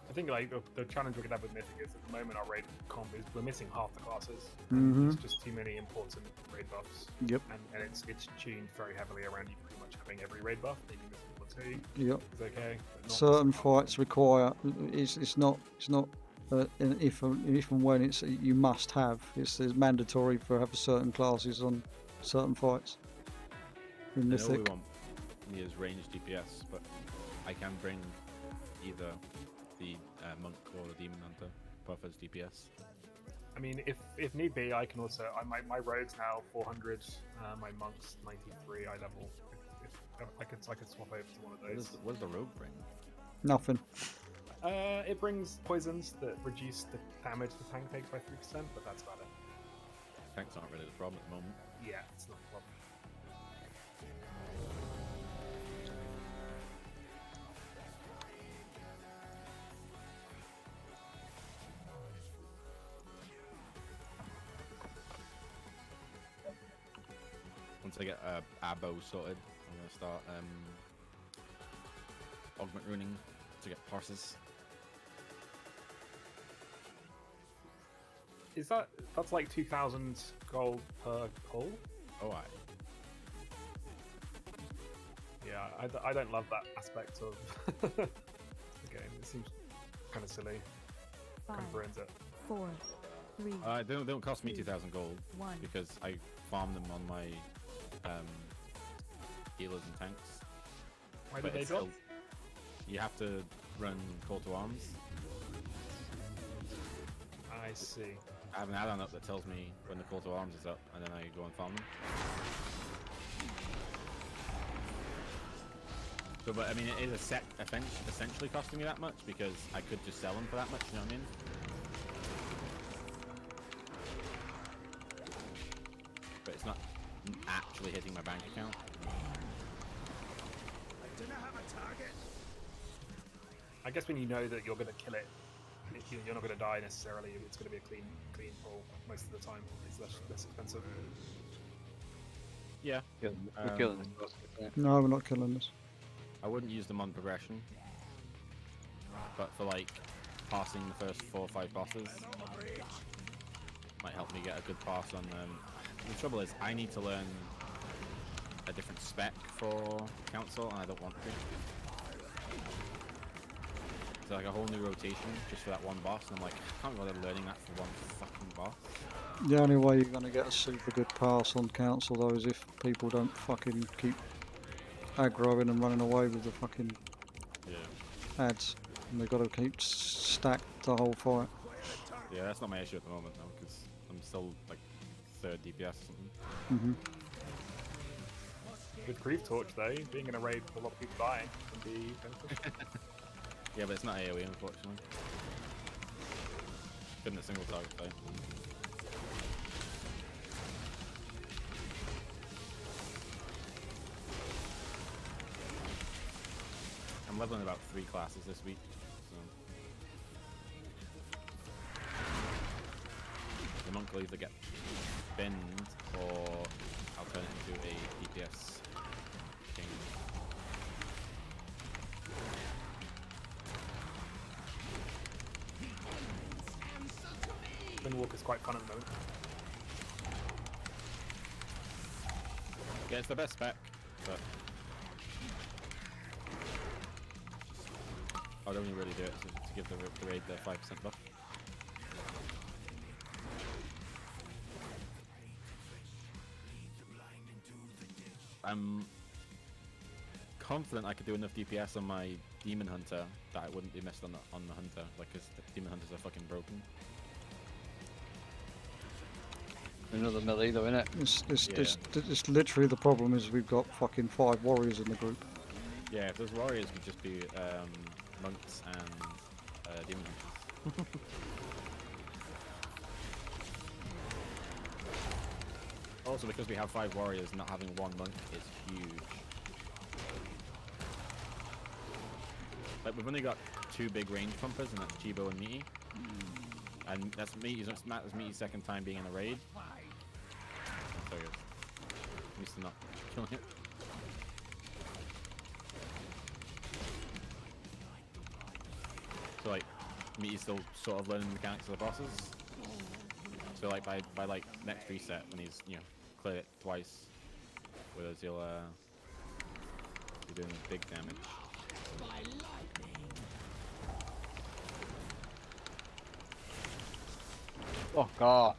[SPEAKER 6] I think like the challenge we're gonna have with Mythic is at the moment our raid comp is we're missing half the classes. There's just too many important raid buffs.
[SPEAKER 1] Yep.
[SPEAKER 6] And it's tuned very heavily around you pretty much having every raid buff. Maybe missing 1 or 2.
[SPEAKER 1] Yep.
[SPEAKER 6] Is okay.
[SPEAKER 1] Certain fights require. It's not. If and when it's you must have. It's mandatory for have certain classes on certain fights. In
[SPEAKER 5] I know we
[SPEAKER 1] Mythic.
[SPEAKER 5] want me as ranged DPS, but I can bring either the monk or the demon hunter buff as DPS.
[SPEAKER 6] I mean, if need be, I can also. My rogue's now 400. My monk's 93 eye level. If I could swap over to one of those.
[SPEAKER 5] What does the rogue bring?
[SPEAKER 1] Nothing.
[SPEAKER 6] It brings poisons that reduce the damage the tank takes by 3%, but that's about it.
[SPEAKER 5] Tanks aren't really the problem at the moment.
[SPEAKER 6] Yeah, it's not a problem.
[SPEAKER 5] Once I get our bow sorted, I'm going to start augment runing to get parses.
[SPEAKER 6] Is that's like 2,000 gold per pull?
[SPEAKER 5] Oh, aye.
[SPEAKER 6] Yeah, I don't love that aspect of the game. It seems kind of silly.
[SPEAKER 10] 5,
[SPEAKER 6] Kind of ruins it.
[SPEAKER 10] 4, 3.
[SPEAKER 5] They don't cost me 2,000 gold
[SPEAKER 10] 1.
[SPEAKER 5] because I farm them on my healers and tanks.
[SPEAKER 6] Why
[SPEAKER 5] But
[SPEAKER 6] do they
[SPEAKER 5] it's
[SPEAKER 6] drop?
[SPEAKER 5] still- You have to run call to arms.
[SPEAKER 6] I see.
[SPEAKER 5] I have an add-on up that tells me when the call to arms is up, and then I go and farm them. So, but I mean, it is essentially costing me that much because I could just sell them for that much. You know what I mean? But it's not actually hitting my bank account.
[SPEAKER 6] I guess when you know that you're going to kill it, you're not going to die necessarily. It's going to be a clean pull most of the time. It's less expensive.
[SPEAKER 5] Yeah.
[SPEAKER 4] We're killing this boss, isn't it?
[SPEAKER 1] No, we're not killing this.
[SPEAKER 5] I wouldn't use them on progression, but for like passing the first 4 or 5 bosses, might help me get a good pass on them. The trouble is, I need to learn a different spec for Council, and I don't want to. So like a whole new rotation just for that one boss, and I'm like, I can't bother learning that for one fucking boss.
[SPEAKER 1] The only way you're going to get a super good pass on Council, though, is if people don't fucking keep aggroing and running away with the fucking ads. And they've got to keep stacked the whole fight.
[SPEAKER 5] Yeah, that's not my issue at the moment, though, because I'm still like 3rd DPS or something.
[SPEAKER 6] With Grief Torch, though, being in a raid with a lot of people dying can be beneficial.
[SPEAKER 5] Yeah, but it's not AoE, unfortunately. Couldn't a single target fight. I'm leveling about 3 classes this week, so will either get binned or I'll turn it into a DPS king.
[SPEAKER 6] Windwalker's quite fun at the moment.
[SPEAKER 5] Yeah, it's the best spec, but I'd only really do it to give the raid the 5% buff. I'm confident I could do enough DPS on my Demon Hunter that I wouldn't be missed on the Hunter, like, because the Demon Hunters are fucking broken.
[SPEAKER 4] Another melee though, innit?
[SPEAKER 1] It's literally the problem is we've got fucking 5 warriors in the group.
[SPEAKER 5] Yeah, if those warriors would just be monks and demon hunters. Also, because we have 5 warriors, not having 1 monk is huge. Like, we've only got 2 big range pumpers, and that's Chibo and Meaty. And that's Meaty's second time being in a raid. So good. I'm used to not killing it. So like, Meaty's still sort of learning the mechanics of the bosses. So like by like next reset, when he's cleared it twice, with us he'll be doing big damage.
[SPEAKER 4] Oh god.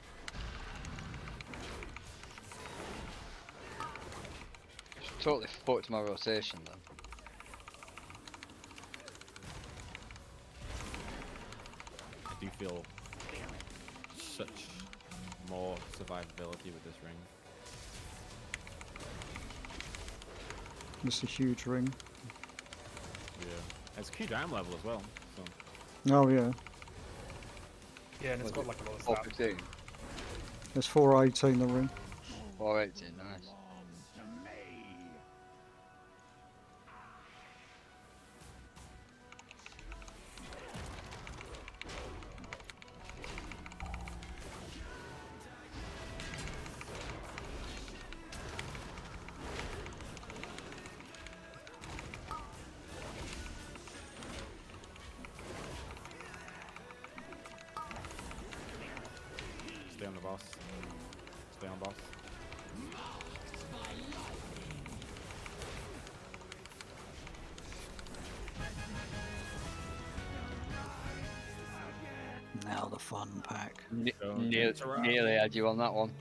[SPEAKER 4] Totally fucked my rotation then.
[SPEAKER 5] I do feel such more survivability with this ring.
[SPEAKER 1] It's a huge ring.
[SPEAKER 5] Yeah. It's a huge arm level as well. So.
[SPEAKER 1] Oh yeah.
[SPEAKER 6] Yeah, and it's got like a lot of stats.
[SPEAKER 4] 415.
[SPEAKER 1] There's 418 the ring.
[SPEAKER 4] 418, nice.
[SPEAKER 5] Stay on the boss. Stay on boss.
[SPEAKER 1] Now the fun pack.
[SPEAKER 4] Nearly had you on that one.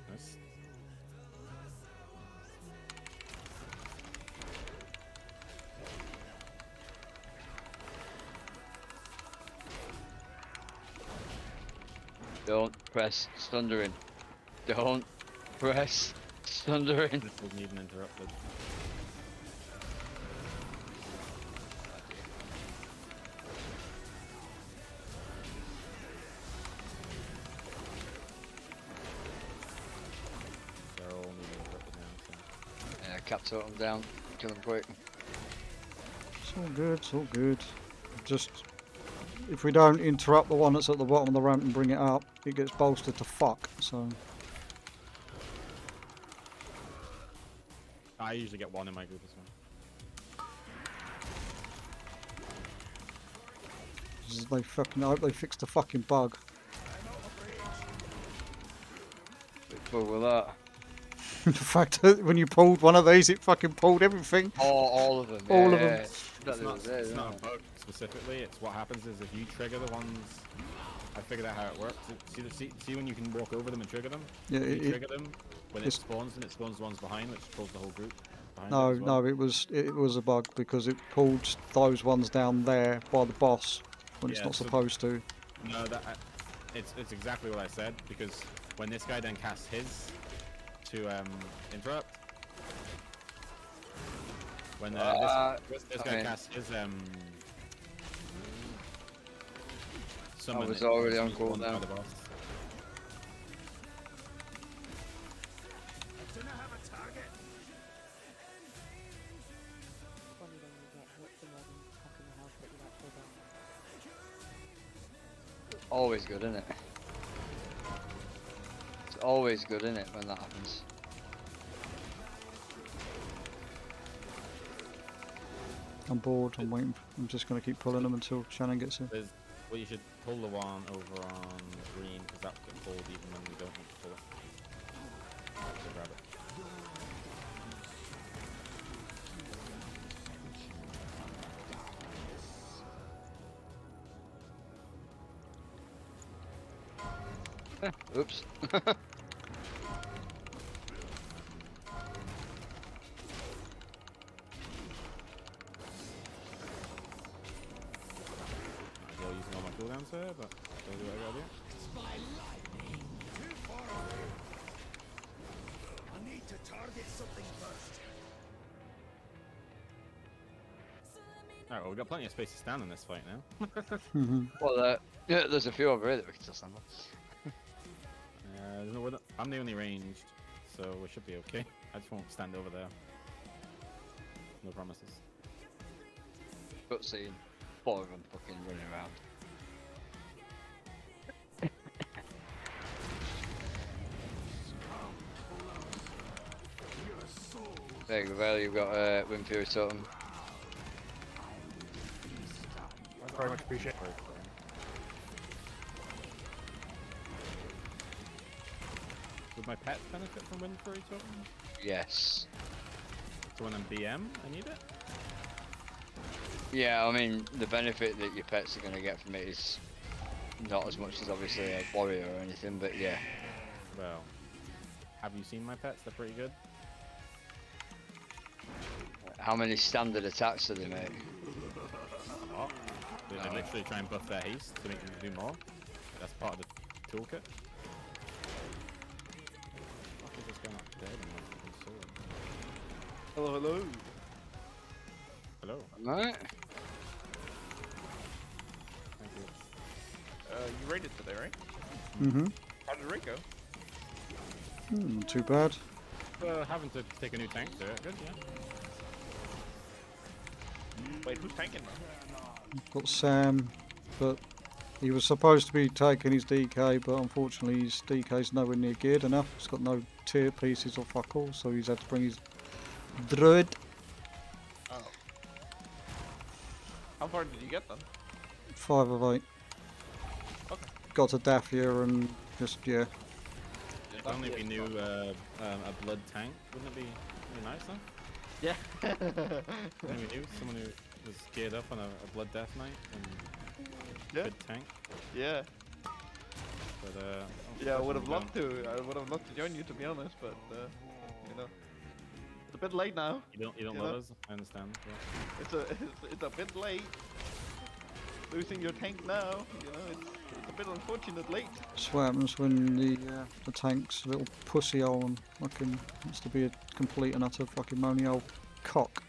[SPEAKER 5] Nice.
[SPEAKER 4] Don't press Sundering. Don't press Sundering.
[SPEAKER 5] This wasn't even interrupted. They're all moving interrupted now, so.
[SPEAKER 4] Yeah, cap totem down. Kill them quick.
[SPEAKER 1] It's all good, it's all good. Just, if we don't interrupt the one that's at the bottom of the ramp and bring it up, it gets bolstered to fuck, so...
[SPEAKER 5] I usually get 1 in my group as well.
[SPEAKER 1] They fucking, I hope they fixed the fucking bug.
[SPEAKER 4] Big bug with that.
[SPEAKER 1] The fact that when you pulled one of these, it fucking pulled everything.
[SPEAKER 4] All of them.
[SPEAKER 1] All of
[SPEAKER 4] yeah,
[SPEAKER 1] them.
[SPEAKER 5] It's not a bug specifically, it's what happens is if you trigger the ones... I figured out how it works. See when you can walk over them and trigger them?
[SPEAKER 1] Yeah,
[SPEAKER 5] you trigger them, when it spawns, and it spawns the ones behind, which pulls the whole group behind
[SPEAKER 1] No,
[SPEAKER 5] it as well.
[SPEAKER 1] no, it was a bug because it pulled those ones down there by the boss when it's
[SPEAKER 5] Yeah,
[SPEAKER 1] not
[SPEAKER 5] so-
[SPEAKER 1] supposed to.
[SPEAKER 5] No, it's exactly what I said, because when this guy then casts his to interrupt, when this guy casts his summon,
[SPEAKER 4] was
[SPEAKER 5] it
[SPEAKER 4] already on
[SPEAKER 5] spawns by
[SPEAKER 4] cooldown.
[SPEAKER 5] the boss.
[SPEAKER 3] Funny when you get hit for more than fucking the health that you actually got.
[SPEAKER 4] always good, isn't it? It's always good, isn't it, when that happens?
[SPEAKER 1] I'm bored. I'm waiting. I'm just going to keep pulling them until Shannon gets here.
[SPEAKER 5] Well, you should pull the one over on green because that will get pulled even when we don't want to pull it. So grab it.
[SPEAKER 4] Oops.
[SPEAKER 5] Ideal using all my cooldowns there, but still do what I gotta do.
[SPEAKER 8] I need to target something first.
[SPEAKER 5] Alright, well, we've got plenty of space to stand in this fight now.
[SPEAKER 4] Well, yeah, there's a few over here that we can still stand on.
[SPEAKER 5] I'm the only ranged, so we should be okay. I just won't stand over there. No promises.
[SPEAKER 4] Cutscene. 4 of them fucking running around. There you go, Val, you've got Wind Fury Totem.
[SPEAKER 6] Very much appreciate it.
[SPEAKER 5] Would my pets benefit from Wind Fury Totem?
[SPEAKER 4] Yes.
[SPEAKER 5] So when I'm BM, I need it?
[SPEAKER 4] Yeah, I mean, the benefit that your pets are going to get from it is not as much as obviously a warrior or anything, but yeah.
[SPEAKER 5] Well, have you seen my pets? They're pretty good.
[SPEAKER 4] How many standard attacks do they make?
[SPEAKER 5] Oh, they literally try and buff their haste to make them do more. That's part of the toolkit. Fuck, is this guy not dead in my fucking sword?
[SPEAKER 14] Hello, hello.
[SPEAKER 5] Hello.
[SPEAKER 4] Alright.
[SPEAKER 5] Thank you.
[SPEAKER 14] You raided today, right?
[SPEAKER 1] Mm-hmm.
[SPEAKER 14] How did the raid go?
[SPEAKER 1] Not too bad.
[SPEAKER 5] Having to take a new tank to it, good, yeah.
[SPEAKER 14] Wait, who's tanking now?
[SPEAKER 1] Got Sam, but he was supposed to be taking his DK, but unfortunately his DK's nowhere near geared enough. He's got no tier pieces or fuck all, so he's had to bring his druid.
[SPEAKER 14] Oh. How far did you get then?
[SPEAKER 1] 5 of 8.
[SPEAKER 14] Okay.
[SPEAKER 1] Got to Daffia and just, yeah.
[SPEAKER 5] If only we knew a blood tank, wouldn't it be really nice though?
[SPEAKER 14] Yeah.
[SPEAKER 5] When we knew someone who was geared up on a blood death knight and good tank.
[SPEAKER 14] Yeah.
[SPEAKER 5] But
[SPEAKER 14] yeah, I would have loved to. I would have loved to join you, to be honest, but you know, it's a bit late now.
[SPEAKER 5] You don't love us. I understand. Yeah.
[SPEAKER 14] It's a bit late. Losing your tank now, you know, it's a bit unfortunate late.
[SPEAKER 1] That's what happens when the tank's a little pussy hole and fucking wants to be a complete and utter fucking moany old cock.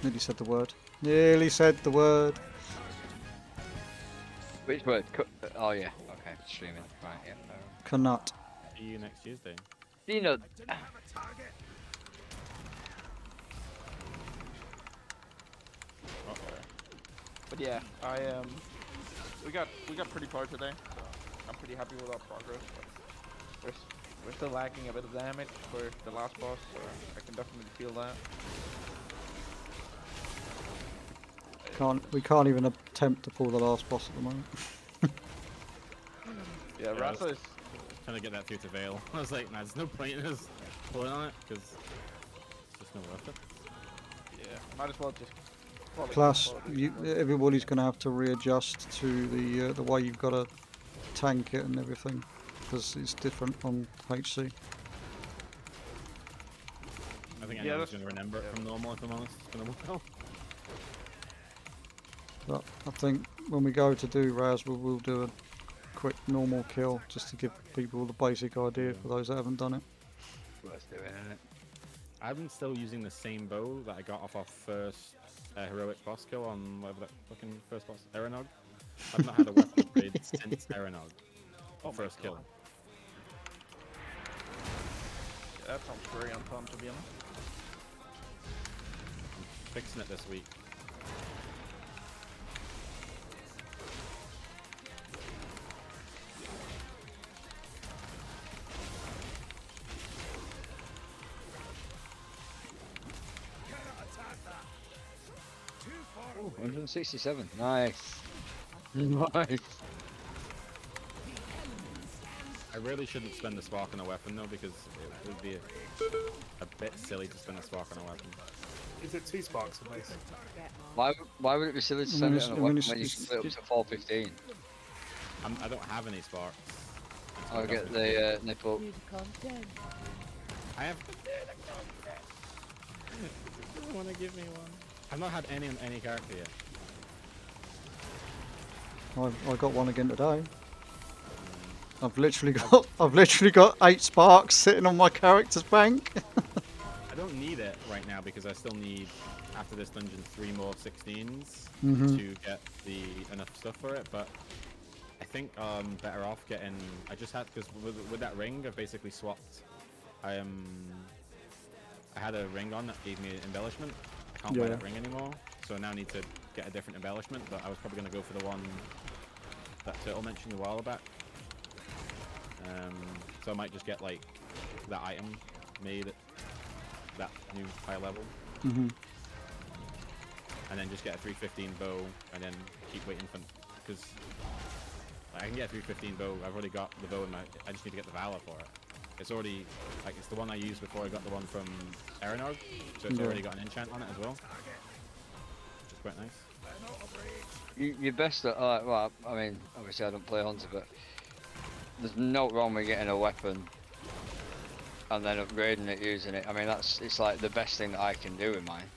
[SPEAKER 1] Nearly said the word. Nearly said the word.
[SPEAKER 4] Which word? Oh yeah, okay, streaming. Right, yeah.
[SPEAKER 1] Canut.
[SPEAKER 5] See you next Tuesday.
[SPEAKER 4] You know.
[SPEAKER 14] But yeah, we got pretty far today, so I'm pretty happy with our progress. But we're still lacking a bit of damage for the last boss, so I can definitely feel that.
[SPEAKER 1] We can't even attempt to pull the last boss at the moment.
[SPEAKER 14] Yeah, Rasa is
[SPEAKER 5] trying to get that through to Vale. I was like, nah, there's no point in us pulling on it because it's just not worth it.
[SPEAKER 14] Yeah, might as well just.
[SPEAKER 1] Plus, everybody's going to have to readjust to the way you've got to tank it and everything, because it's different on HC.
[SPEAKER 5] I think anyone's going to remember it from normal, if I'm honest. It's going to work out.
[SPEAKER 1] But I think when we go to do Raz, we'll do a quick normal kill, just to give people the basic idea for those that haven't done it.
[SPEAKER 4] Worth doing, isn't it?
[SPEAKER 5] I'm still using the same bow that I got off our first heroic boss kill on whatever that fucking first boss, Eranog. I've not had a weapon upgrade since Eranog. First kill.
[SPEAKER 14] Yeah, that sounds very unfun, to be honest.
[SPEAKER 5] I'm fixing it this week.
[SPEAKER 4] 167. Nice. Nice.
[SPEAKER 5] I really shouldn't spend the spark on a weapon though, because it would be a bit silly to spend a spark on a weapon.
[SPEAKER 6] Is it 2 sparks at least?
[SPEAKER 4] Why would it be silly to
[SPEAKER 1] I mean,
[SPEAKER 4] send it on a
[SPEAKER 1] I mean,
[SPEAKER 4] weapon
[SPEAKER 1] it's-
[SPEAKER 4] when you can split up to 415?
[SPEAKER 5] I don't have any sparks.
[SPEAKER 4] I'll get the nipple.
[SPEAKER 5] I have. You want to give me one? I've not had any on any character yet.
[SPEAKER 1] I got one again today. I've literally got 8 sparks sitting on my character's bank.
[SPEAKER 5] I don't need it right now because I still need, after this dungeon, 3 more 16s
[SPEAKER 1] Mhm.
[SPEAKER 5] to get enough stuff for it. But I think I'm better off getting. I just had, because with that ring, I've basically swapped. I had a ring on that gave me embellishment. I can't buy
[SPEAKER 1] Yeah.
[SPEAKER 5] that ring anymore, so I now need to get a different embellishment. But I was probably going to go for the one that Turtle mentioned a while back. So I might just get like that item made at that new high level,
[SPEAKER 1] Mhm.
[SPEAKER 5] and then just get a 315 bow, and then keep waiting for, because I can get a 315 bow. I've already got the bow in my. I just need to get the Valor for it. It's already like it's the one I used before I got the one from Eranog, so it's
[SPEAKER 1] Yeah.
[SPEAKER 5] already got an enchant on it as well, which is quite nice.
[SPEAKER 4] You're best at, well, I mean, obviously I don't play Hunter, but there's no wrong with getting a weapon and then upgrading it using it. I mean, it's like the best thing that I can do with mine.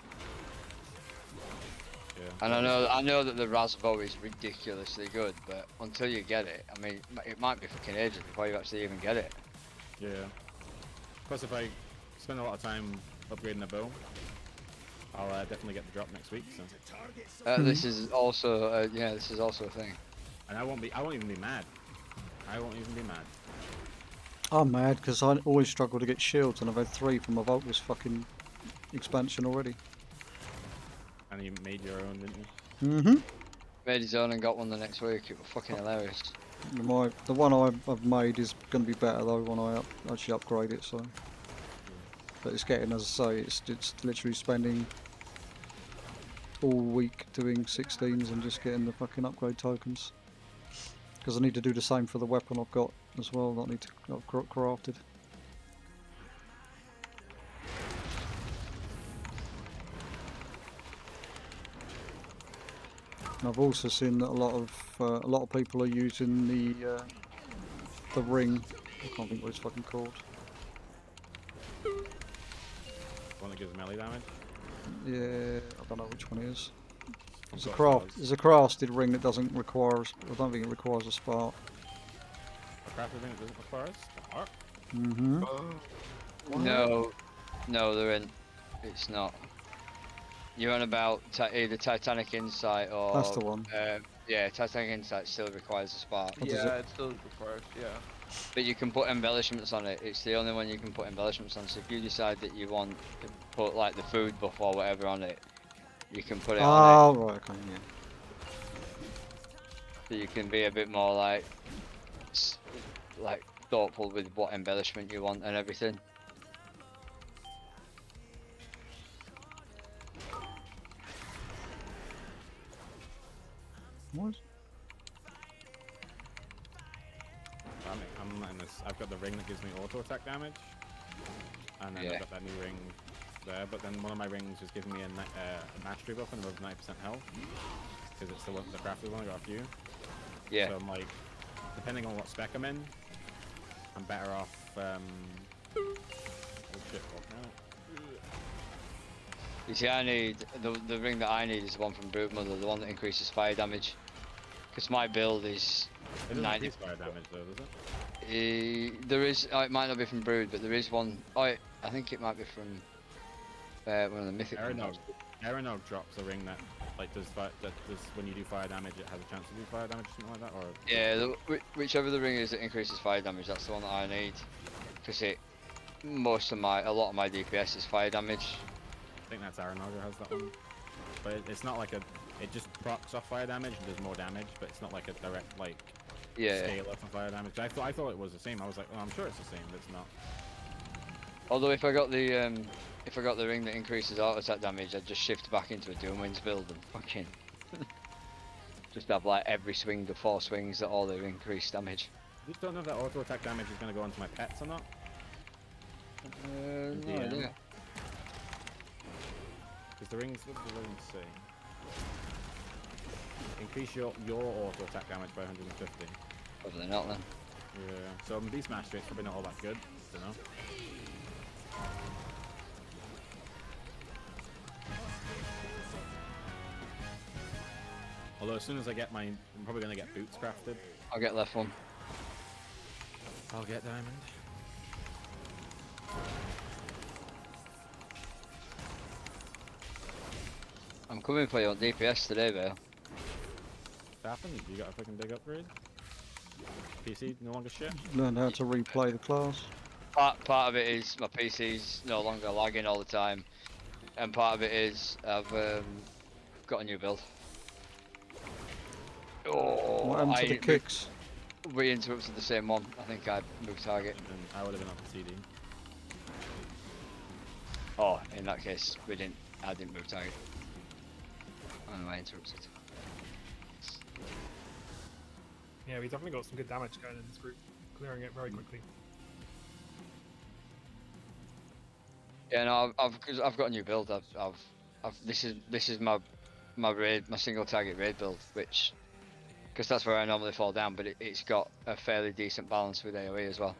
[SPEAKER 5] Yeah.
[SPEAKER 4] And I know that the Rasbow is ridiculously good, but until you get it, I mean, it might be fucking ages before you actually even get it.
[SPEAKER 5] Yeah. Plus, if I spend a lot of time upgrading the bow, I'll definitely get the drop next week. So.
[SPEAKER 4] This is also, this is also a thing.
[SPEAKER 5] And I won't even be mad. I won't even be mad.
[SPEAKER 1] I'm mad because I always struggle to get shields, and I've had 3 from my Voltus fucking expansion already.
[SPEAKER 5] And you made your own, didn't you?
[SPEAKER 1] Mhm.
[SPEAKER 4] Made his own and got one the next week. It was fucking hilarious.
[SPEAKER 1] The one I've made is going to be better though when I actually upgrade it. So, but it's getting, as I say, it's literally spending all week doing 16s and just getting the fucking upgrade tokens. Because I need to do the same for the weapon I've got as well. That I need to have crafted. And I've also seen that a lot of people are using the ring. I can't think what it's fucking called.
[SPEAKER 5] One that gives melee damage.
[SPEAKER 1] Yeah, I don't know which one it is. There's a
[SPEAKER 5] I've got
[SPEAKER 1] craft.
[SPEAKER 5] those.
[SPEAKER 1] There's a crafted ring that doesn't require. I don't think it requires a spark.
[SPEAKER 5] A crafted ring that doesn't require a spark?
[SPEAKER 1] Mhm.
[SPEAKER 4] No, there isn't. It's not. You're on about either Titanic Insight or.
[SPEAKER 1] That's the one.
[SPEAKER 4] Yeah, Titanic Insight still requires a spark.
[SPEAKER 14] Yeah, it still requires, yeah.
[SPEAKER 4] But you can put embellishments on it. It's the only one you can put embellishments on. So if you decide that you want to put like the food buff or whatever on it, you can put it on it.
[SPEAKER 1] Oh right, okay, yeah.
[SPEAKER 4] So you can be a bit more like thoughtful with what embellishment you want and everything.
[SPEAKER 1] What?
[SPEAKER 5] I'm letting this. I've got the ring that gives me auto attack damage, and then
[SPEAKER 4] Yeah.
[SPEAKER 5] I've got that new ring there. But then one of my rings is giving me a mastery buff and above 9% health, because it's the crafted one. I got a few.
[SPEAKER 4] Yeah.
[SPEAKER 5] So I'm like, depending on what spec I'm in, I'm better off. Oh shit!
[SPEAKER 4] You see, I need the ring that I need is the one from Broodmother, the one that increases fire damage. Because my build is
[SPEAKER 5] It doesn't
[SPEAKER 4] 90.
[SPEAKER 5] increase fire damage though, does it?
[SPEAKER 4] There is. Oh, it might not be from Brood, but there is one. Oh, I think it might be from one of the mythic ones.
[SPEAKER 5] Eranog drops a ring that does when you do fire damage, it has a chance to do fire damage or something like that, or.
[SPEAKER 4] Yeah, whichever the ring is that increases fire damage, that's the one that I need. Because a lot of my DPS is fire damage.
[SPEAKER 5] I think that's Eranog who has that one. But it's not like it just procs off fire damage and does more damage, but it's not like a direct scale up of fire damage. I thought it was the same. I was like, oh, I'm sure it's the same, but it's not.
[SPEAKER 4] Although if I got the ring that increases auto attack damage, I'd just shift back into a Doomwinds build and fucking Just have like every swing, the 4 swings that all their increased damage.
[SPEAKER 5] Just don't know if that auto attack damage is going to go onto my pets or not.
[SPEAKER 4] No
[SPEAKER 5] DM.
[SPEAKER 4] idea.
[SPEAKER 5] Because the rings, what does the rings say? Increase your auto attack damage by 150.
[SPEAKER 4] Probably not then.
[SPEAKER 5] Yeah. So Beast Master it's probably not all that good. Don't know. Although as soon as I get I'm probably gonna get boots crafted.
[SPEAKER 4] I'll get left one.
[SPEAKER 5] I'll get diamond.
[SPEAKER 4] I'm coming for you on DPS today, Vale.
[SPEAKER 5] What happened? You got a fucking big upgrade? PC no longer shit?
[SPEAKER 1] Learned how to replay the class.
[SPEAKER 4] Part of it is my PC's no longer lagging all the time, and part of it is I've got a new build. Oh,
[SPEAKER 1] What happened to the kicks?
[SPEAKER 4] We interrupted the same one. I think I moved target.
[SPEAKER 5] And I would have been on the CD.
[SPEAKER 4] Oh, in that case, I didn't move target. Oh, I interrupted.
[SPEAKER 6] Yeah, we definitely got some good damage going in this group, clearing it very quickly.
[SPEAKER 4] Yeah, no, I've got a new build. This is my raid, my single target raid build, which, because that's where I normally fall down, but it's got a fairly decent balance with AOE as well.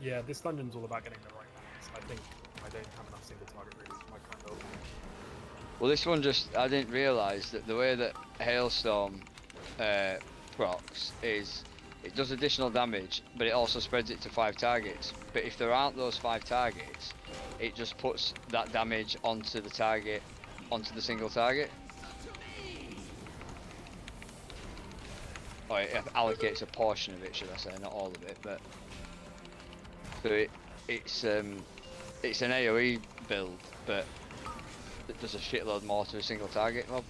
[SPEAKER 6] Yeah, this dungeon's all about getting the right balance. I think I don't have enough single target raids for my current build.
[SPEAKER 4] Well, this one I didn't realise that the way that Hailstorm procs is, it does additional damage, but it also spreads it to 5 targets. But if there aren't those 5 targets, it just puts that damage onto the target, onto the single target. Or it allocates a portion of it, should I say, not all of it. But so it's an AOE build, but it does a shitload more to a single target mob.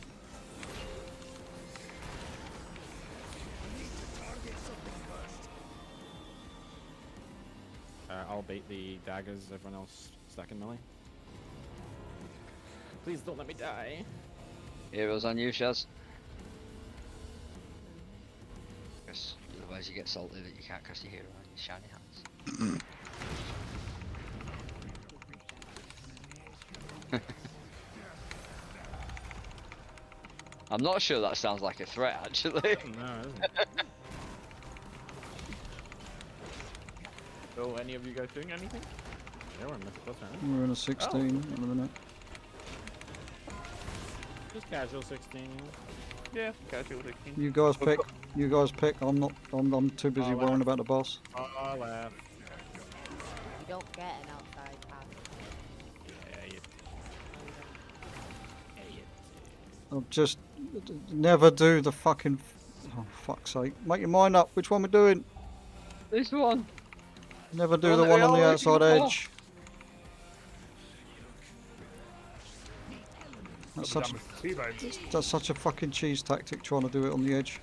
[SPEAKER 5] I'll bait the daggers, everyone else stacking melee. Please don't let me die.
[SPEAKER 4] Heroes on you, Shaz. Yes, otherwise you get salty that you can't cast your hero on your shiny hands. I'm not sure that sounds like a threat, actually.
[SPEAKER 5] No, it isn't. So, any of you guys doing anything? Yeah, we're in the plus round.
[SPEAKER 1] We're in a 16 in a minute.
[SPEAKER 5] Just casual 16.
[SPEAKER 14] Yeah, casual 16.
[SPEAKER 1] You guys pick. You guys pick. I'm not. I'm too busy
[SPEAKER 5] I'll
[SPEAKER 1] worrying about the boss.
[SPEAKER 5] Oh, left.
[SPEAKER 3] You don't get an outside pass.
[SPEAKER 5] Yeah, you.
[SPEAKER 1] I'll just never do the fucking. Oh fuck's sake! Make your mind up. Which one we're doing?
[SPEAKER 4] This one.
[SPEAKER 1] Never do the one on the outside edge. That's such a fucking cheese tactic trying to do it on the edge.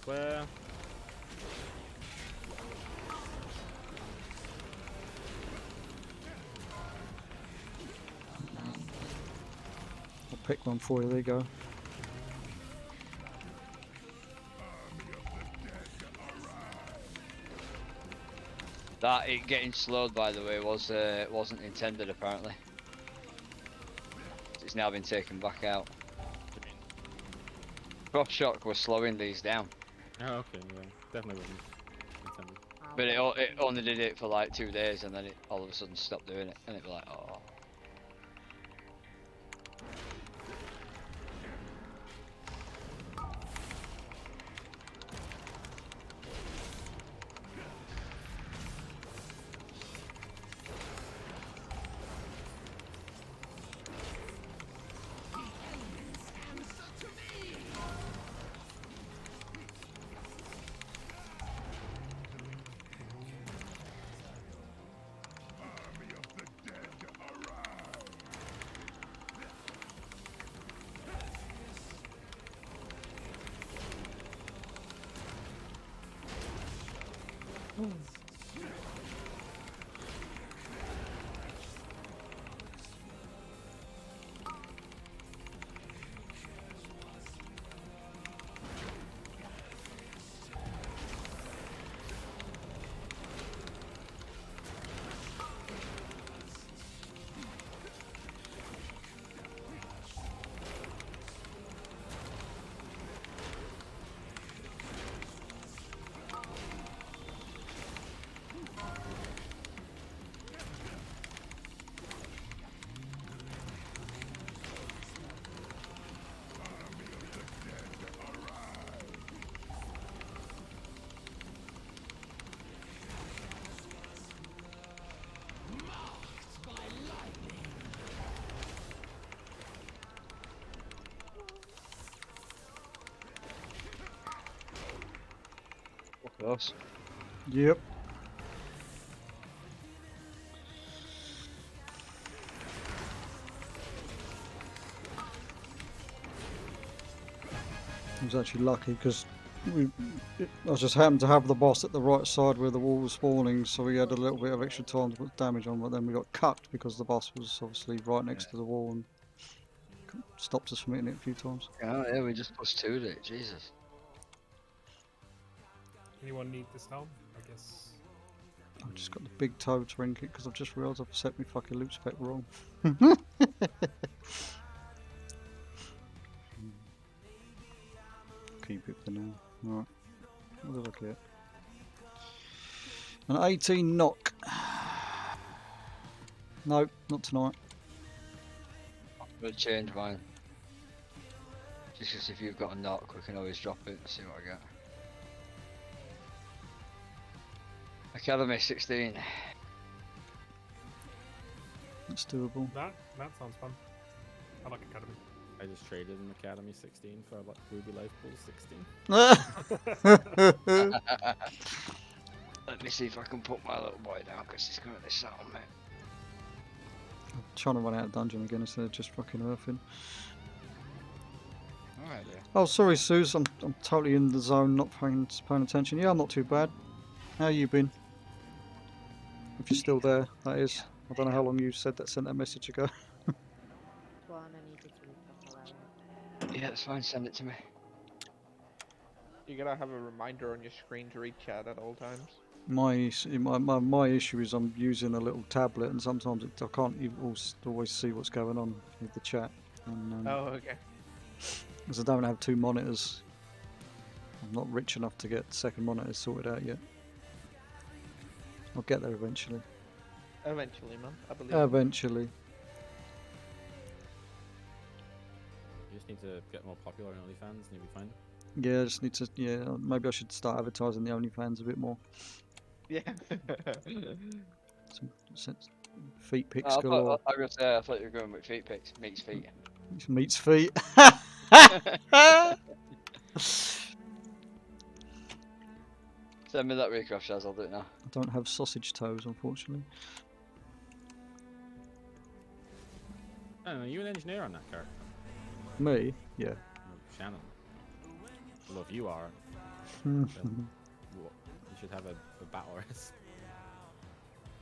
[SPEAKER 5] Clear.
[SPEAKER 1] I'll pick one for you. There you go.
[SPEAKER 4] That it getting slowed, by the way, wasn't intended apparently. It's now been taken back out. Cross shock was slowing these down.
[SPEAKER 5] Oh, okay, yeah. Definitely wasn't intended.
[SPEAKER 4] But it only did it for like 2 days, and then it all of a sudden stopped doing it, and it was like, oh. Of course.
[SPEAKER 1] Yep. I was actually lucky because I just happened to have the boss at the right side where the wall was spawning, so we had a little bit of extra time to put damage on, but then we got cucked because the boss was obviously right next to the wall and stopped us from hitting it a few times.
[SPEAKER 4] Oh yeah, we just plus 2'd it, Jesus.
[SPEAKER 6] Anyone need this helm? I guess.
[SPEAKER 1] I've just got the big toe trinket because I've just realised I've set my fucking loot spec wrong. Keep it for now. Alright. What did I get? An 18 knock. Nope, not tonight.
[SPEAKER 4] I'm gonna change mine. Just because if you've got a knock, we can always drop it and see what I get. Academy 16.
[SPEAKER 1] That's doable.
[SPEAKER 6] That sounds fun. I like Academy.
[SPEAKER 5] I just traded an Academy 16 for like Ruby Life Pool 16.
[SPEAKER 4] Let me see if I can put my little boy down because he's currently sat on me.
[SPEAKER 1] I'm trying to run out of dungeon again instead of just fucking earthing.
[SPEAKER 4] Alright, yeah.
[SPEAKER 1] Oh, sorry, Suze. I'm totally in the zone, not paying attention. Yeah, I'm not too bad. How you been? If you're still there, that is. I don't know how long you sent that message ago.
[SPEAKER 3] One, I need you to read
[SPEAKER 4] Yeah, that's fine. Send it to me.
[SPEAKER 14] You gotta have a reminder on your screen to read chat at all times.
[SPEAKER 1] My issue is I'm using a little tablet and sometimes I can't always see what's going on with the chat. And,
[SPEAKER 14] Oh, okay.
[SPEAKER 1] Because I don't have two monitors. I'm not rich enough to get second monitors sorted out yet. I'll get there eventually.
[SPEAKER 14] Eventually, man. I believe.
[SPEAKER 1] Eventually.
[SPEAKER 5] You just need to get more popular on OnlyFans and you'll be fine.
[SPEAKER 1] Yeah, I just need to. Yeah, maybe I should start advertising the OnlyFans a bit more.
[SPEAKER 14] Yeah.
[SPEAKER 1] Some feet pics
[SPEAKER 4] I
[SPEAKER 1] galore.
[SPEAKER 4] thought you were going with feet pics. Meets feet.
[SPEAKER 1] Meets feet.
[SPEAKER 4] Send me that Recraft Shaz, I'll do it now.
[SPEAKER 1] I don't have sausage toes, unfortunately.
[SPEAKER 5] I don't know, are you an engineer on that character?
[SPEAKER 1] Me? Yeah.
[SPEAKER 5] No, Shannon. Well, if you are,
[SPEAKER 1] Hmm.
[SPEAKER 5] then you should have a battle race.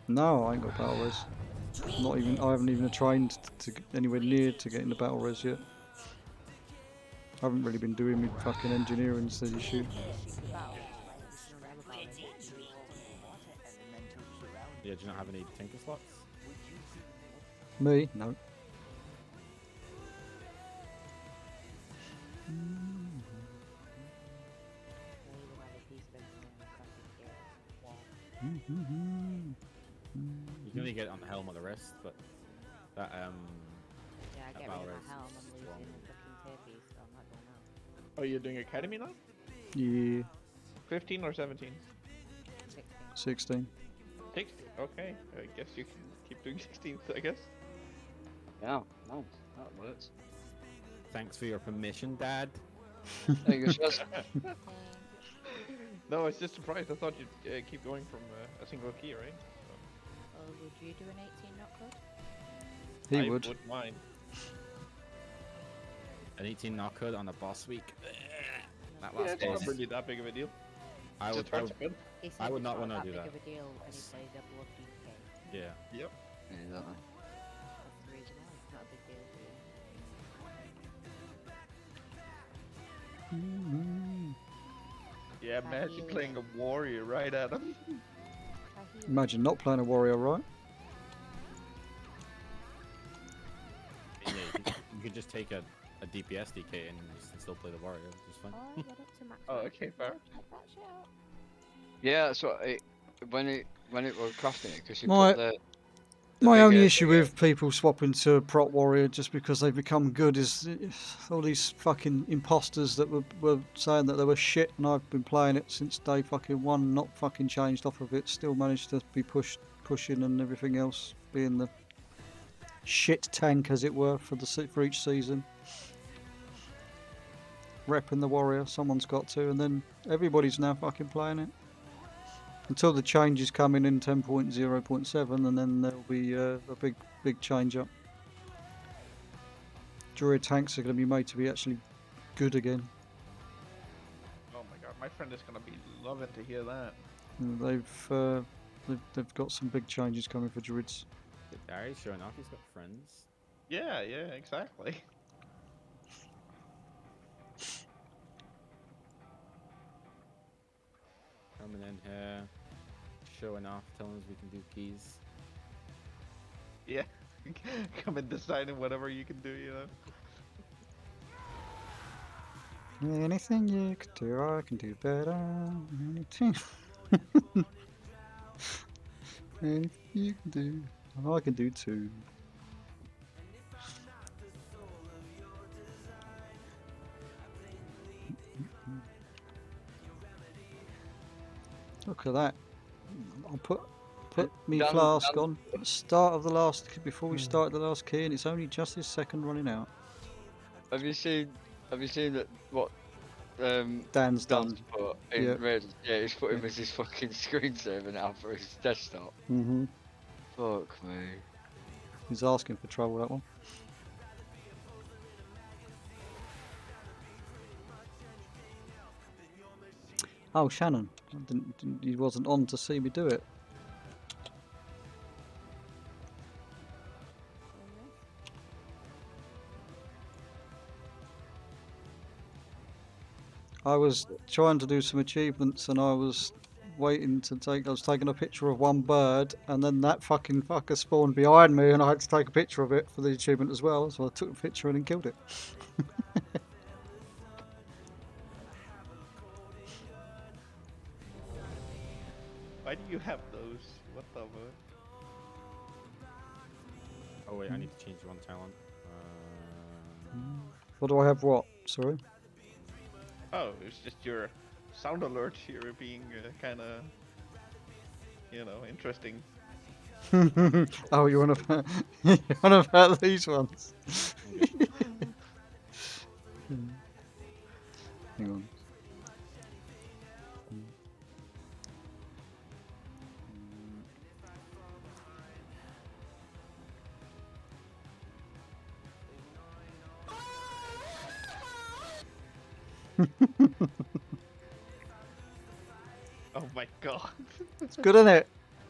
[SPEAKER 1] No, I ain't got battle res. Not even. I haven't even trained to get anywhere near to getting the battle res yet. I haven't really been doing my fucking engineering steady shoot.
[SPEAKER 5] Yeah, do you not have any tinker slots?
[SPEAKER 1] Me? No.
[SPEAKER 5] You can only get it on the helm or the wrist, but that
[SPEAKER 3] Yeah,
[SPEAKER 5] that
[SPEAKER 3] get
[SPEAKER 5] battle
[SPEAKER 3] rid of
[SPEAKER 5] race
[SPEAKER 3] that helm.
[SPEAKER 5] is
[SPEAKER 3] I'm
[SPEAKER 5] strong.
[SPEAKER 3] losing the fucking tier piece, so I'm not doing that.
[SPEAKER 14] Oh, you're doing Academy now?
[SPEAKER 1] Yeah.
[SPEAKER 14] 15 or 17?
[SPEAKER 1] 16.
[SPEAKER 14] 16. Okay. I guess you can keep doing 16, I guess.
[SPEAKER 4] Yeah, nice. That works.
[SPEAKER 5] Thanks for your permission, Dad.
[SPEAKER 4] There you go, Shaz.
[SPEAKER 14] No, I was just surprised. I thought you'd keep going from a single key, right?
[SPEAKER 3] Oh, would you do an 18 knock code?
[SPEAKER 1] He
[SPEAKER 14] I
[SPEAKER 1] would.
[SPEAKER 14] wouldn't mind.
[SPEAKER 5] An 18 knockhood on a boss week. That
[SPEAKER 14] Yeah,
[SPEAKER 5] last
[SPEAKER 14] it's
[SPEAKER 5] boss.
[SPEAKER 14] not really that big of a deal.
[SPEAKER 5] I
[SPEAKER 14] Just
[SPEAKER 5] would,
[SPEAKER 14] hard to build.
[SPEAKER 3] He said
[SPEAKER 5] I would
[SPEAKER 3] it's
[SPEAKER 5] not want to
[SPEAKER 3] that
[SPEAKER 5] do
[SPEAKER 3] big
[SPEAKER 5] that.
[SPEAKER 3] of a deal, and he plays Diablo 15K.
[SPEAKER 5] Yeah.
[SPEAKER 14] Yep.
[SPEAKER 4] Exactly.
[SPEAKER 3] That's the reason why it's not a big deal for you.
[SPEAKER 14] Yeah, imagine playing a warrior right at him.
[SPEAKER 1] Imagine not playing a warrior, right?
[SPEAKER 5] Yeah, you could just take a DPS DK and you can still play the warrior, which is fine.
[SPEAKER 3] Oh, get up to max.
[SPEAKER 14] Oh, okay, fair.
[SPEAKER 3] Check that shit out.
[SPEAKER 4] Yeah, that's what it when it was crafting it because you
[SPEAKER 1] My-
[SPEAKER 4] put the
[SPEAKER 1] My only
[SPEAKER 4] bigger-
[SPEAKER 1] issue with people swapping to prot warrior just because they've become good is all these fucking imposters that were saying that they were shit, and I've been playing it since day fucking one, not fucking changed off of it, still managed to be pushing and everything else, being the shit tank as it were for each season. Repping the warrior, someone's got to, and then everybody's now fucking playing it. Until the changes come in 10.0.7, and then there'll be a big change up. Druid tanks are going to be made to be actually good again.
[SPEAKER 14] Oh my god, my friend is gonna be loving to hear that.
[SPEAKER 1] And they've got some big changes coming for druids.
[SPEAKER 5] Darius showing off he's got friends.
[SPEAKER 14] Yeah, exactly.
[SPEAKER 5] Coming in here, showing off, telling us we can do keys.
[SPEAKER 14] Yeah. Come and deciding whatever you can do, you know.
[SPEAKER 1] Anything you could do, I can do better. Anything, anything you can do, I can do too. Look at that. I'll put me
[SPEAKER 4] Dan-
[SPEAKER 1] flask
[SPEAKER 4] Dan-
[SPEAKER 1] on at the start of the last, before we start the last key, and it's only just this second running out.
[SPEAKER 4] Have you seen that what
[SPEAKER 1] Dan's done.
[SPEAKER 4] put in
[SPEAKER 1] Yeah.
[SPEAKER 4] Raiders? Yeah, he's put him as his fucking screensaver now for his desktop.
[SPEAKER 1] Mm-hmm.
[SPEAKER 4] Fuck me.
[SPEAKER 1] He's asking for trouble, that one. Oh, Shannon. He wasn't on to see me do it. I was trying to do some achievements and I was waiting to I was taking a picture of one bird and then that fucking fucker spawned behind me and I had to take a picture of it for the achievement as well, so I took a picture and then killed it.
[SPEAKER 14] Why do you have those? What the fuck?
[SPEAKER 5] Oh wait, I need to change one talent.
[SPEAKER 1] What do I have what? Sorry?
[SPEAKER 14] Oh, it's just your sound alert here being kind of, you know, interesting.
[SPEAKER 1] Oh, you want to you want about these ones? Hang on.
[SPEAKER 14] Oh my god.
[SPEAKER 1] It's good, isn't it?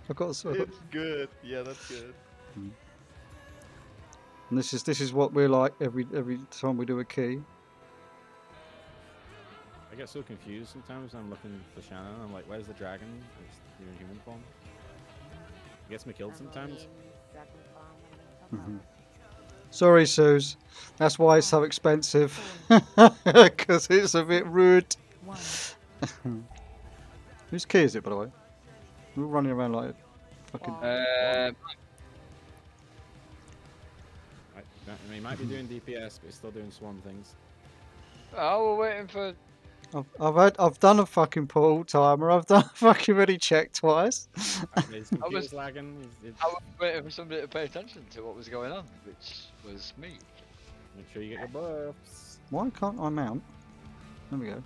[SPEAKER 1] I've got to
[SPEAKER 14] It's good. Yeah, that's good.
[SPEAKER 1] And this is what we're like every time we do a key.
[SPEAKER 5] I get so confused sometimes when I'm looking for Shannon. I'm like, where's the dragon? It's you're in human form. It gets me killed sometimes.
[SPEAKER 1] Sorry, Suze. That's why it's so expensive. Because it's a bit rude. Whose key is it, by the way? We're running around like fucking.
[SPEAKER 5] I mean, he might be doing DPS, but he's still doing swarm things.
[SPEAKER 4] Oh, we're waiting for.
[SPEAKER 1] I've done a fucking portal timer. I've done fucking already checked twice.
[SPEAKER 5] His computer's lagging.
[SPEAKER 4] I was waiting for somebody to pay attention to what was going on, which was me.
[SPEAKER 5] Make sure you get your buffs.
[SPEAKER 1] Why can't I mount? There we go.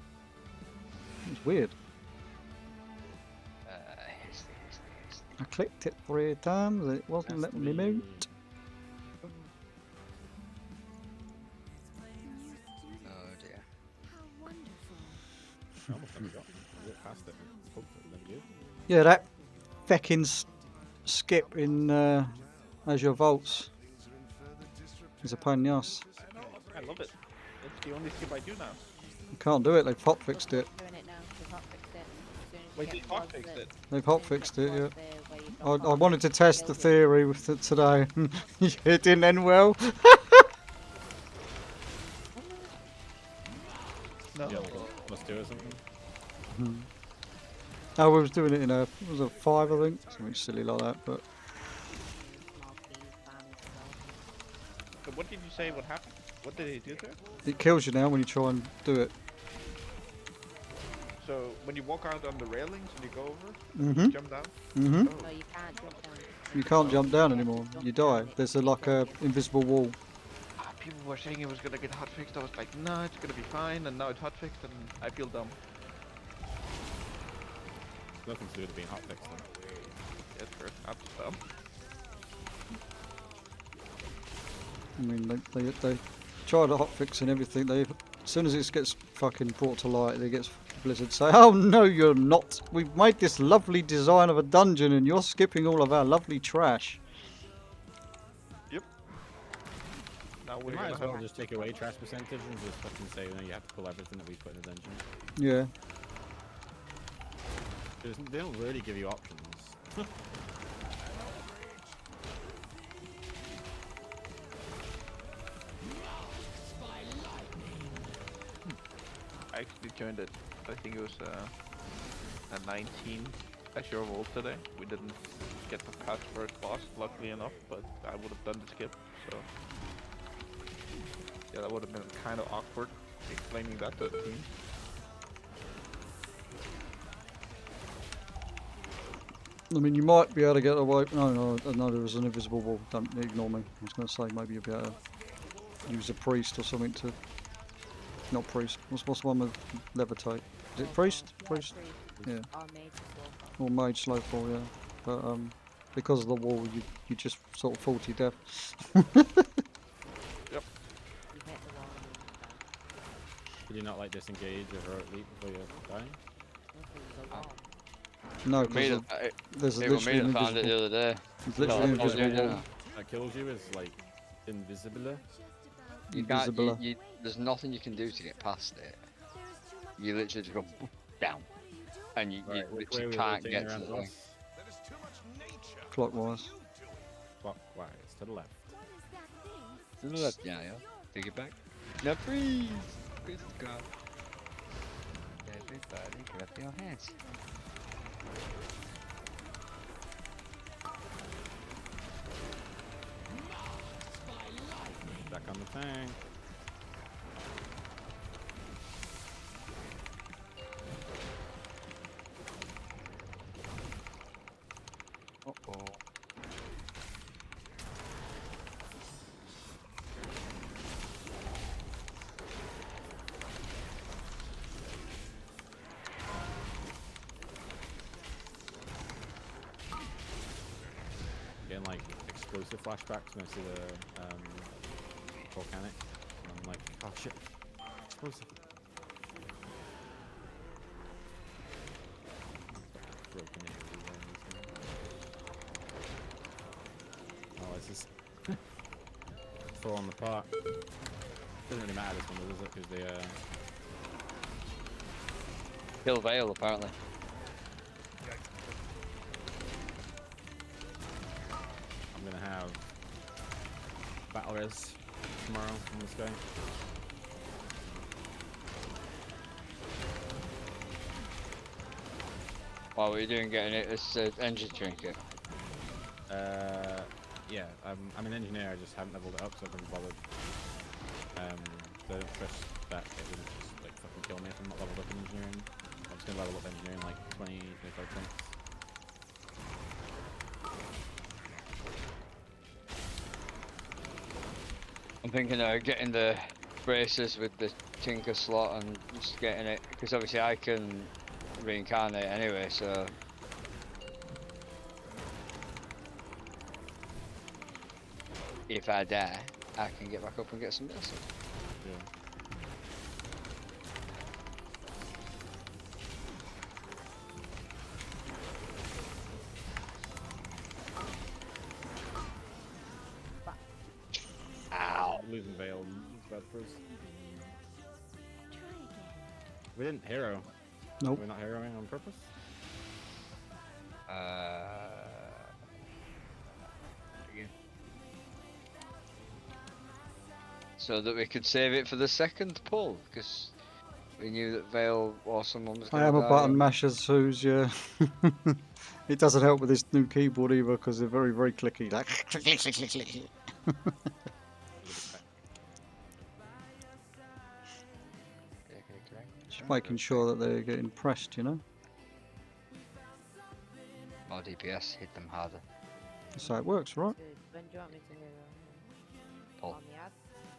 [SPEAKER 1] It's weird. I clicked it 3 times and it wasn't letting me mount.
[SPEAKER 4] Oh dear.
[SPEAKER 5] I almost never got it. I walked past it and spoke to it. There we go.
[SPEAKER 1] Yeah, that feckin' skip in Azure Vaults is a pain in the ass.
[SPEAKER 14] I love it. It's the only skip I do now.
[SPEAKER 1] You can't do it, they've hotfixed it.
[SPEAKER 3] Doing it now. They've hotfixed it. As soon as you
[SPEAKER 14] Wait,
[SPEAKER 3] get
[SPEAKER 14] they
[SPEAKER 3] towards
[SPEAKER 14] hotfixed
[SPEAKER 3] the-
[SPEAKER 14] it?
[SPEAKER 1] They've
[SPEAKER 3] as soon as you
[SPEAKER 1] hotfixed
[SPEAKER 3] get
[SPEAKER 1] it, yeah.
[SPEAKER 3] towards where you drop
[SPEAKER 1] I
[SPEAKER 3] off,
[SPEAKER 1] wanted to test the
[SPEAKER 3] build it.
[SPEAKER 1] theory with it today. It didn't end well.
[SPEAKER 14] No.
[SPEAKER 5] Yeah, like must do or something.
[SPEAKER 1] I was doing it in a, was it 5 I think? Something silly like that, but
[SPEAKER 14] So what did you say? What happened? What did he do to it?
[SPEAKER 1] it kills you now when you try and do it.
[SPEAKER 14] So when you walk out on the railings and you go over,
[SPEAKER 1] Mhm.
[SPEAKER 14] jump down.
[SPEAKER 1] Mhm.
[SPEAKER 3] No, you can't jump down.
[SPEAKER 1] You can't jump down anymore. You die. There's like a invisible wall.
[SPEAKER 14] People were saying it was gonna get hotfixed. I was like, no, it's gonna be fine. And now it's hotfixed, and I feel dumb.
[SPEAKER 5] Nothing to do with being hotfixed then.
[SPEAKER 14] Yes, sir. I'm dumb.
[SPEAKER 1] I mean, they try to hotfix and everything. They, as soon as it gets fucking brought to light, they get Blizzard say, "Oh no, you're not. We've made this lovely design of a dungeon, and you're skipping all of our lovely trash."
[SPEAKER 14] Yep. Now
[SPEAKER 5] We
[SPEAKER 14] we're
[SPEAKER 5] might
[SPEAKER 14] gonna
[SPEAKER 5] as well
[SPEAKER 14] have
[SPEAKER 5] just take away trash percentage and just fucking say, no, you have to pull everything that we put in the dungeon.
[SPEAKER 1] Yeah.
[SPEAKER 5] They don't really give you options.
[SPEAKER 14] I actually joined it. I think it was a 19 Azure Vault today. We didn't get the patch first boss, luckily enough, but I would have done the skip. So yeah, that would have been kind of awkward explaining that to the team.
[SPEAKER 1] I mean, you might be able to get away. No, there was an invisible wall. Don't ignore me. I was going to say maybe you'll be able to use a priest or something to. Not priest. What's the one with levitate? Is it priest? Priest. Yeah. Or mage slow fall. Yeah. But because of the wall, you just sort of fall to your death.
[SPEAKER 14] Yep.
[SPEAKER 5] Did you not like disengage or heroic leap before you die?
[SPEAKER 1] No,
[SPEAKER 4] Made
[SPEAKER 1] because
[SPEAKER 4] it,
[SPEAKER 1] there's
[SPEAKER 4] even
[SPEAKER 1] literally an
[SPEAKER 4] made it found it the
[SPEAKER 1] invisible.
[SPEAKER 4] other day.
[SPEAKER 1] There's literally an invisible wall.
[SPEAKER 5] That kills you is like invisible.
[SPEAKER 4] You can't.
[SPEAKER 1] Invisible.
[SPEAKER 4] There's nothing you can do to get past it. You literally just go down, and you
[SPEAKER 5] Right, which way
[SPEAKER 4] literally
[SPEAKER 5] we
[SPEAKER 4] can't
[SPEAKER 5] rotating
[SPEAKER 4] get to
[SPEAKER 5] around
[SPEAKER 4] the
[SPEAKER 5] to
[SPEAKER 4] thing.
[SPEAKER 5] us?
[SPEAKER 1] Clockwise.
[SPEAKER 5] Clockwise, to the left.
[SPEAKER 4] To the left, yeah. Take it back. Now freeze! Freeze the god. Everybody grab your hands.
[SPEAKER 5] Back on the tank.
[SPEAKER 4] Uh-oh.
[SPEAKER 5] Getting like explosive flashbacks when I see the volcanic. And I'm like, oh shit, explosive. Broken everywhere in this game. Oh, this is falling apart. Doesn't really matter this one, does it? Because they
[SPEAKER 4] Kill Vale, apparently.
[SPEAKER 5] I'm gonna have battle res tomorrow on this guy.
[SPEAKER 4] What were you doing getting it as engine trinket?
[SPEAKER 5] Yeah, I'm an engineer, I just haven't leveled it up, so I've been bothered. So I don't trust that it wouldn't just like fucking kill me if I'm not leveled up in engineering. I'm just gonna level up engineering like 20, 25 points.
[SPEAKER 4] I'm thinking of getting the braces with the Tinker slot and just getting it, because obviously I can reincarnate anyway, so... If I die, I can get back up and get some medicine.
[SPEAKER 5] Yeah. Bruce.
[SPEAKER 12] Try again.
[SPEAKER 5] We didn't hero.
[SPEAKER 1] Nope.
[SPEAKER 5] We're not heroing on purpose.
[SPEAKER 4] So that we could save it for the second pull, because we knew that Vale or someone was
[SPEAKER 1] I
[SPEAKER 4] going
[SPEAKER 1] am
[SPEAKER 4] to
[SPEAKER 1] a button masher, who's yeah. It doesn't help with this new keyboard either because they're very, very clicky. Like click, click, click, click, click. Just making sure that they're getting pressed, you know.
[SPEAKER 4] More DPS, hit them harder.
[SPEAKER 1] That's how it works, right?
[SPEAKER 3] So when do you want me to hero?
[SPEAKER 4] Pull.
[SPEAKER 3] On the ad?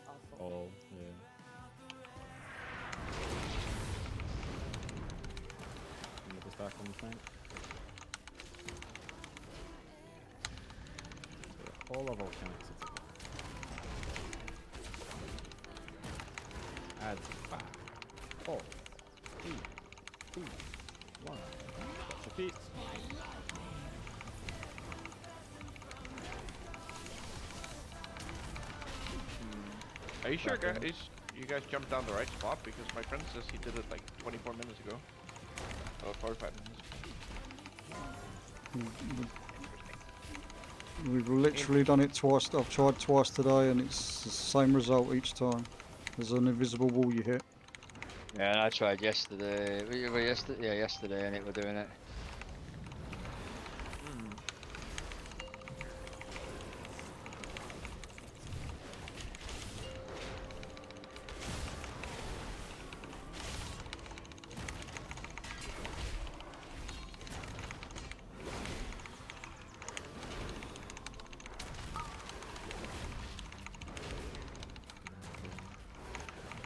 [SPEAKER 3] Or full?
[SPEAKER 5] All, yeah. Another stack on the tank. So all of volcanics are together. Add 5, 4, 3, 2, 1. Touch your feet.
[SPEAKER 14] Are you sure, guys? You guys jumped down the right spot? Because my friend says he did it like 24 minutes ago. Or 45 minutes.
[SPEAKER 1] We've literally done it twice. I've tried twice today, and it's the same result each time. There's an invisible wall you hit.
[SPEAKER 4] Yeah, and I tried yesterday. Yeah, yesterday, and it were doing it.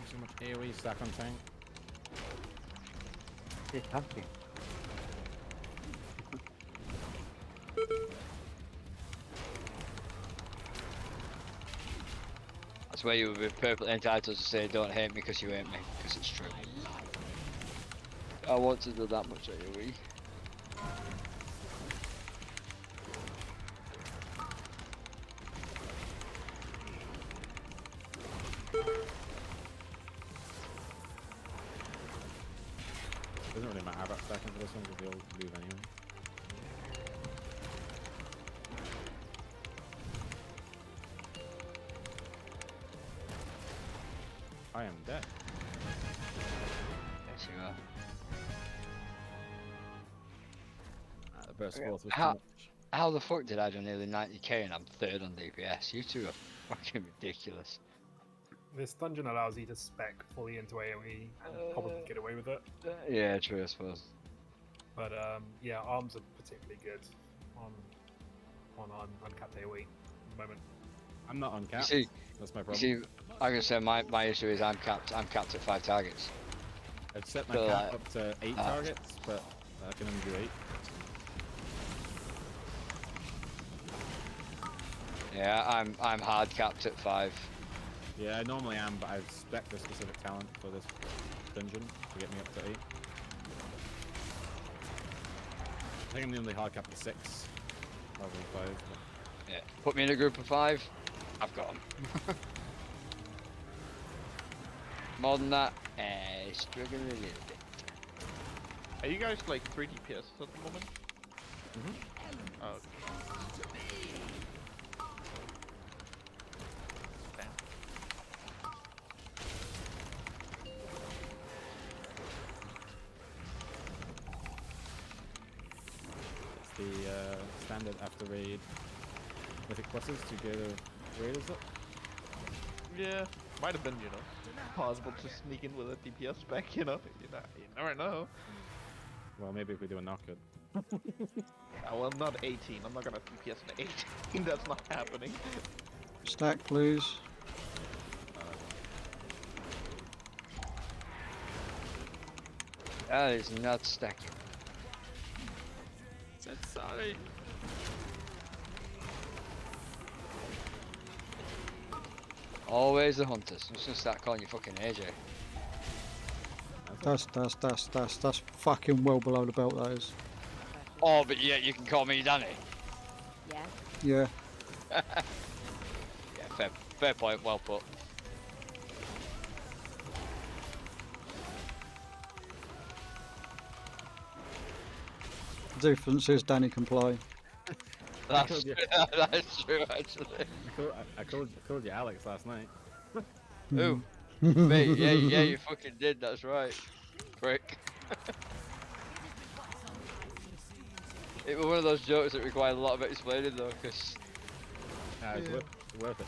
[SPEAKER 5] So much AoE stack on tank.
[SPEAKER 4] It's happy. That's where you would be perfectly entitled to say, "Don't hate me because you hate me," because it's true. I want to do that much AoE.
[SPEAKER 5] Doesn't really matter about stacking for this one because they'll leave anyway. I am dead.
[SPEAKER 4] Yes, you are.
[SPEAKER 5] The burst forth was too
[SPEAKER 4] How,
[SPEAKER 5] much.
[SPEAKER 4] how the fuck did I do nearly 90k and I'm third on DPS? You two are fucking ridiculous.
[SPEAKER 6] This dungeon allows you to spec fully into AoE and probably get away with it.
[SPEAKER 4] Yeah, true, I suppose.
[SPEAKER 6] But yeah, arms are particularly good on uncapped AoE at the moment.
[SPEAKER 5] I'm not uncapped.
[SPEAKER 4] You see,
[SPEAKER 5] That's my
[SPEAKER 4] you
[SPEAKER 5] problem.
[SPEAKER 4] see, I'm gonna say my issue is I'm capped at 5 targets.
[SPEAKER 5] I've set my
[SPEAKER 4] So,
[SPEAKER 5] cap up to 8
[SPEAKER 4] ah.
[SPEAKER 5] targets, but I can only do 8.
[SPEAKER 4] Yeah, I'm hard capped at 5.
[SPEAKER 5] Yeah, I normally am, but I've spec'd a specific talent for this dungeon to get me up to 8. I think I'm the only hard cap to 6, rather than 5. But...
[SPEAKER 4] Yeah, put me in a group of 5, I've got them. More than that, struggling a little bit.
[SPEAKER 14] Are you guys like 3 DPS at the moment? Oh, okay.
[SPEAKER 5] It's the standard after raid mythic pluses to get a raiders up.
[SPEAKER 14] Yeah, might have been, possible to sneak in with a DPS spec, you never know.
[SPEAKER 5] Well, maybe if we do a knockout.
[SPEAKER 14] Well, not 18. I'm not gonna DPS an 18. That's not happening.
[SPEAKER 1] Stack, please.
[SPEAKER 4] That is not stacking.
[SPEAKER 14] Said sorry.
[SPEAKER 4] Always the hunters. I'm just gonna start calling you fucking AJ.
[SPEAKER 1] That's fucking well below the belt, that is.
[SPEAKER 4] Oh, but yeah, you can call me Danny.
[SPEAKER 3] Yeah.
[SPEAKER 1] Yeah.
[SPEAKER 4] Yeah, fair point, well put.
[SPEAKER 1] The difference is Danny can play.
[SPEAKER 4] That's
[SPEAKER 5] killed
[SPEAKER 4] true,
[SPEAKER 5] you.
[SPEAKER 4] that's true actually.
[SPEAKER 5] I called you Alex last night.
[SPEAKER 4] Ooh. Mate, yeah, you fucking did, that's right. Prick. It was one of those jokes that required a lot of explaining though, because...
[SPEAKER 5] It's worth it.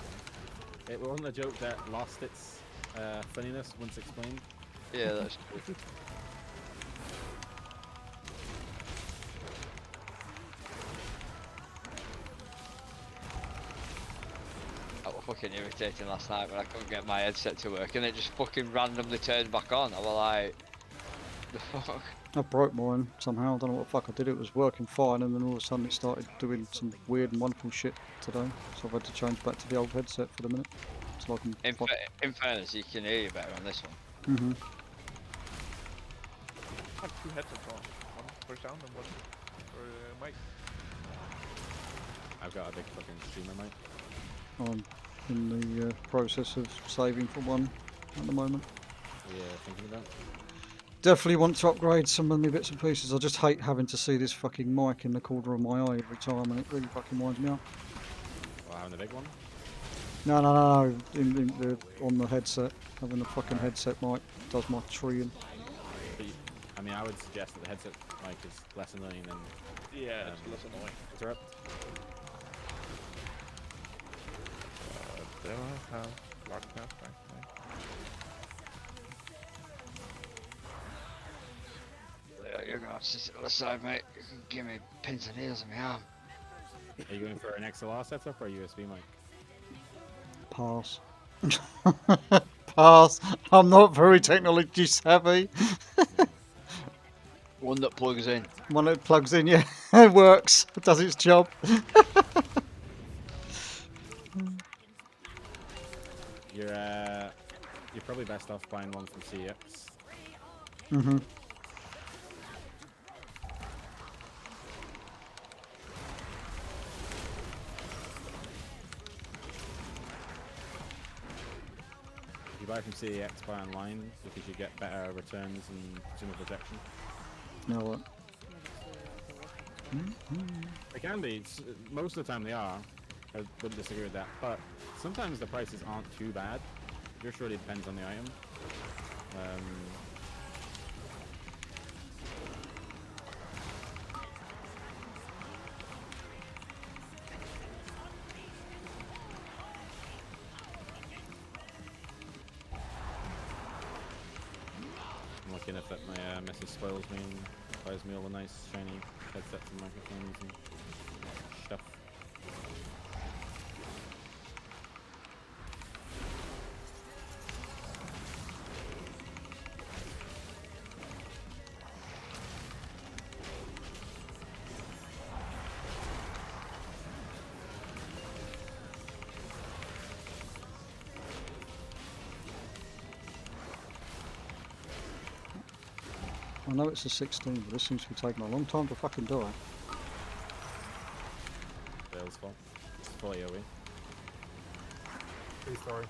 [SPEAKER 5] It wasn't a joke that lost its funniness once explained.
[SPEAKER 4] Yeah, that's true. That was fucking irritating last night when I couldn't get my headset to work and it just fucking randomly turned back on. I was like, the fuck?
[SPEAKER 1] I broke mine somehow. I don't know what the fuck I did. It was working fine, and then all of a sudden it started doing some weird and wonderful shit today. So I've had to change back to the old headset for the minute. So I can.
[SPEAKER 4] In fairness, you can hear you better on this one.
[SPEAKER 1] Mm-hmm.
[SPEAKER 14] I have two headsets on. One for sound and one for mic.
[SPEAKER 5] I've got a big fucking streamer mic.
[SPEAKER 1] I'm in the process of saving for one at the moment.
[SPEAKER 5] Yeah, thinking about.
[SPEAKER 1] Definitely want to upgrade some of my bits and pieces. I just hate having to see this fucking mic in the corner of my eye every time, and it really fucking winds me up.
[SPEAKER 5] Well, having the big one.
[SPEAKER 1] No. On the headset, having the fucking headset mic does my treeing.
[SPEAKER 5] I mean, I would suggest that the headset mic is less annoying than.
[SPEAKER 14] Yeah, it's less annoying.
[SPEAKER 5] Interrupt.
[SPEAKER 14] There I have broadcast back there.
[SPEAKER 4] You're gonna have to sit on the side, mate. You can give me pins and needles in my arm.
[SPEAKER 5] Are you going for an XLR setup or a USB mic?
[SPEAKER 1] Pass. Pass. I'm not very technology savvy.
[SPEAKER 4] One that plugs in.
[SPEAKER 1] One that plugs in, yeah. It works. It does its job.
[SPEAKER 5] You're probably best off buying one from CX.
[SPEAKER 1] Mm-hmm.
[SPEAKER 5] If you buy from CEX, buy online because you get better returns and consumer protection.
[SPEAKER 1] Now what?
[SPEAKER 5] They can be. Most of the time they are. I wouldn't disagree with that. But sometimes the prices aren't too bad. It just really depends on the item. I'm looking if that my missus spoils me and buys me all the nice shiny headsets and microphones and stuff.
[SPEAKER 1] I know it's a 16, but this seems to be taking a long time to fucking die.
[SPEAKER 5] Bill's fault. It's full AoE.
[SPEAKER 6] Pretty sorry.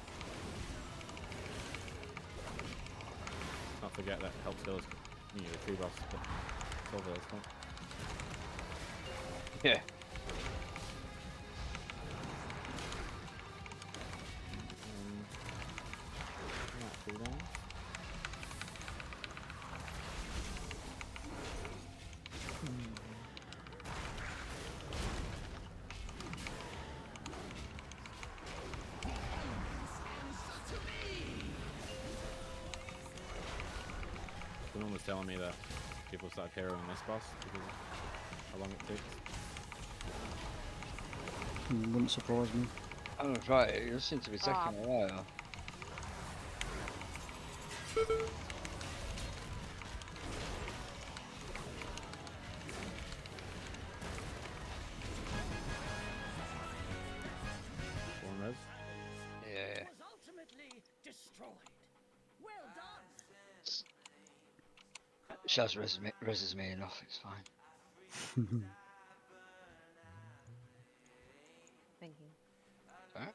[SPEAKER 5] Not forget that helps Bill's, the tree boss, but it's all Bill's fault.
[SPEAKER 4] Yeah.
[SPEAKER 5] Not too bad. Someone was telling me that people start carrying this boss because of how long it takes.
[SPEAKER 1] Wouldn't surprise me.
[SPEAKER 4] I don't know, try it. It seems to be taking a while.
[SPEAKER 5] One res.
[SPEAKER 4] Yeah.
[SPEAKER 12] Was ultimately destroyed. Well done.
[SPEAKER 4] Shaz reses me enough, it's fine.
[SPEAKER 3] Thank you.
[SPEAKER 4] Alright.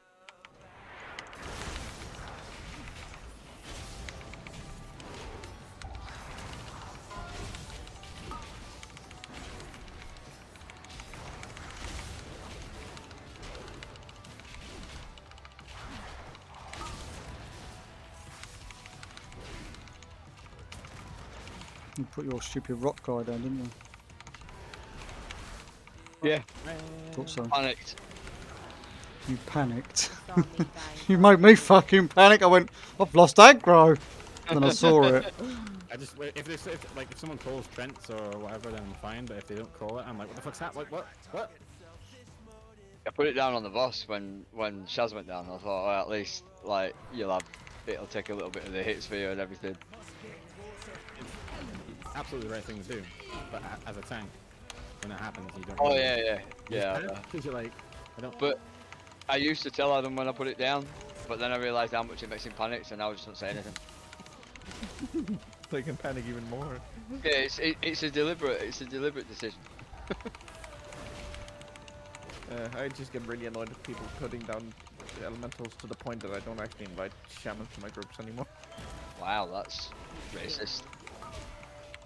[SPEAKER 1] You put your stupid rock guy down, didn't you?
[SPEAKER 4] Yeah.
[SPEAKER 1] Thought so.
[SPEAKER 4] Panicked.
[SPEAKER 1] You panicked.
[SPEAKER 3] Saw me dying
[SPEAKER 1] You
[SPEAKER 3] for
[SPEAKER 1] made me
[SPEAKER 3] it.
[SPEAKER 1] fucking panic. I went, I've lost aggro. Then I saw it.
[SPEAKER 5] I just if someone calls Trents or whatever, then fine. But if they don't call it, I'm like, what the fuck's that? Like what? What?
[SPEAKER 4] I put it down on the boss when Shaz went down. I thought, well, at least like it'll take a little bit of the hits for you and everything.
[SPEAKER 5] It's absolutely the right thing to do. But as a tank, when it happens, you don't.
[SPEAKER 4] Oh
[SPEAKER 5] really-
[SPEAKER 4] yeah.
[SPEAKER 5] Because you're like, I don't.
[SPEAKER 4] But I used to tell Adam when I put it down, but then I realised how much it makes him panic, so now I just don't say anything.
[SPEAKER 14] They can panic even more.
[SPEAKER 4] Yeah, it's a deliberate decision.
[SPEAKER 14] I just get really annoyed with people putting down the elementals to the point that I don't actually invite shamans to my groups anymore.
[SPEAKER 4] Wow, that's racist.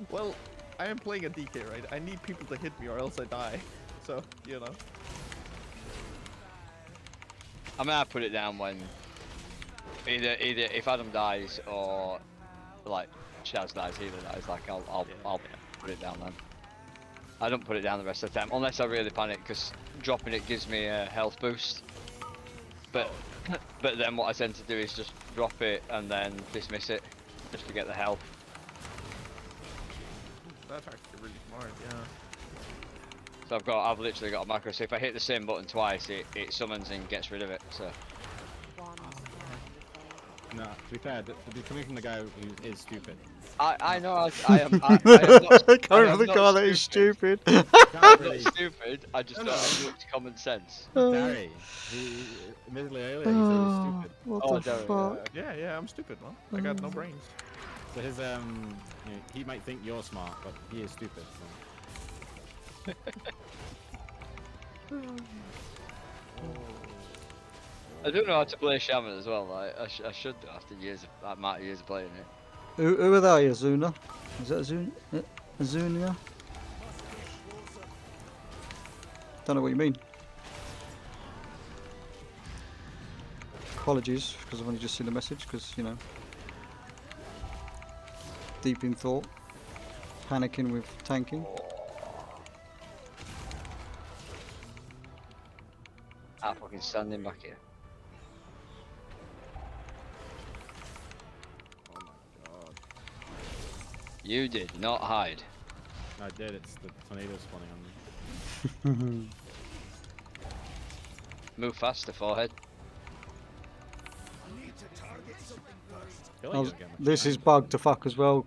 [SPEAKER 14] Well, I am playing a DK, right? I need people to hit me or else I die. So, you know.
[SPEAKER 4] I mean, I put it down when either if Adam dies or like Shaz dies, either dies. Like I'll put it down then. I don't put it down the rest of the time unless I really panic, because dropping it gives me a health boost. But then what I tend to do is just drop it and then dismiss it, just to get the health.
[SPEAKER 14] That's actually really smart, yeah.
[SPEAKER 4] So I've literally got a macro. So if I hit the same button twice, it summons and gets rid of it. So.
[SPEAKER 5] No, to be fair, coming from the guy who is stupid.
[SPEAKER 4] I know I am not.
[SPEAKER 1] Coming from the guy that is stupid.
[SPEAKER 4] I'm not stupid. I just don't have much common sense.
[SPEAKER 5] Darry, admittedly earlier, he said he was stupid.
[SPEAKER 1] What the fuck?
[SPEAKER 14] Yeah, I'm stupid, man. I got no brains.
[SPEAKER 5] So his he might think you're smart, but he is stupid. So.
[SPEAKER 4] I don't know how to play Shaman as well. Like I should do after amount of years of playing it.
[SPEAKER 1] Who are they, Azuna? Is that Azunia? Don't know what you mean. Apologies, because I've only just seen the message, because, you know, deep in thought, panicking with tanking.
[SPEAKER 4] I'm fucking standing back here.
[SPEAKER 5] Oh my god.
[SPEAKER 4] You did not hide.
[SPEAKER 5] I did, it's the tornado spawning on me.
[SPEAKER 4] Move faster, forehead.
[SPEAKER 1] This is bugged to fuck as well,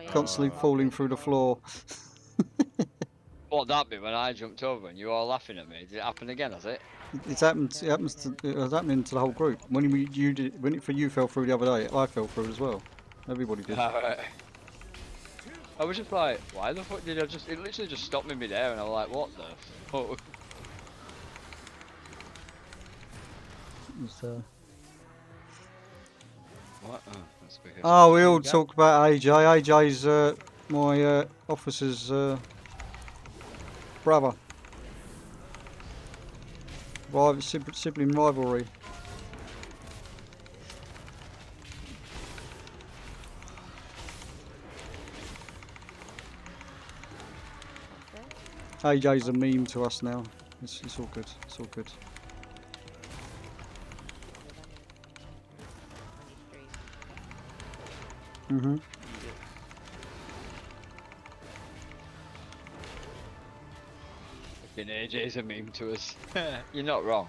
[SPEAKER 1] constantly falling through the floor.
[SPEAKER 4] What that be when I jumped over and you were all laughing at me? Did it happen again, has it?
[SPEAKER 1] It's happened. It was happening to the whole group. When you fell through the other day, I fell through as well. Everybody did.
[SPEAKER 4] Alright. I was just like, why the fuck did I just? It literally just stopped me midair, and I was like, what the fuck? What? Oh, that's because.
[SPEAKER 1] Oh, we all talk about AJ. AJ's my officer's brother. Sibling rivalry. AJ's a meme to us now. It's all good. It's all good. Mhm.
[SPEAKER 4] Fucking AJ's a meme to us. You're not wrong.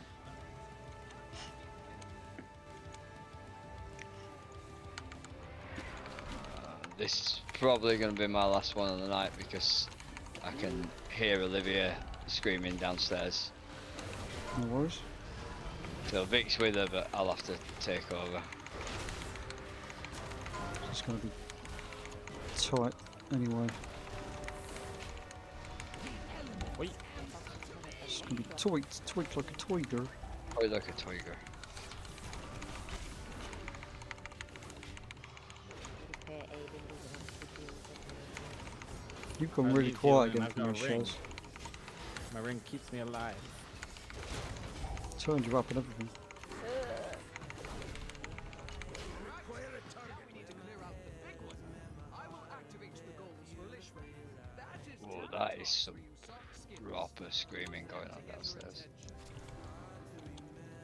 [SPEAKER 4] This is probably going to be my last one of the night because I can hear Olivia screaming downstairs.
[SPEAKER 1] No worries.
[SPEAKER 4] So Vic's with her, but I'll have to take over.
[SPEAKER 1] It's going to be tight anyway.
[SPEAKER 5] Wait.
[SPEAKER 1] It's going to be tweaked like a twigger.
[SPEAKER 4] Probably like a twigger.
[SPEAKER 1] You've gone
[SPEAKER 5] I
[SPEAKER 1] really
[SPEAKER 5] need
[SPEAKER 1] quiet
[SPEAKER 5] healing,
[SPEAKER 1] again
[SPEAKER 5] I've
[SPEAKER 1] from
[SPEAKER 5] got
[SPEAKER 1] your
[SPEAKER 5] a ring.
[SPEAKER 1] shows.
[SPEAKER 5] My ring keeps me alive.
[SPEAKER 1] Turned you up and everything.
[SPEAKER 4] is some proper screaming going on downstairs.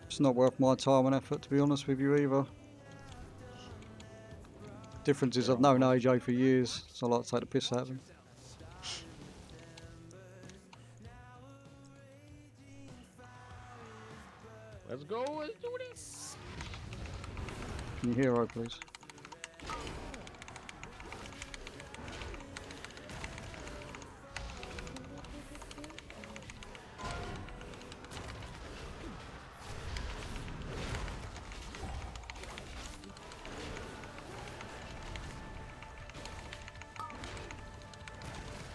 [SPEAKER 1] It's not worth my time and effort, to be honest with you either. Difference is I've known AJ for years, so I like to take the piss out of him.
[SPEAKER 14] Let's go, let's do this!
[SPEAKER 1] Can you hero, please?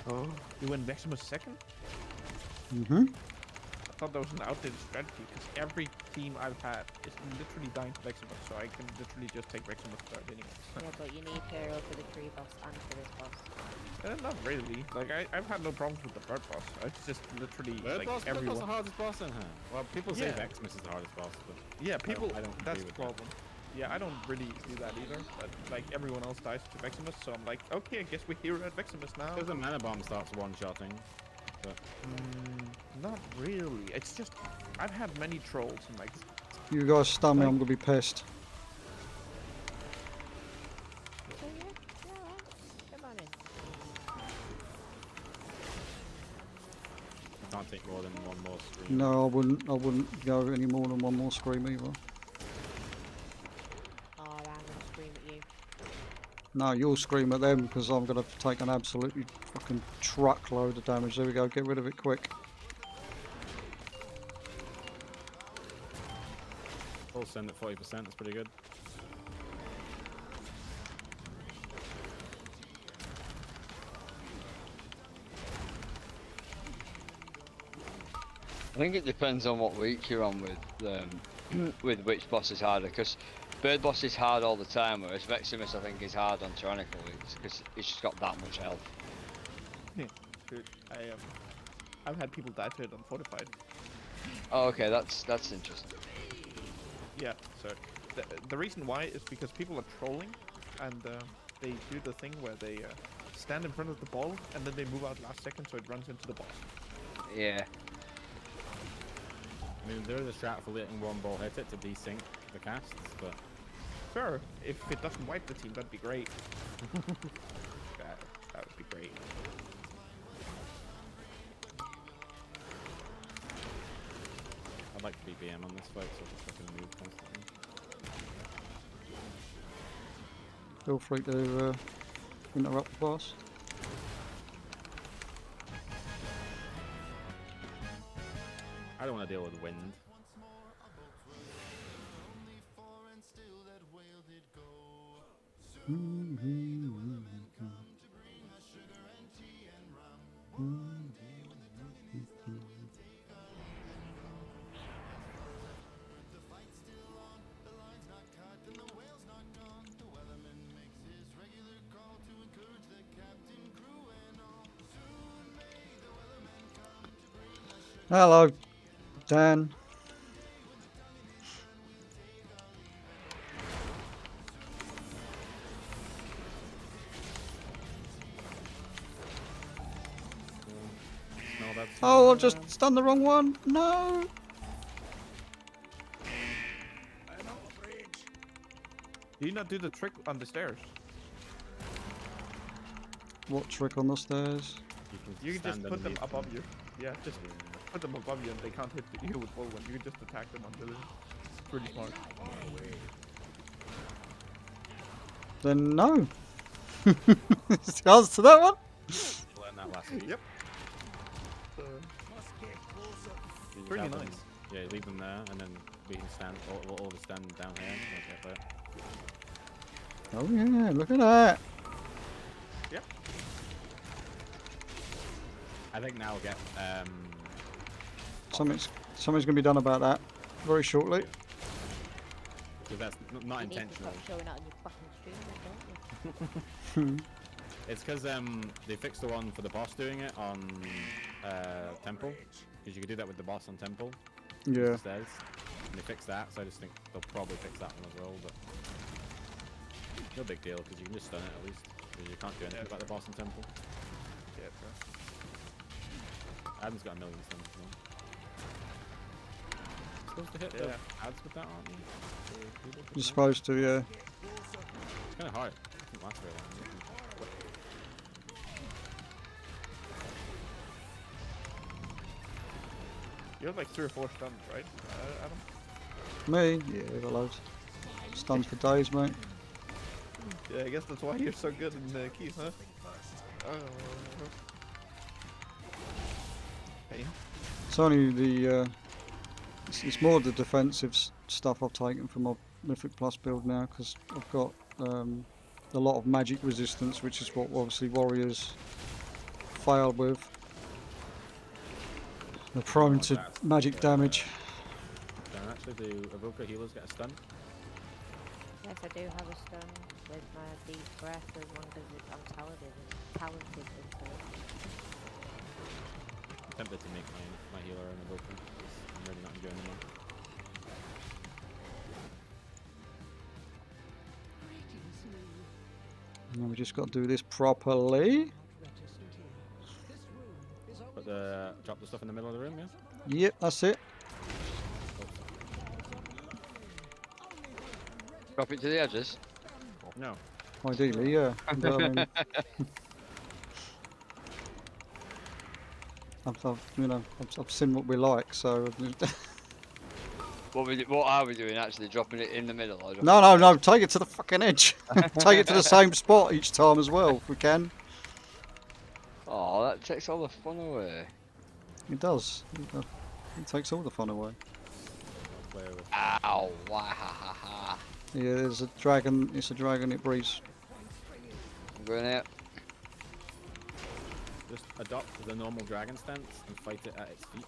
[SPEAKER 14] Oh, you went Veximus second?
[SPEAKER 1] Mm-hmm.
[SPEAKER 14] I thought that was an outdated strategy because every team I've had is literally dying to Veximus, so I can literally just take Veximus start anyways.
[SPEAKER 3] Yeah, but you need hero for the tree boss and for this boss.
[SPEAKER 14] Not really. Like I've had no problems with the bird boss. It's just literally like
[SPEAKER 5] Boss,
[SPEAKER 14] everyone.
[SPEAKER 5] the hardest boss in here. Well, people say
[SPEAKER 14] Yeah.
[SPEAKER 5] Veximus is the hardest boss, but
[SPEAKER 14] Yeah, people.
[SPEAKER 5] I don't agree
[SPEAKER 14] That's the
[SPEAKER 5] with
[SPEAKER 14] problem. Yeah, I don't really do that either. But like everyone else dies to Veximus, so I'm like, okay, I guess we're here at Veximus now.
[SPEAKER 5] Because the mana bomb starts one-shotting. But
[SPEAKER 14] Not really. It's just I've had many trolls and like.
[SPEAKER 1] You guys stun me, I'm gonna be pissed.
[SPEAKER 3] So yeah, come on in.
[SPEAKER 5] I can't take more than one more scream.
[SPEAKER 1] No, I wouldn't go any more than one more scream either.
[SPEAKER 3] Oh, I'm gonna scream at you.
[SPEAKER 1] No, you'll scream at them because I'm gonna take an absolutely fucking truckload of damage. There we go, get rid of it quick.
[SPEAKER 5] Full send at 40%, that's pretty good.
[SPEAKER 4] I think it depends on what week you're on with which boss is harder, because Bird Boss is hard all the time, whereas Veximus I think is hard on Tyrannical weeks, because it's just got that much health.
[SPEAKER 14] Yeah, dude, I've had people die to it on Fortified.
[SPEAKER 4] Oh, okay, that's interesting.
[SPEAKER 14] Yeah, so the reason why is because people are trolling, and they do the thing where they stand in front of the ball and then they move out last second, so it runs into the boss.
[SPEAKER 4] Yeah.
[SPEAKER 5] I mean, there is a strat for letting one ball hit it to desync the casts, but
[SPEAKER 14] Sure, if it doesn't wipe the team, that'd be great. that would be great.
[SPEAKER 5] I'd like to be BM on this fight, so I can move constantly.
[SPEAKER 1] Feel free to interrupt the boss.
[SPEAKER 5] I don't want to deal with wind.
[SPEAKER 1] Hello, Dan. Oh, I've just done the wrong one. No.
[SPEAKER 14] Do you not do the trick on the stairs?
[SPEAKER 1] What trick on the stairs?
[SPEAKER 14] You can just put them above you. Yeah, just put them above you and they can't hit you with whirlwind. You can just attack them until it's pretty smart.
[SPEAKER 1] Then no. Is the answer to that one?
[SPEAKER 5] Learned that last week.
[SPEAKER 14] Yep.
[SPEAKER 5] You
[SPEAKER 14] Pretty
[SPEAKER 5] have them-
[SPEAKER 14] nice.
[SPEAKER 5] Yeah, you leave them there, and then we can stand, all the stand down here. Okay, but
[SPEAKER 1] Oh yeah, look at that.
[SPEAKER 14] Yep.
[SPEAKER 5] I think now we'll get
[SPEAKER 1] Something's gonna be done about that very shortly.
[SPEAKER 5] because that's not
[SPEAKER 3] You need to
[SPEAKER 5] intentional.
[SPEAKER 3] stop showing out on your fucking stream, then, don't you?
[SPEAKER 5] It's because they fixed the one for the boss doing it on Temple, because you could do that with the boss on Temple.
[SPEAKER 1] Yeah.
[SPEAKER 5] Instead, and they fixed that, so I just think they'll probably fix that one as well. But no big deal, because you can just stun it at least. 'Cause you can't do anything about the boss on Temple.
[SPEAKER 14] Yeah, true.
[SPEAKER 5] Adam's got a million stuns as well. Supposed to hit the ads with that, aren't you?
[SPEAKER 1] You're supposed to, yeah.
[SPEAKER 5] It's kind of hard. It doesn't last very long.
[SPEAKER 14] You have like 3 or 4 stuns, right, Adam?
[SPEAKER 1] Me? Yeah, I got loads. Stunned for days, mate.
[SPEAKER 14] Yeah, I guess that's why you're so good in the keys, huh? Hey.
[SPEAKER 1] It's only the it's more the defensive stuff I've taken from my Mythic Plus build now, because I've got a lot of magic resistance, which is what obviously warriors failed with. They're prone to magic damage.
[SPEAKER 5] Can actually do Evoker healers get a stun?
[SPEAKER 3] Yes, I do have a stun with my deep breath as long as I'm talented into it.
[SPEAKER 5] I'm tempted to make my healer an Evoker, because I'm really not enjoying them.
[SPEAKER 1] And we just got to do this properly.
[SPEAKER 5] Drop the stuff in the middle of the room, yeah?
[SPEAKER 1] Yep, that's it.
[SPEAKER 4] Drop it to the edges?
[SPEAKER 5] No.
[SPEAKER 1] Ideally, yeah. But, I mean, I've seen what we like, so.
[SPEAKER 4] What are we doing actually? Dropping it in the middle? Or
[SPEAKER 1] No, take it to the fucking edge. Take it to the same spot each time as well, if we can.
[SPEAKER 4] Oh, that takes all the fun away.
[SPEAKER 1] It does. It takes all the fun away.
[SPEAKER 4] Ow! Wahahaha!
[SPEAKER 1] Yeah, there's a dragon. It's a dragon. It breathes.
[SPEAKER 4] I'm going out.
[SPEAKER 5] Just adopt the normal dragon stance and fight it at its feet.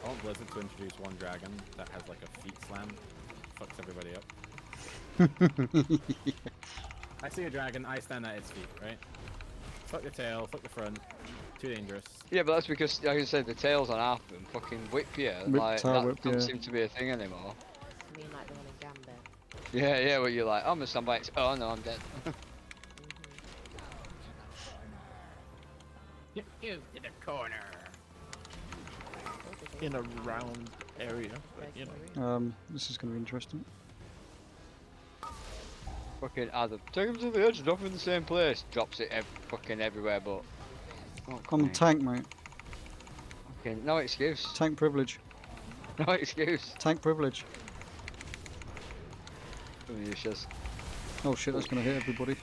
[SPEAKER 5] I want Blizzard to introduce one dragon that has like a feet slam. Fucks everybody up. I see a dragon, I stand at its feet, right? Fuck the tail, fuck the front. Too dangerous.
[SPEAKER 4] Yeah, but that's because, like I said, the tails on half of them fucking whip you. Like, that doesn't seem to be a thing anymore.
[SPEAKER 3] I mean, like the one in Gambit.
[SPEAKER 4] Yeah, where you're like, I'm gonna stand by its. Oh no, I'm dead.
[SPEAKER 14] Move to the corner. In a round area, but you know.
[SPEAKER 1] This is going to be interesting.
[SPEAKER 4] Fucking Adam, take him to the edge, drop him in the same place. Drops it fucking everywhere, but. Oh,
[SPEAKER 1] I'm tank, mate.
[SPEAKER 4] Okay, no excuse.
[SPEAKER 1] Tank privilege.
[SPEAKER 4] No excuse.
[SPEAKER 1] Tank privilege.
[SPEAKER 4] Oh
[SPEAKER 1] shit, that's going to hit everybody.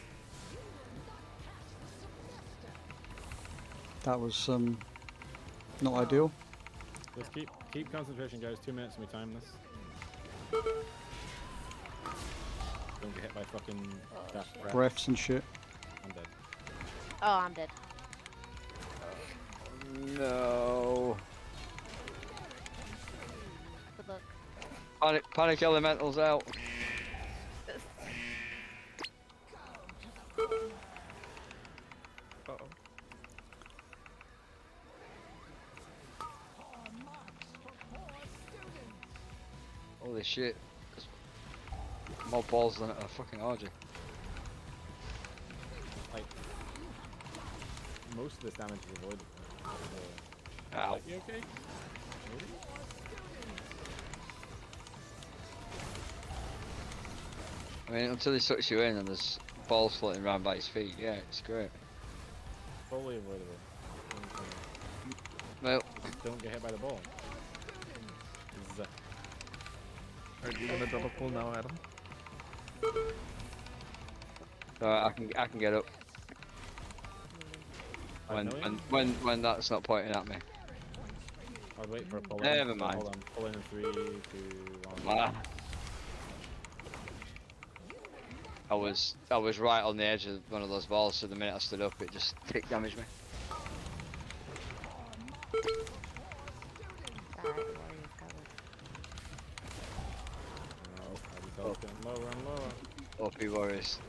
[SPEAKER 1] That was not ideal.
[SPEAKER 5] Just keep concentration, guys. 2 minutes and we time this. Don't get hit by fucking
[SPEAKER 1] breaths and shit.
[SPEAKER 5] I'm dead.
[SPEAKER 3] Oh, I'm dead.
[SPEAKER 4] No.
[SPEAKER 3] Good luck.
[SPEAKER 4] Panic elementals out.
[SPEAKER 14] Uh-oh.
[SPEAKER 4] Holy shit. There's more balls than a fucking orgy.
[SPEAKER 5] Like, most of this damage is avoidable.
[SPEAKER 4] Ow.
[SPEAKER 5] You okay? Maybe?
[SPEAKER 4] I mean, until he sucks you in and there's balls floating around by his feet, yeah, it's great.
[SPEAKER 5] Fully avoidable.
[SPEAKER 4] Well,
[SPEAKER 5] don't get hit by the ball.
[SPEAKER 14] Are you gonna drop a pull now, Adam?
[SPEAKER 4] I can get up. When that's not pointing at me.
[SPEAKER 5] I'll wait for a pull.
[SPEAKER 4] Never mind.
[SPEAKER 5] Hold on. Pull in 3, 2, 1.
[SPEAKER 4] Ah. I was right on the edge of one of those balls, so the minute I stood up, it just tick damaged me.
[SPEAKER 5] Oh, getting lower and lower.
[SPEAKER 4] OP Warriors.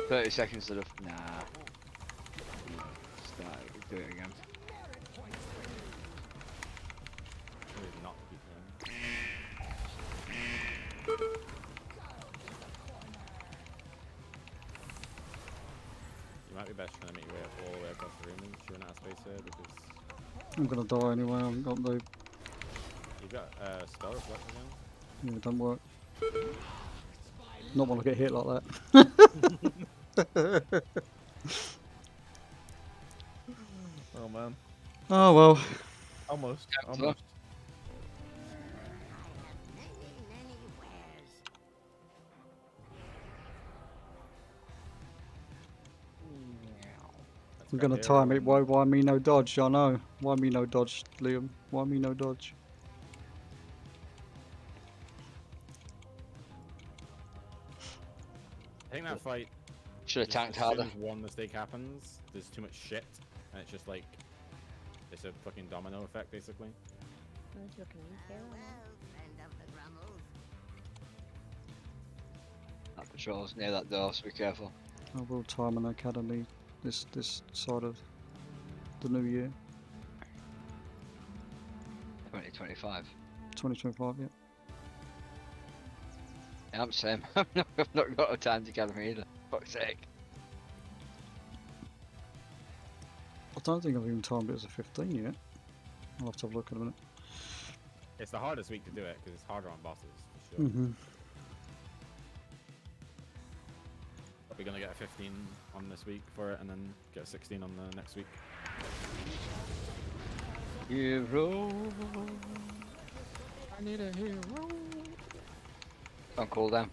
[SPEAKER 4] 30 seconds of nah. Start, do it again.
[SPEAKER 5] Maybe not keep going. might be best trying to make your way all the way across the room and shooting out of space here because
[SPEAKER 1] I'm gonna die anyway. I haven't got the.
[SPEAKER 5] you've got spell reflect again.
[SPEAKER 1] Yeah, it don't work. Not want to get hit like that.
[SPEAKER 14] Oh man.
[SPEAKER 1] Oh well.
[SPEAKER 14] Almost.
[SPEAKER 4] Yeah,
[SPEAKER 14] Almost.
[SPEAKER 1] I'm gonna time it. Why me no dodge? I know. Why me no dodge, Liam? Why me no dodge?
[SPEAKER 5] I think that fight.
[SPEAKER 4] Should have
[SPEAKER 5] just
[SPEAKER 4] tanked
[SPEAKER 5] as soon
[SPEAKER 4] harder.
[SPEAKER 5] as one mistake happens, there's too much shit, and it's just like it's a fucking domino effect basically.
[SPEAKER 3] Who's looking here?
[SPEAKER 4] That patrol's near that door, so be careful.
[SPEAKER 1] I will time an academy this side of the new year.
[SPEAKER 4] 2025.
[SPEAKER 1] 2025, yeah.
[SPEAKER 4] Yeah, I'm same. I've not got a time to gather either. Fuck's sake.
[SPEAKER 1] I don't think I've even timed it as a 15 yet. I'll have to have a look in a minute.
[SPEAKER 5] It's the hardest week to do it because it's harder on bosses for sure.
[SPEAKER 1] Mm-hmm.
[SPEAKER 5] We're gonna get a 15 on this week for it, and then get a 16 on the next week.
[SPEAKER 4] Hero. I need a hero. On cooldown.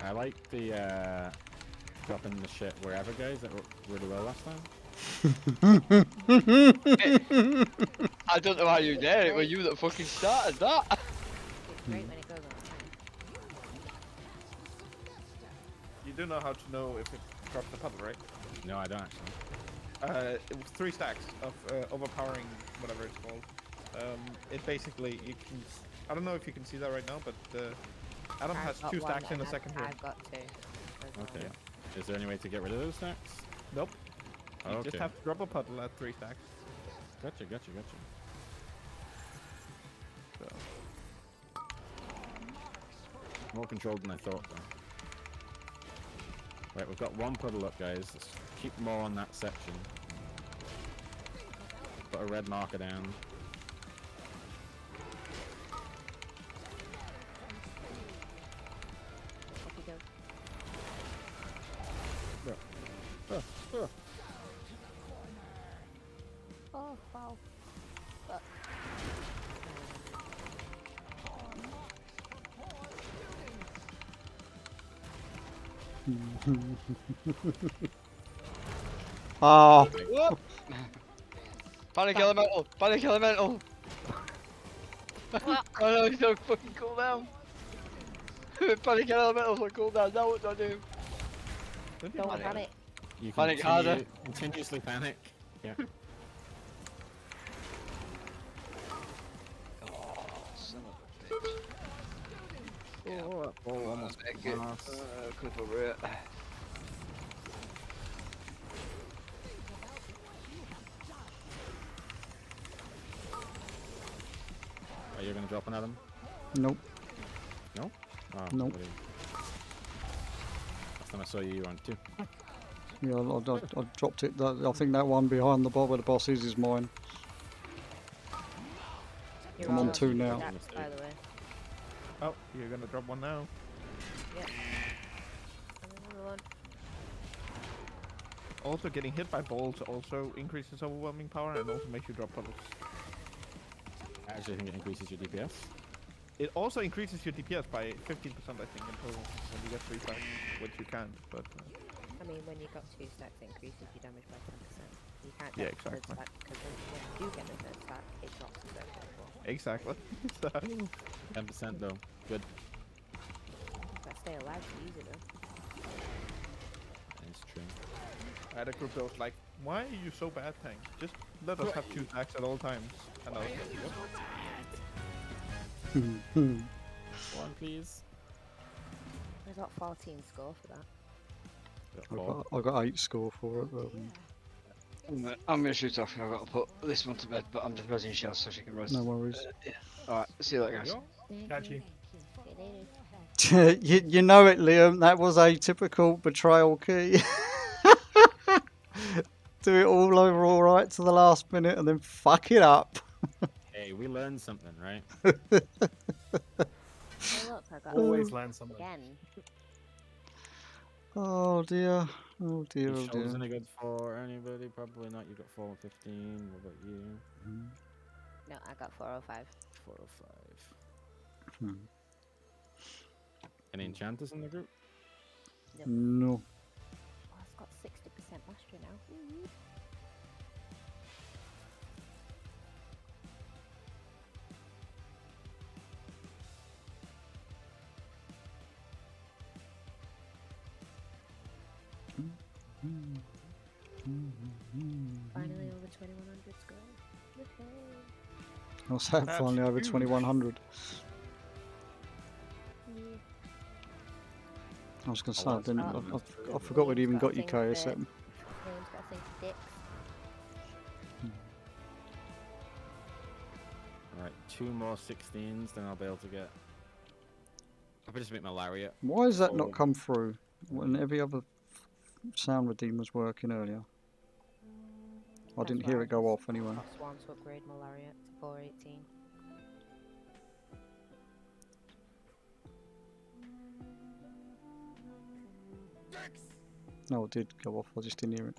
[SPEAKER 5] I like the dropping the shit wherever, guys. That worked really well last time.
[SPEAKER 4] I don't know how you did it. Were you that fucking started that?
[SPEAKER 3] It's great when it goes on.
[SPEAKER 14] You do know how to know if it drops the puddle, right?
[SPEAKER 5] No, I don't actually.
[SPEAKER 14] It was 3 stacks of overpowering whatever it's called. It basically you can. I don't know if you can see that right now, but Adam
[SPEAKER 3] I've
[SPEAKER 14] has
[SPEAKER 3] got
[SPEAKER 14] 2
[SPEAKER 3] one
[SPEAKER 14] stacks in the
[SPEAKER 3] and
[SPEAKER 14] second room.
[SPEAKER 3] I've got 2.
[SPEAKER 5] Okay. Is there any way to get rid of those stacks?
[SPEAKER 14] Nope. You
[SPEAKER 5] Okay.
[SPEAKER 14] just have to drop a puddle at 3 stacks.
[SPEAKER 5] Gotcha.
[SPEAKER 14] So.
[SPEAKER 5] More controlled than I thought, though. Right, we've got 1 puddle up, guys. Let's keep more on that section. Put a red marker down.
[SPEAKER 3] Off you go. Oh, wow. Fuck.
[SPEAKER 1] Oh.
[SPEAKER 4] Whoop. Panic elemental! Panic elemental! Oh no, he's so fucking cool down. Panic elemental's on cooldown. Now what do I do?
[SPEAKER 3] Don't panic.
[SPEAKER 5] You
[SPEAKER 4] Panic harder.
[SPEAKER 5] Continuously panic. Yeah.
[SPEAKER 4] Oh, son of a bitch. Yeah.
[SPEAKER 5] Oh, almost.
[SPEAKER 4] Make it. Clip over it.
[SPEAKER 5] Are you gonna drop an Adam?
[SPEAKER 1] Nope.
[SPEAKER 5] No? Oh,
[SPEAKER 1] Nope.
[SPEAKER 5] really? Last time I saw you, you were on 2.
[SPEAKER 1] Yeah, I dropped it. I think that one behind the bar where the boss is mine.
[SPEAKER 3] You're
[SPEAKER 1] I'm
[SPEAKER 3] all
[SPEAKER 1] on 2 now.
[SPEAKER 3] stacks, by the way.
[SPEAKER 14] Oh, you're gonna drop one now.
[SPEAKER 3] Yep. Another one.
[SPEAKER 14] Also, getting hit by balls also increases overwhelming power and also makes you drop puddles.
[SPEAKER 5] I actually think it increases your DPS.
[SPEAKER 14] It also increases your DPS by 15%, I think, in total when you get 3 stacks, which you can't, but...
[SPEAKER 3] I mean, when you've got 2 stacks, it increases your damage by 10%. You can't
[SPEAKER 14] Yeah,
[SPEAKER 3] get the third
[SPEAKER 14] exactly.
[SPEAKER 3] stack, because when you do get the third stack, it drops to 34.
[SPEAKER 14] Exactly. So,
[SPEAKER 5] 10% though. Good.
[SPEAKER 3] But stay alive to use it though.
[SPEAKER 5] That's true.
[SPEAKER 14] I had a group that was like, why are you so bad, Tank? Just let us have 2 stacks at all times. And I was like, yep.
[SPEAKER 5] 1, please.
[SPEAKER 3] I got 14 score for that.
[SPEAKER 1] I got 8 score for it.
[SPEAKER 4] I'm gonna shoot off. I've got to put this one to bed, but I'm just resing shells so she can rest.
[SPEAKER 1] No worries.
[SPEAKER 4] Yeah. Alright, see you later, guys.
[SPEAKER 6] Catch you.
[SPEAKER 3] See you later.
[SPEAKER 1] you know it, Liam. That was a typical betrayal key. Do it all over all right to the last minute and then fuck it up.
[SPEAKER 5] Hey, we learned something, right?
[SPEAKER 3] Oh look, I got
[SPEAKER 6] Always learn something.
[SPEAKER 3] again.
[SPEAKER 1] Oh dear. Oh dear.
[SPEAKER 5] Is
[SPEAKER 1] Oh
[SPEAKER 5] Shoals
[SPEAKER 1] dear.
[SPEAKER 5] any good for anybody? Probably not. You got 4 and 15. What about you?
[SPEAKER 3] No, I got 405.
[SPEAKER 5] 405.
[SPEAKER 1] Hmm.
[SPEAKER 5] Any enchanters in the group?
[SPEAKER 1] No.
[SPEAKER 3] Oh, it's got 60% mastery now. Woo. Finally over 2100 score.
[SPEAKER 1] I was that
[SPEAKER 6] That's
[SPEAKER 1] finally over
[SPEAKER 6] huge.
[SPEAKER 1] 2100.
[SPEAKER 3] Yeah.
[SPEAKER 1] I was going to say,
[SPEAKER 5] Oh,
[SPEAKER 1] I, didn't,
[SPEAKER 3] that's
[SPEAKER 1] I forgot we'd even got you
[SPEAKER 3] Got a thing
[SPEAKER 1] KSM.
[SPEAKER 3] Liam's got a thing for dicks.
[SPEAKER 5] Alright, 2 more 16s, then I'll be able to get. I'll just make my lariat.
[SPEAKER 1] Why has that
[SPEAKER 5] Oh.
[SPEAKER 1] not come through when every other sound redeem was working earlier? I didn't hear it go off anyway.
[SPEAKER 3] Cost 1 to upgrade my lariat to 418.
[SPEAKER 1] No, it did go off, I just didn't hear it.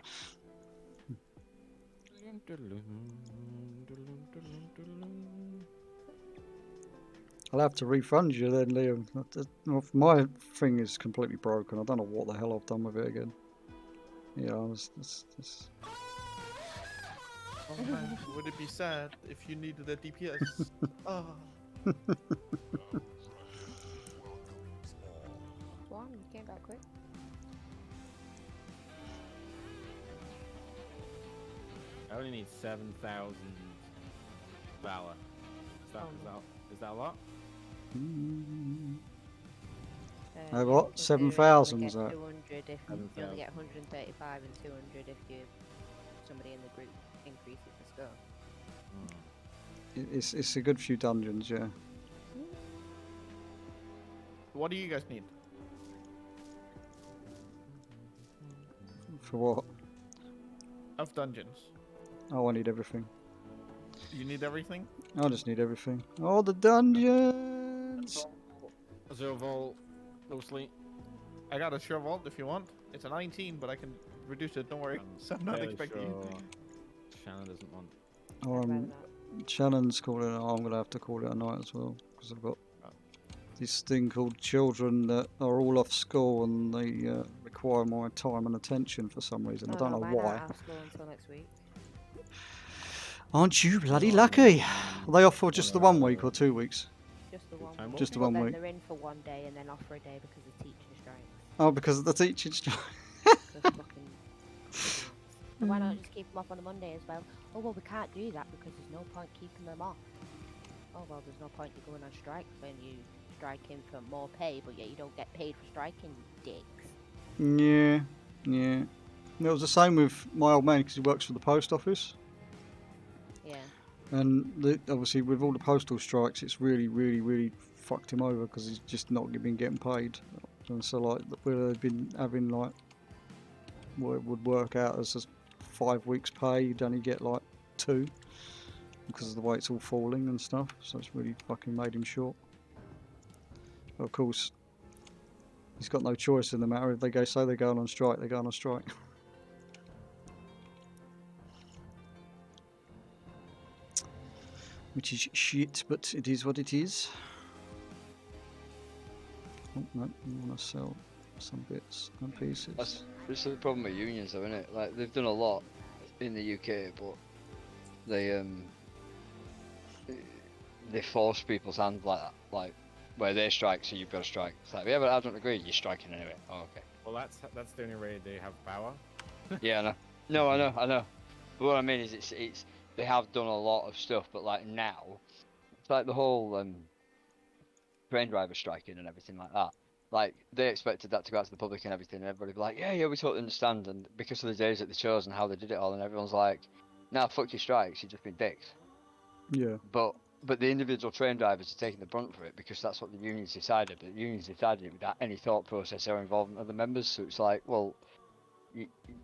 [SPEAKER 1] I'll have to refund you then, Liam. My thing is completely broken. I don't know what the hell I've done with it again. Yeah, it's
[SPEAKER 15] Oh man, would it be sad if you needed a DPS? Ah.
[SPEAKER 3] One, you came back quick.
[SPEAKER 5] I only need 7,000 valor. Is that a lot?
[SPEAKER 1] I what?
[SPEAKER 3] in theory,
[SPEAKER 1] 7,000
[SPEAKER 3] you
[SPEAKER 1] is
[SPEAKER 3] only
[SPEAKER 1] that?
[SPEAKER 3] get 200 if you only
[SPEAKER 5] 7,000.
[SPEAKER 3] get 135 and 200 if you somebody in the group increases the score.
[SPEAKER 1] It's a good few dungeons, yeah.
[SPEAKER 15] What do you guys need?
[SPEAKER 1] For what?
[SPEAKER 15] Of dungeons.
[SPEAKER 1] Oh, I need everything.
[SPEAKER 15] You need everything?
[SPEAKER 1] I just need everything. All the dungeons!
[SPEAKER 5] Zero Volt, mostly.
[SPEAKER 15] I got a sure vault if you want. It's a 19, but I can reduce it, don't worry. So I'm not
[SPEAKER 5] Fairly
[SPEAKER 15] expecting
[SPEAKER 5] sure
[SPEAKER 15] anything.
[SPEAKER 5] Shannon doesn't want.
[SPEAKER 1] Shannon's calling it. I'm gonna have to call it a night as well because I've got this thing called children that are all off school and they require my time and attention for some reason. I don't know
[SPEAKER 3] mine
[SPEAKER 1] why.
[SPEAKER 3] aren't off school until next week.
[SPEAKER 1] Aren't you bloody lucky? Are they off for just the 1 week or 2 weeks?
[SPEAKER 3] Just the one.
[SPEAKER 1] Just the
[SPEAKER 3] But
[SPEAKER 1] 1
[SPEAKER 3] then
[SPEAKER 1] week.
[SPEAKER 3] they're in for 1 day and then off for a day because of teaching strikes.
[SPEAKER 1] Oh, because of the teaching strike.
[SPEAKER 3] And why not just keep them off on a Monday as well? Oh well, we can't do that because there's no point keeping them off. Oh well, there's no point you going on strike when you striking for more pay, but yet you don't get paid for striking, you dicks.
[SPEAKER 1] Yeah, yeah. It was the same with my old man because he works for the post office.
[SPEAKER 3] Yeah.
[SPEAKER 1] And obviously, with all the postal strikes, it's really fucked him over because he's just not been getting paid. And so, like, where they've been having like what it would work out as 5 weeks' pay, you'd only get like 2 because of the way it's all falling and stuff. So it's really fucking made him short. But of course, he's got no choice in the matter. If they say they're going on strike, they're going on strike. Which is shit, but it is what it is. Oh no, I want to sell some bits and pieces.
[SPEAKER 4] That's the problem with unions, though, isn't it? Like they've done a lot in the UK, but they force people's hand like that, like where they strike, so you've got to strike. It's like, yeah, but I don't agree. You're striking anyway. Oh, okay.
[SPEAKER 5] Well, that's the only way they have power.
[SPEAKER 4] Yeah, I know. No, I know. But what I mean is, it's they have done a lot of stuff, but like now, it's like the whole train driver striking and everything like that. Like they expected that to go out to the public and everything, and everybody be like, yeah, we totally understand. And because of the days that they chose and how they did it all, and everyone's like, nah, fuck your strikes, you've just been dicks.
[SPEAKER 1] Yeah.
[SPEAKER 4] But but the individual train drivers are taking the brunt for it because that's what the unions decided. But the unions decided it without any thought process or involvement of the members. So it's like, well,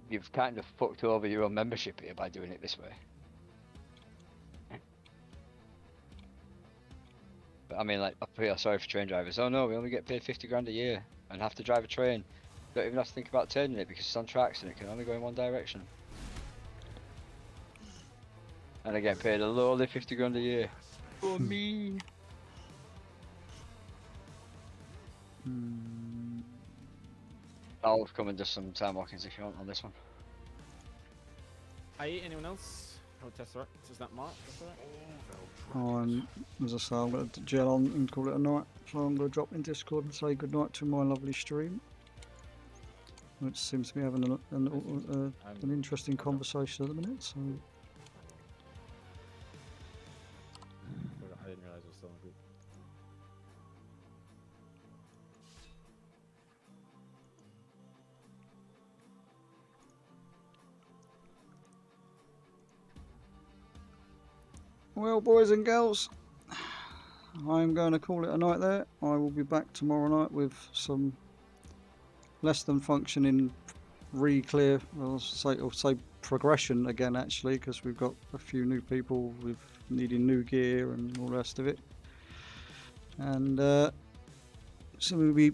[SPEAKER 4] you've kind of fucked over your own membership here by doing it this way. But I mean, like, I feel sorry for train drivers. Oh no, we only get paid 50 grand a year and have to drive a train. Don't even have to think about turning it because it's on tracks and it can only go in one direction. And I get paid a lowly 50 grand a year. For me. I'll come and do some time walkings if you want on this one.
[SPEAKER 5] Hey, anyone else? Oh, Tesseract, is that Mark?
[SPEAKER 1] As I say, I'm going to gel on and call it a night. So I'm going to drop in Discord and say goodnight to my lovely stream. Which seems to be having an interesting conversation at the minute. So.
[SPEAKER 5] I didn't realise I was still in the group.
[SPEAKER 1] Well, boys and girls, I'm going to call it a night there. I will be back tomorrow night with some less than functioning re-clear, I'll say progression again actually, because we've got a few new people with needing new gear and all the rest of it. And so we'll be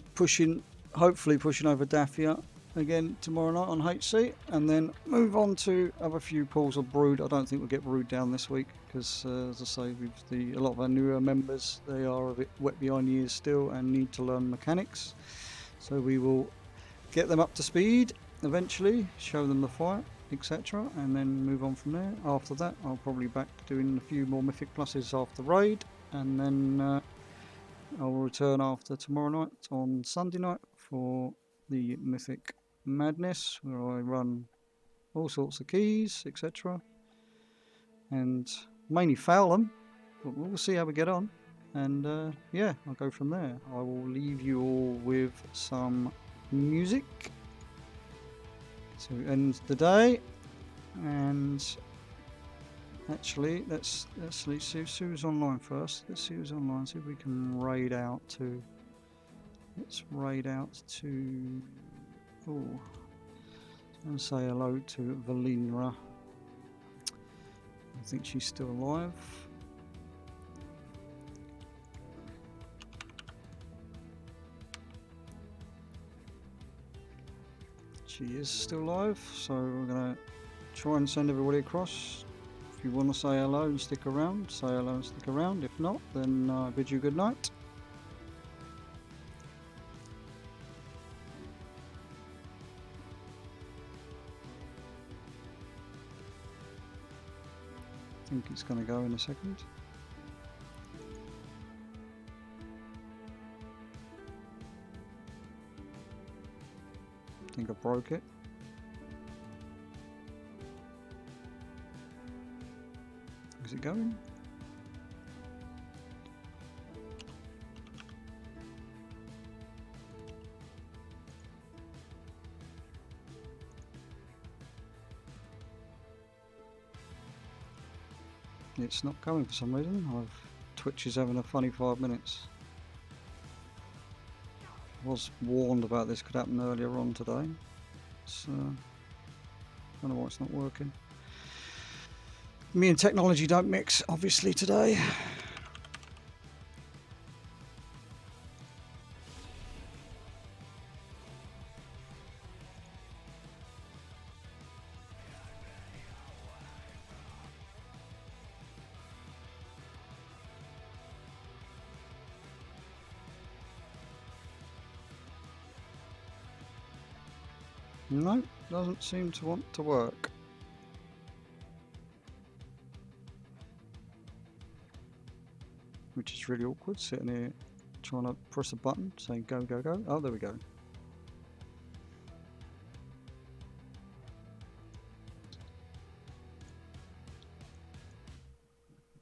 [SPEAKER 1] hopefully pushing over Daffia again tomorrow night on HC, and then move on to have a few pools of Brood. I don't think we'll get Brood down this week because, as I say, with a lot of our newer members, they are a bit wet behind the ears still and need to learn mechanics. So we will get them up to speed eventually, show them the fight, etc., and then move on from there. After that, I'll probably back doing a few more Mythic Pluses after raid, and then I'll return after tomorrow night on Sunday night for the Mythic Madness, where I run all sorts of keys, etc., and mainly fail them, but we'll see how we get on. And yeah, I'll go from there. I will leave you all with some music to end the day. And actually, let's see who's online first. Let's see who's online. See if we can raid out to. Let's raid out to. Oh, and say hello to Valinra. I think she's still alive. She is still alive, so we're gonna try and send everybody across. If you want to say hello and stick around, say hello and stick around. If not, then I bid you good night. I think it's going to go in a second. I think I broke it. Is it going? It's not going for some reason. Twitch is having a funny 5 minutes. I was warned about this could happen earlier on today. So, I don't know why it's not working. Me and technology don't mix, obviously, today. No, doesn't seem to want to work. Which is really awkward, sitting here trying to press a button saying go, go, go. Oh, there we go.